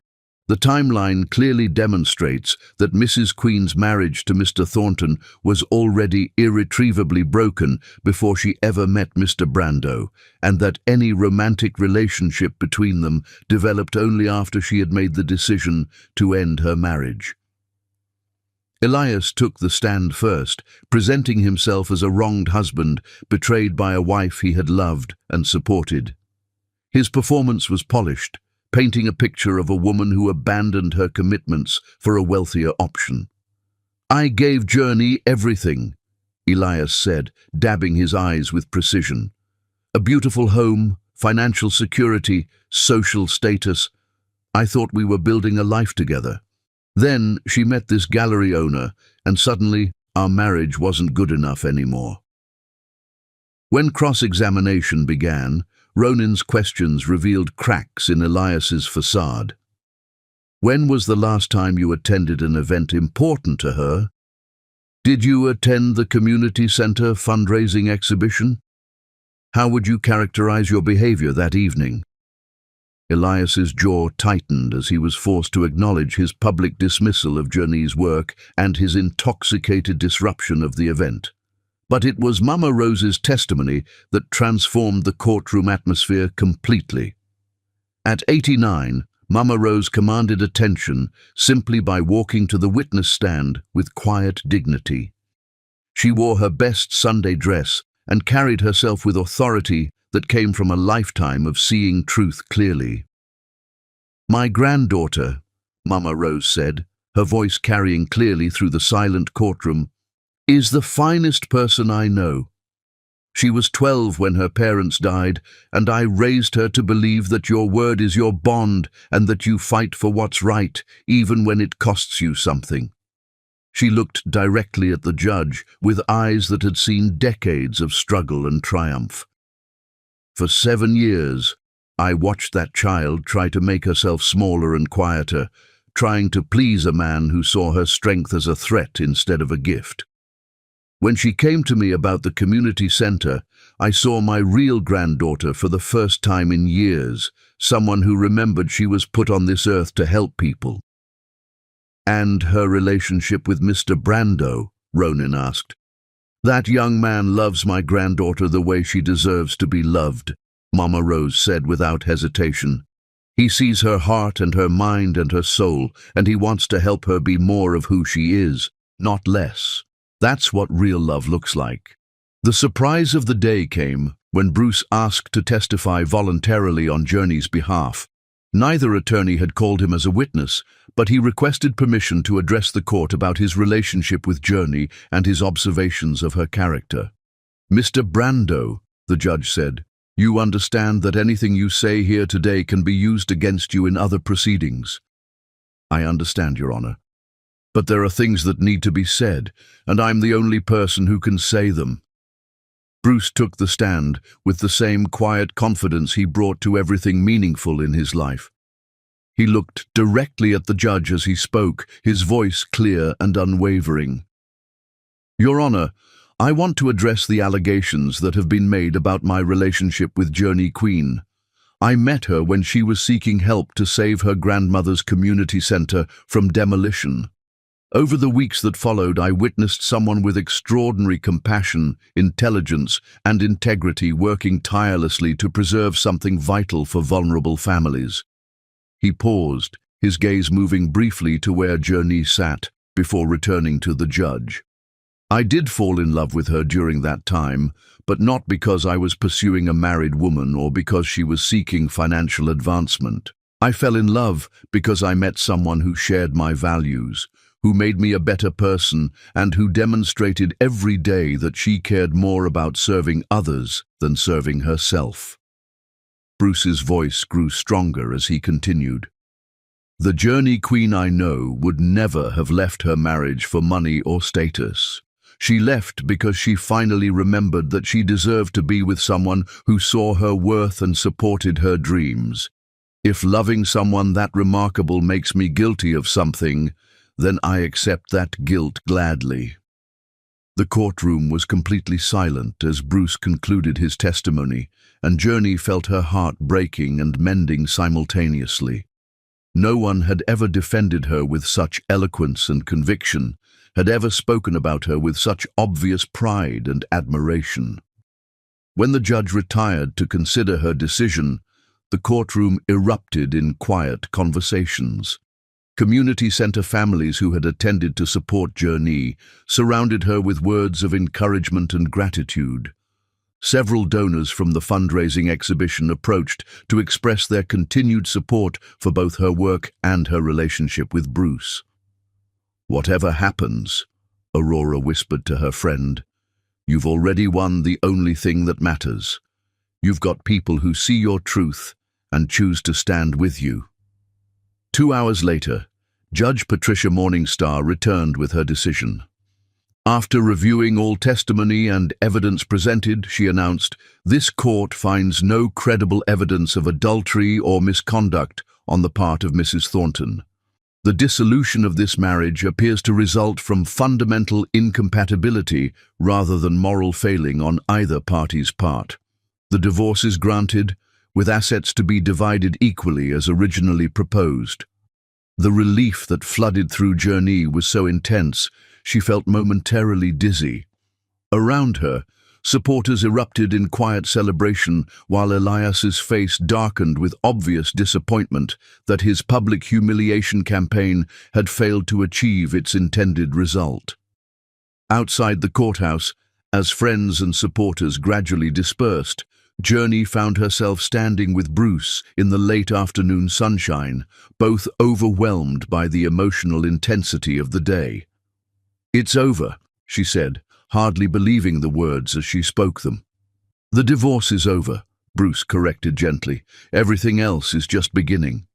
A: The timeline clearly demonstrates that Mrs. Queen's marriage to Mr. Thornton was already irretrievably broken before she ever met Mr. Brando, and that any romantic relationship between them developed only after she had made the decision to end her marriage." Elias took the stand first, presenting himself as a wronged husband, betrayed by a wife he had loved and supported. His performance was polished, painting a picture of a woman who abandoned her commitments for a wealthier option. "I gave Journey everything," Elias said, dabbing his eyes with precision. "A beautiful home, financial security, social status. I thought we were building a life together. Then she met this gallery owner, and suddenly our marriage wasn't good enough anymore." When cross-examination began, Ronan's questions revealed cracks in Elias's facade. "When was the last time you attended an event important to her? Did you attend the community center fundraising exhibition? How would you characterize your behavior that evening?" Elias's jaw tightened as he was forced to acknowledge his public dismissal of Journey's work and his intoxicated disruption of the event. But it was Mama Rose's testimony that transformed the courtroom atmosphere completely. At 89, Mama Rose commanded attention simply by walking to the witness stand with quiet dignity. She wore her best Sunday dress and carried herself with authority that came from a lifetime of seeing truth clearly. "My granddaughter," Mama Rose said, her voice carrying clearly through the silent courtroom, "is the finest person I know. She was 12 when her parents died, and I raised her to believe that your word is your bond and that you fight for what's right, even when it costs you something." She looked directly at the judge with eyes that had seen decades of struggle and triumph. "For 7 years, I watched that child try to make herself smaller and quieter, trying to please a man who saw her strength as a threat instead of a gift. When she came to me about the community center, I saw my real granddaughter for the first time in years, someone who remembered she was put on this earth to help people." "And her relationship with Mr. Brando?" Ronan asked. "That young man loves my granddaughter the way she deserves to be loved," Mama Rose said without hesitation. "He sees her heart and her mind and her soul, and he wants to help her be more of who she is, not less. That's what real love looks like." The surprise of the day came when Bruce asked to testify voluntarily on Journey's behalf. Neither attorney had called him as a witness, but he requested permission to address the court about his relationship with Journey and his observations of her character. "Mr. Brando," the judge said, "you understand that anything you say here today can be used against you in other proceedings." "I understand, Your Honor. But there are things that need to be said, and I'm the only person who can say them." Bruce took the stand with the same quiet confidence he brought to everything meaningful in his life. He looked directly at the judge as he spoke, his voice clear and unwavering. "Your Honor, I want to address the allegations that have been made about my relationship with Journey Queen. I met her when she was seeking help to save her grandmother's community center from demolition. Over the weeks that followed, I witnessed someone with extraordinary compassion, intelligence, and integrity working tirelessly to preserve something vital for vulnerable families." He paused, his gaze moving briefly to where Journey sat, before returning to the judge. "I did fall in love with her during that time, but not because I was pursuing a married woman or because she was seeking financial advancement. I fell in love because I met someone who shared my values, who made me a better person, and who demonstrated every day that she cared more about serving others than serving herself." Bruce's voice grew stronger as he continued. "The Journey Queen I know would never have left her marriage for money or status. She left because she finally remembered that she deserved to be with someone who saw her worth and supported her dreams. If loving someone that remarkable makes me guilty of something, then I accept that guilt gladly." The courtroom was completely silent as Bruce concluded his testimony, and Journey felt her heart breaking and mending simultaneously. No one had ever defended her with such eloquence and conviction, had ever spoken about her with such obvious pride and admiration. When the judge retired to consider her decision, the courtroom erupted in quiet conversations. Community center families who had attended to support Journey surrounded her with words of encouragement and gratitude. Several donors from the fundraising exhibition approached to express their continued support for both her work and her relationship with Bruce. "Whatever happens," Aurora whispered to her friend, "you've already won the only thing that matters. You've got people who see your truth and choose to stand with you." 2 hours later, Judge Patricia Morningstar returned with her decision. After reviewing all testimony and evidence presented, she announced, "This court finds no credible evidence of adultery or misconduct on the part of Mrs. Thornton. The dissolution of this marriage appears to result from fundamental incompatibility rather than moral failing on either party's part. The divorce is granted, with assets to be divided equally as originally proposed." The relief that flooded through Journey was so intense, she felt momentarily dizzy. Around her, supporters erupted in quiet celebration while Elias's face darkened with obvious disappointment that his public humiliation campaign had failed to achieve its intended result. Outside the courthouse, as friends and supporters gradually dispersed, Journey found herself standing with Bruce in the late afternoon sunshine, both overwhelmed by the emotional intensity of the day. "It's over," she said, hardly believing the words as she spoke them. "The divorce is over," Bruce corrected gently. "Everything else is just beginning."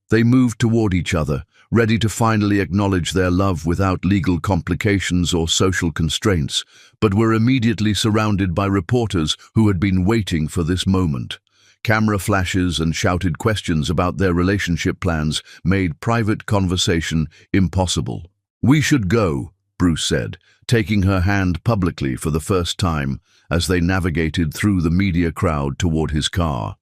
A: They moved toward each other, ready to finally acknowledge their love without legal complications or social constraints, but were immediately surrounded by reporters who had been waiting for this moment. Camera flashes and shouted questions about their relationship plans made private conversation impossible. "We should go," Bruce said, taking her hand publicly for the first time as they navigated through the media crowd toward his car.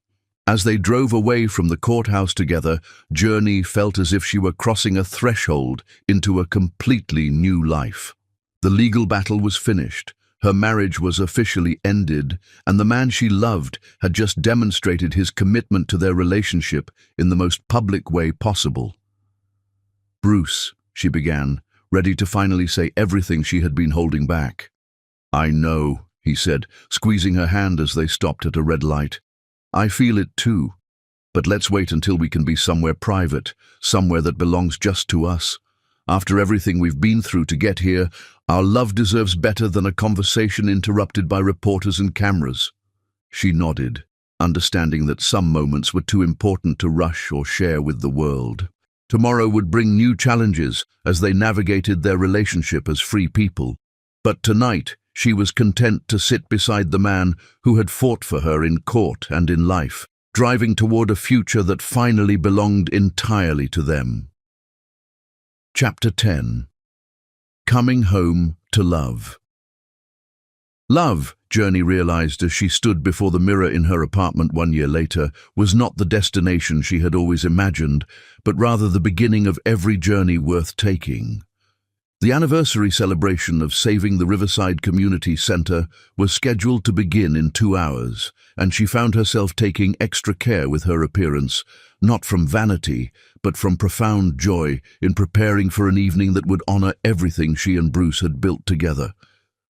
A: As they drove away from the courthouse together, Journey felt as if she were crossing a threshold into a completely new life. The legal battle was finished, her marriage was officially ended, and the man she loved had just demonstrated his commitment to their relationship in the most public way possible. "Bruce," she began, ready to finally say everything she had been holding back. "I know," he said, squeezing her hand as they stopped at a red light. "I feel it too. But let's wait until we can be somewhere private, somewhere that belongs just to us. After everything we've been through to get here, our love deserves better than a conversation interrupted by reporters and cameras." She nodded, understanding that some moments were too important to rush or share with the world. Tomorrow would bring new challenges as they navigated their relationship as free people. But tonight, she was content to sit beside the man who had fought for her in court and in life, driving toward a future that finally belonged entirely to them. Chapter 10. Coming Home to Love. Love, Journey realized as she stood before the mirror in her apartment 1 year later, was not the destination she had always imagined, but rather the beginning of every journey worth taking. The anniversary celebration of saving the Riverside Community Center was scheduled to begin in 2 hours, and she found herself taking extra care with her appearance, not from vanity, but from profound joy in preparing for an evening that would honor everything she and Bruce had built together.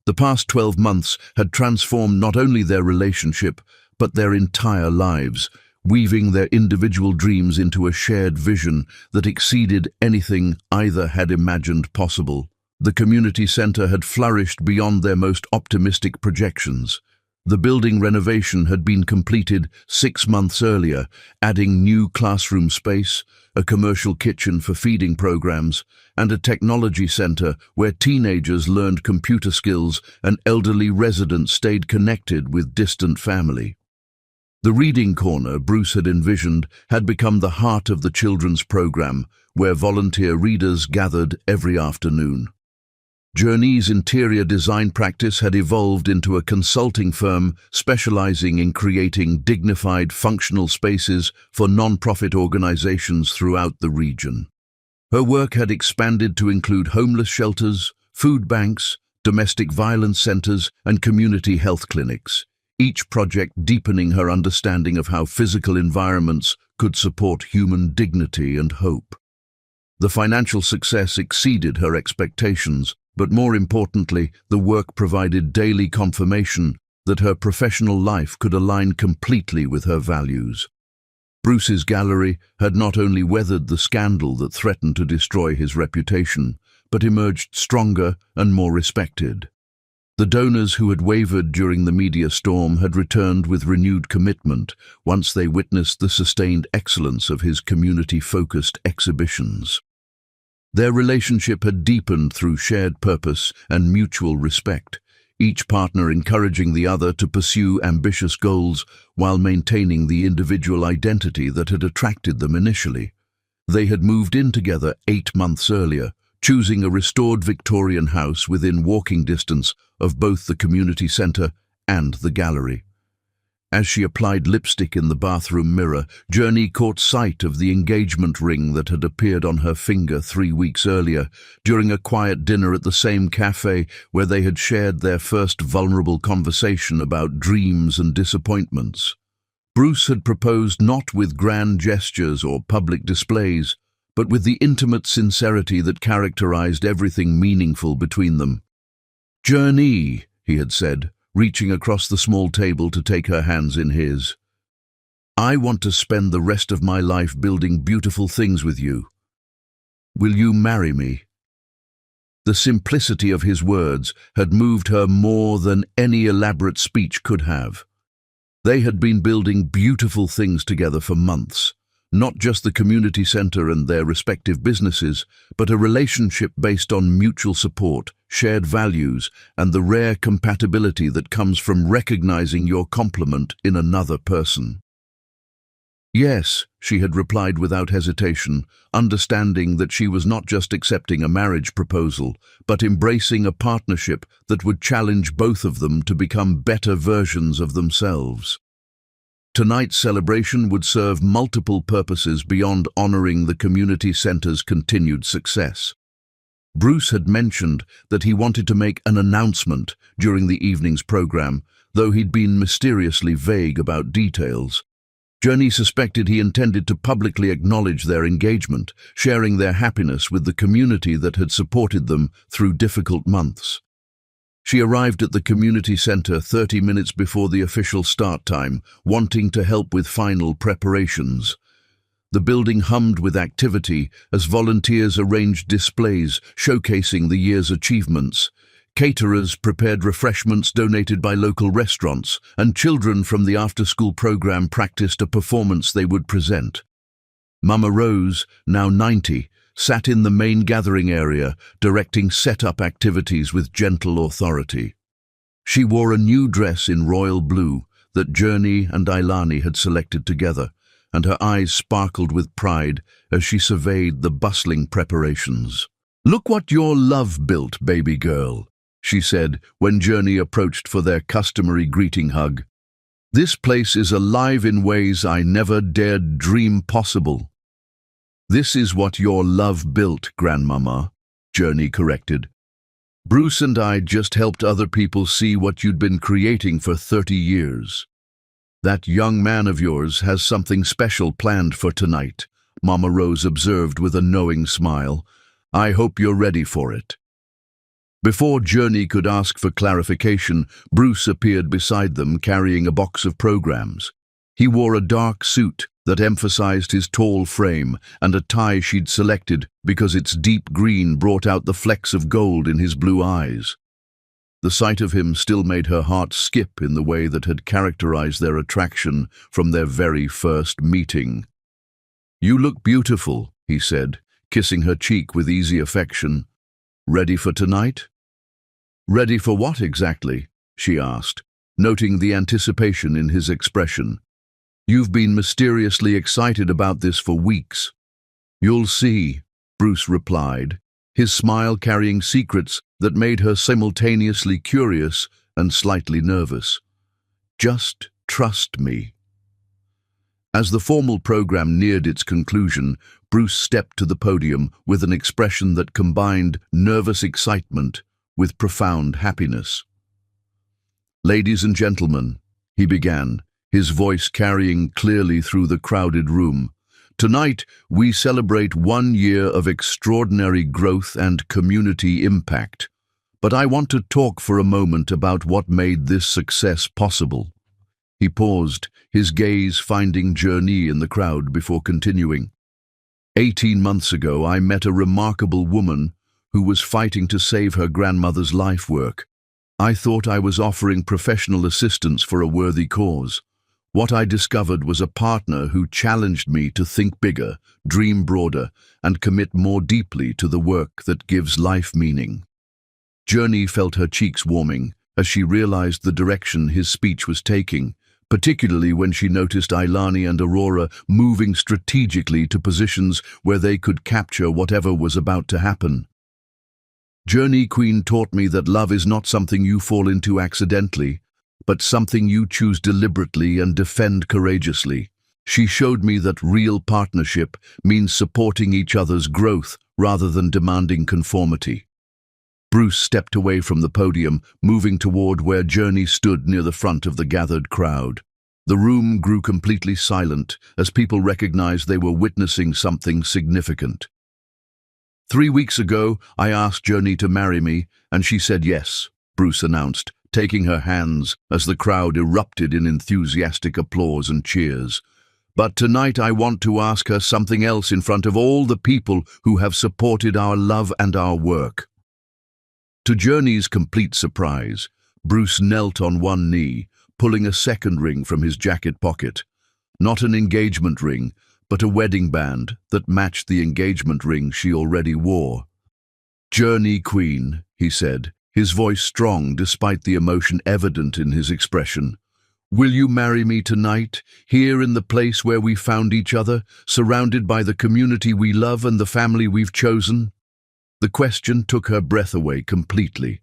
A: The past 12 months had transformed not only their relationship, but their entire lives, weaving their individual dreams into a shared vision that exceeded anything either had imagined possible. The community center had flourished beyond their most optimistic projections. The building renovation had been completed 6 months earlier, adding new classroom space, a commercial kitchen for feeding programs, and a technology center where teenagers learned computer skills and elderly residents stayed connected with distant family. The reading corner Bruce had envisioned had become the heart of the children's program, where volunteer readers gathered every afternoon. Journey's interior design practice had evolved into a consulting firm specializing in creating dignified, functional spaces for non-profit organizations throughout the region. Her work had expanded to include homeless shelters, food banks, domestic violence centers, and community health clinics, each project deepening her understanding of how physical environments could support human dignity and hope. The financial success exceeded her expectations, but more importantly, the work provided daily confirmation that her professional life could align completely with her values. Bruce's gallery had not only weathered the scandal that threatened to destroy his reputation, but emerged stronger and more respected. The donors who had wavered during the media storm had returned with renewed commitment once they witnessed the sustained excellence of his community-focused exhibitions. Their relationship had deepened through shared purpose and mutual respect, each partner encouraging the other to pursue ambitious goals while maintaining the individual identity that had attracted them initially. They had moved in together 8 months earlier, choosing a restored Victorian house within walking distance of both the community center and the gallery. As she applied lipstick in the bathroom mirror, Journey caught sight of the engagement ring that had appeared on her finger 3 weeks earlier, during a quiet dinner at the same cafe where they had shared their first vulnerable conversation about dreams and disappointments. Bruce had proposed not with grand gestures or public displays, but with the intimate sincerity that characterized everything meaningful between them. "Journey," he had said, reaching across the small table to take her hands in his. "I want to spend the rest of my life building beautiful things with you. Will you marry me?" The simplicity of his words had moved her more than any elaborate speech could have. They had been building beautiful things together for months, not just the community center and their respective businesses, but a relationship based on mutual support, shared values, and the rare compatibility that comes from recognizing your complement in another person. "Yes," she had replied without hesitation, understanding that she was not just accepting a marriage proposal, but embracing a partnership that would challenge both of them to become better versions of themselves. Tonight's celebration would serve multiple purposes beyond honoring the community center's continued success. Bruce had mentioned that he wanted to make an announcement during the evening's program, though he'd been mysteriously vague about details. Journey suspected he intended to publicly acknowledge their engagement, sharing their happiness with the community that had supported them through difficult months. She arrived at the community center 30 minutes before the official start time, wanting to help with final preparations. The building hummed with activity as volunteers arranged displays showcasing the year's achievements. Caterers prepared refreshments donated by local restaurants, and children from the after-school program practiced a performance they would present. Mama Rose, now 90, sat in the main gathering area, directing set-up activities with gentle authority. She wore a new dress in royal blue that Journey and Ailani had selected together, and her eyes sparkled with pride as she surveyed the bustling preparations. "Look what your love built, baby girl," she said when Journey approached for their customary greeting hug. "This place is alive in ways I never dared dream possible." "This is what your love built, Grandmama," Journey corrected. "Bruce and I just helped other people see what you'd been creating for 30 years. That young man of yours has something special planned for tonight," Mama Rose observed with a knowing smile. "I hope you're ready for it." Before Journey could ask for clarification, Bruce appeared beside them carrying a box of programs. He wore a dark suit that emphasized his tall frame and a tie she'd selected because its deep green brought out the flecks of gold in his blue eyes. The sight of him still made her heart skip in the way that had characterized their attraction from their very first meeting. "You look beautiful," he said, kissing her cheek with easy affection. "Ready for tonight?" "Ready for what exactly?" she asked, noting the anticipation in his expression. "You've been mysteriously excited about this for weeks." "You'll see," Bruce replied, his smile carrying secrets that made her simultaneously curious and slightly nervous. "Just trust me." As the formal program neared its conclusion, Bruce stepped to the podium with an expression that combined nervous excitement with profound happiness. "Ladies and gentlemen," he began, his voice carrying clearly through the crowded room, "tonight we celebrate 1 year of extraordinary growth and community impact. But I want to talk for a moment about what made this success possible." He paused, his gaze finding Journey in the crowd before continuing. 18 months ago, I met a remarkable woman who was fighting to save her grandmother's life work. I thought I was offering professional assistance for a worthy cause. What I discovered was a partner who challenged me to think bigger, dream broader, and commit more deeply to the work that gives life meaning. Journey felt her cheeks warming as she realized the direction his speech was taking, particularly when she noticed Ailani and Aurora moving strategically to positions where they could capture whatever was about to happen. "Journey Queen taught me that love is not something you fall into accidentally, but something you choose deliberately and defend courageously. She showed me that real partnership means supporting each other's growth rather than demanding conformity." Bruce stepped away from the podium, moving toward where Journey stood near the front of the gathered crowd. The room grew completely silent as people recognized they were witnessing something significant. 3 weeks ago, I asked Journey to marry me, and she said yes," Bruce announced, taking her hands as the crowd erupted in enthusiastic applause and cheers. "But tonight I want to ask her something else in front of all the people who have supported our love and our work." To Journey's complete surprise, Bruce knelt on one knee, pulling a second ring from his jacket pocket. Not an engagement ring, but a wedding band that matched the engagement ring she already wore. "Journey Queen," he said, his voice strong despite the emotion evident in his expression. "Will you marry me tonight, here in the place where we found each other, surrounded by the community we love and the family we've chosen?" The question took her breath away completely.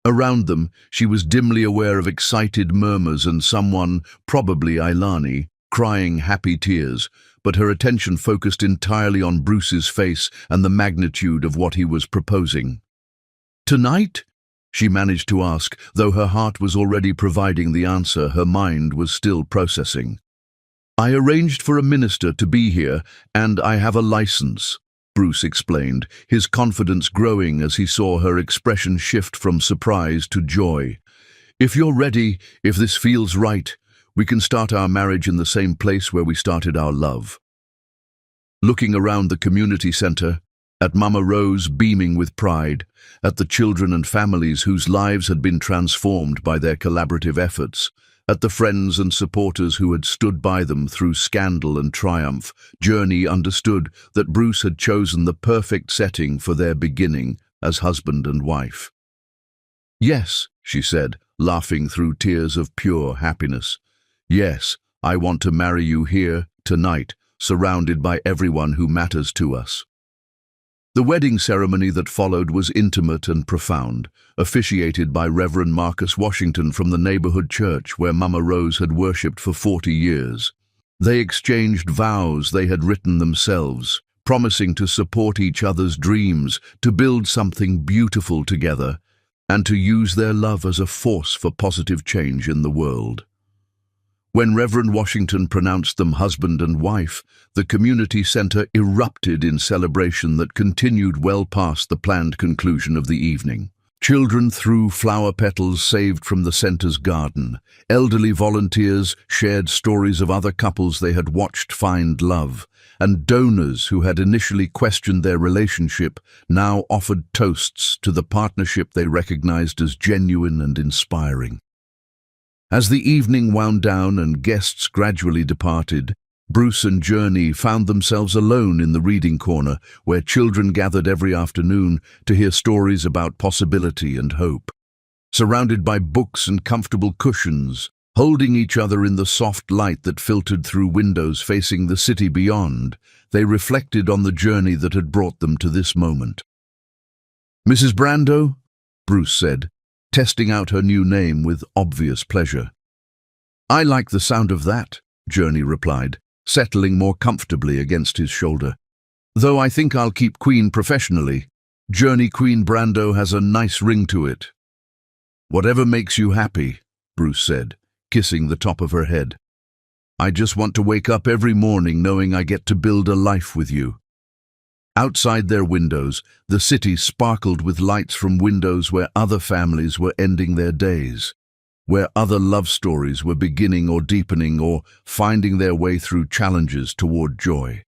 A: Around them, she was dimly aware of excited murmurs and someone, probably Ailani, crying happy tears, but her attention focused entirely on Bruce's face and the magnitude of what he was proposing. "Tonight?" she managed to ask, though her heart was already providing the answer her mind was still processing. "I arranged for a minister to be here, and I have a license," Bruce explained, his confidence growing as he saw her expression shift from surprise to joy. "If you're ready, if this feels right, we can start our marriage in the same place where we started our love." Looking around the community center, at Mama Rose beaming with pride, at the children and families whose lives had been transformed by their collaborative efforts, at the friends and supporters who had stood by them through scandal and triumph, Journey understood that Bruce had chosen the perfect setting for their beginning as husband and wife. "Yes," she said, laughing through tears of pure happiness. "Yes, I want to marry you here, tonight, surrounded by everyone who matters to us." The wedding ceremony that followed was intimate and profound, officiated by Reverend Marcus Washington from the neighborhood church where Mama Rose had worshipped for 40 years. They exchanged vows they had written themselves, promising to support each other's dreams, to build something beautiful together, and to use their love as a force for positive change in the world. When Reverend Washington pronounced them husband and wife, the community center erupted in celebration that continued well past the planned conclusion of the evening. Children threw flower petals saved from the center's garden. Elderly volunteers shared stories of other couples they had watched find love, and donors who had initially questioned their relationship now offered toasts to the partnership they recognized as genuine and inspiring. As the evening wound down and guests gradually departed, Bruce and Journey found themselves alone in the reading corner, where children gathered every afternoon to hear stories about possibility and hope. Surrounded by books and comfortable cushions, holding each other in the soft light that filtered through windows facing the city beyond, they reflected on the journey that had brought them to this moment. "Mrs. Brando?" Bruce said, testing out her new name with obvious pleasure. "I like the sound of that," Journey replied, settling more comfortably against his shoulder. "Though I think I'll keep Queen professionally. Journey Queen Brando has a nice ring to it." "Whatever makes you happy," Bruce said, kissing the top of her head. "I just want to wake up every morning knowing I get to build a life with you." Outside their windows, the city sparkled with lights from windows where other families were ending their days, where other love stories were beginning or deepening or finding their way through challenges toward joy.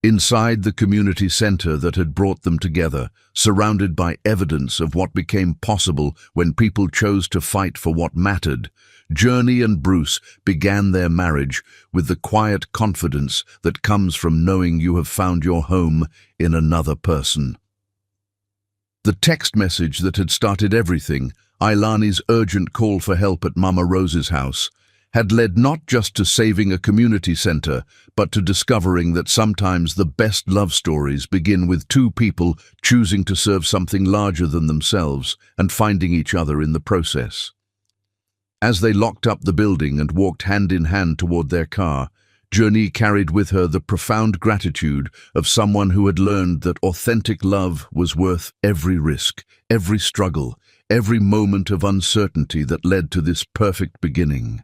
A: Inside the community center that had brought them together, surrounded by evidence of what became possible when people chose to fight for what mattered, Journey and Bruce began their marriage with the quiet confidence that comes from knowing you have found your home in another person. The text message that had started everything, Ailani's urgent call for help at Mama Rose's house, had led not just to saving a community center, but to discovering that sometimes the best love stories begin with two people choosing to serve something larger than themselves and finding each other in the process. As they locked up the building and walked hand in hand toward their car, Journey carried with her the profound gratitude of someone who had learned that authentic love was worth every risk, every struggle, every moment of uncertainty that led to this perfect beginning.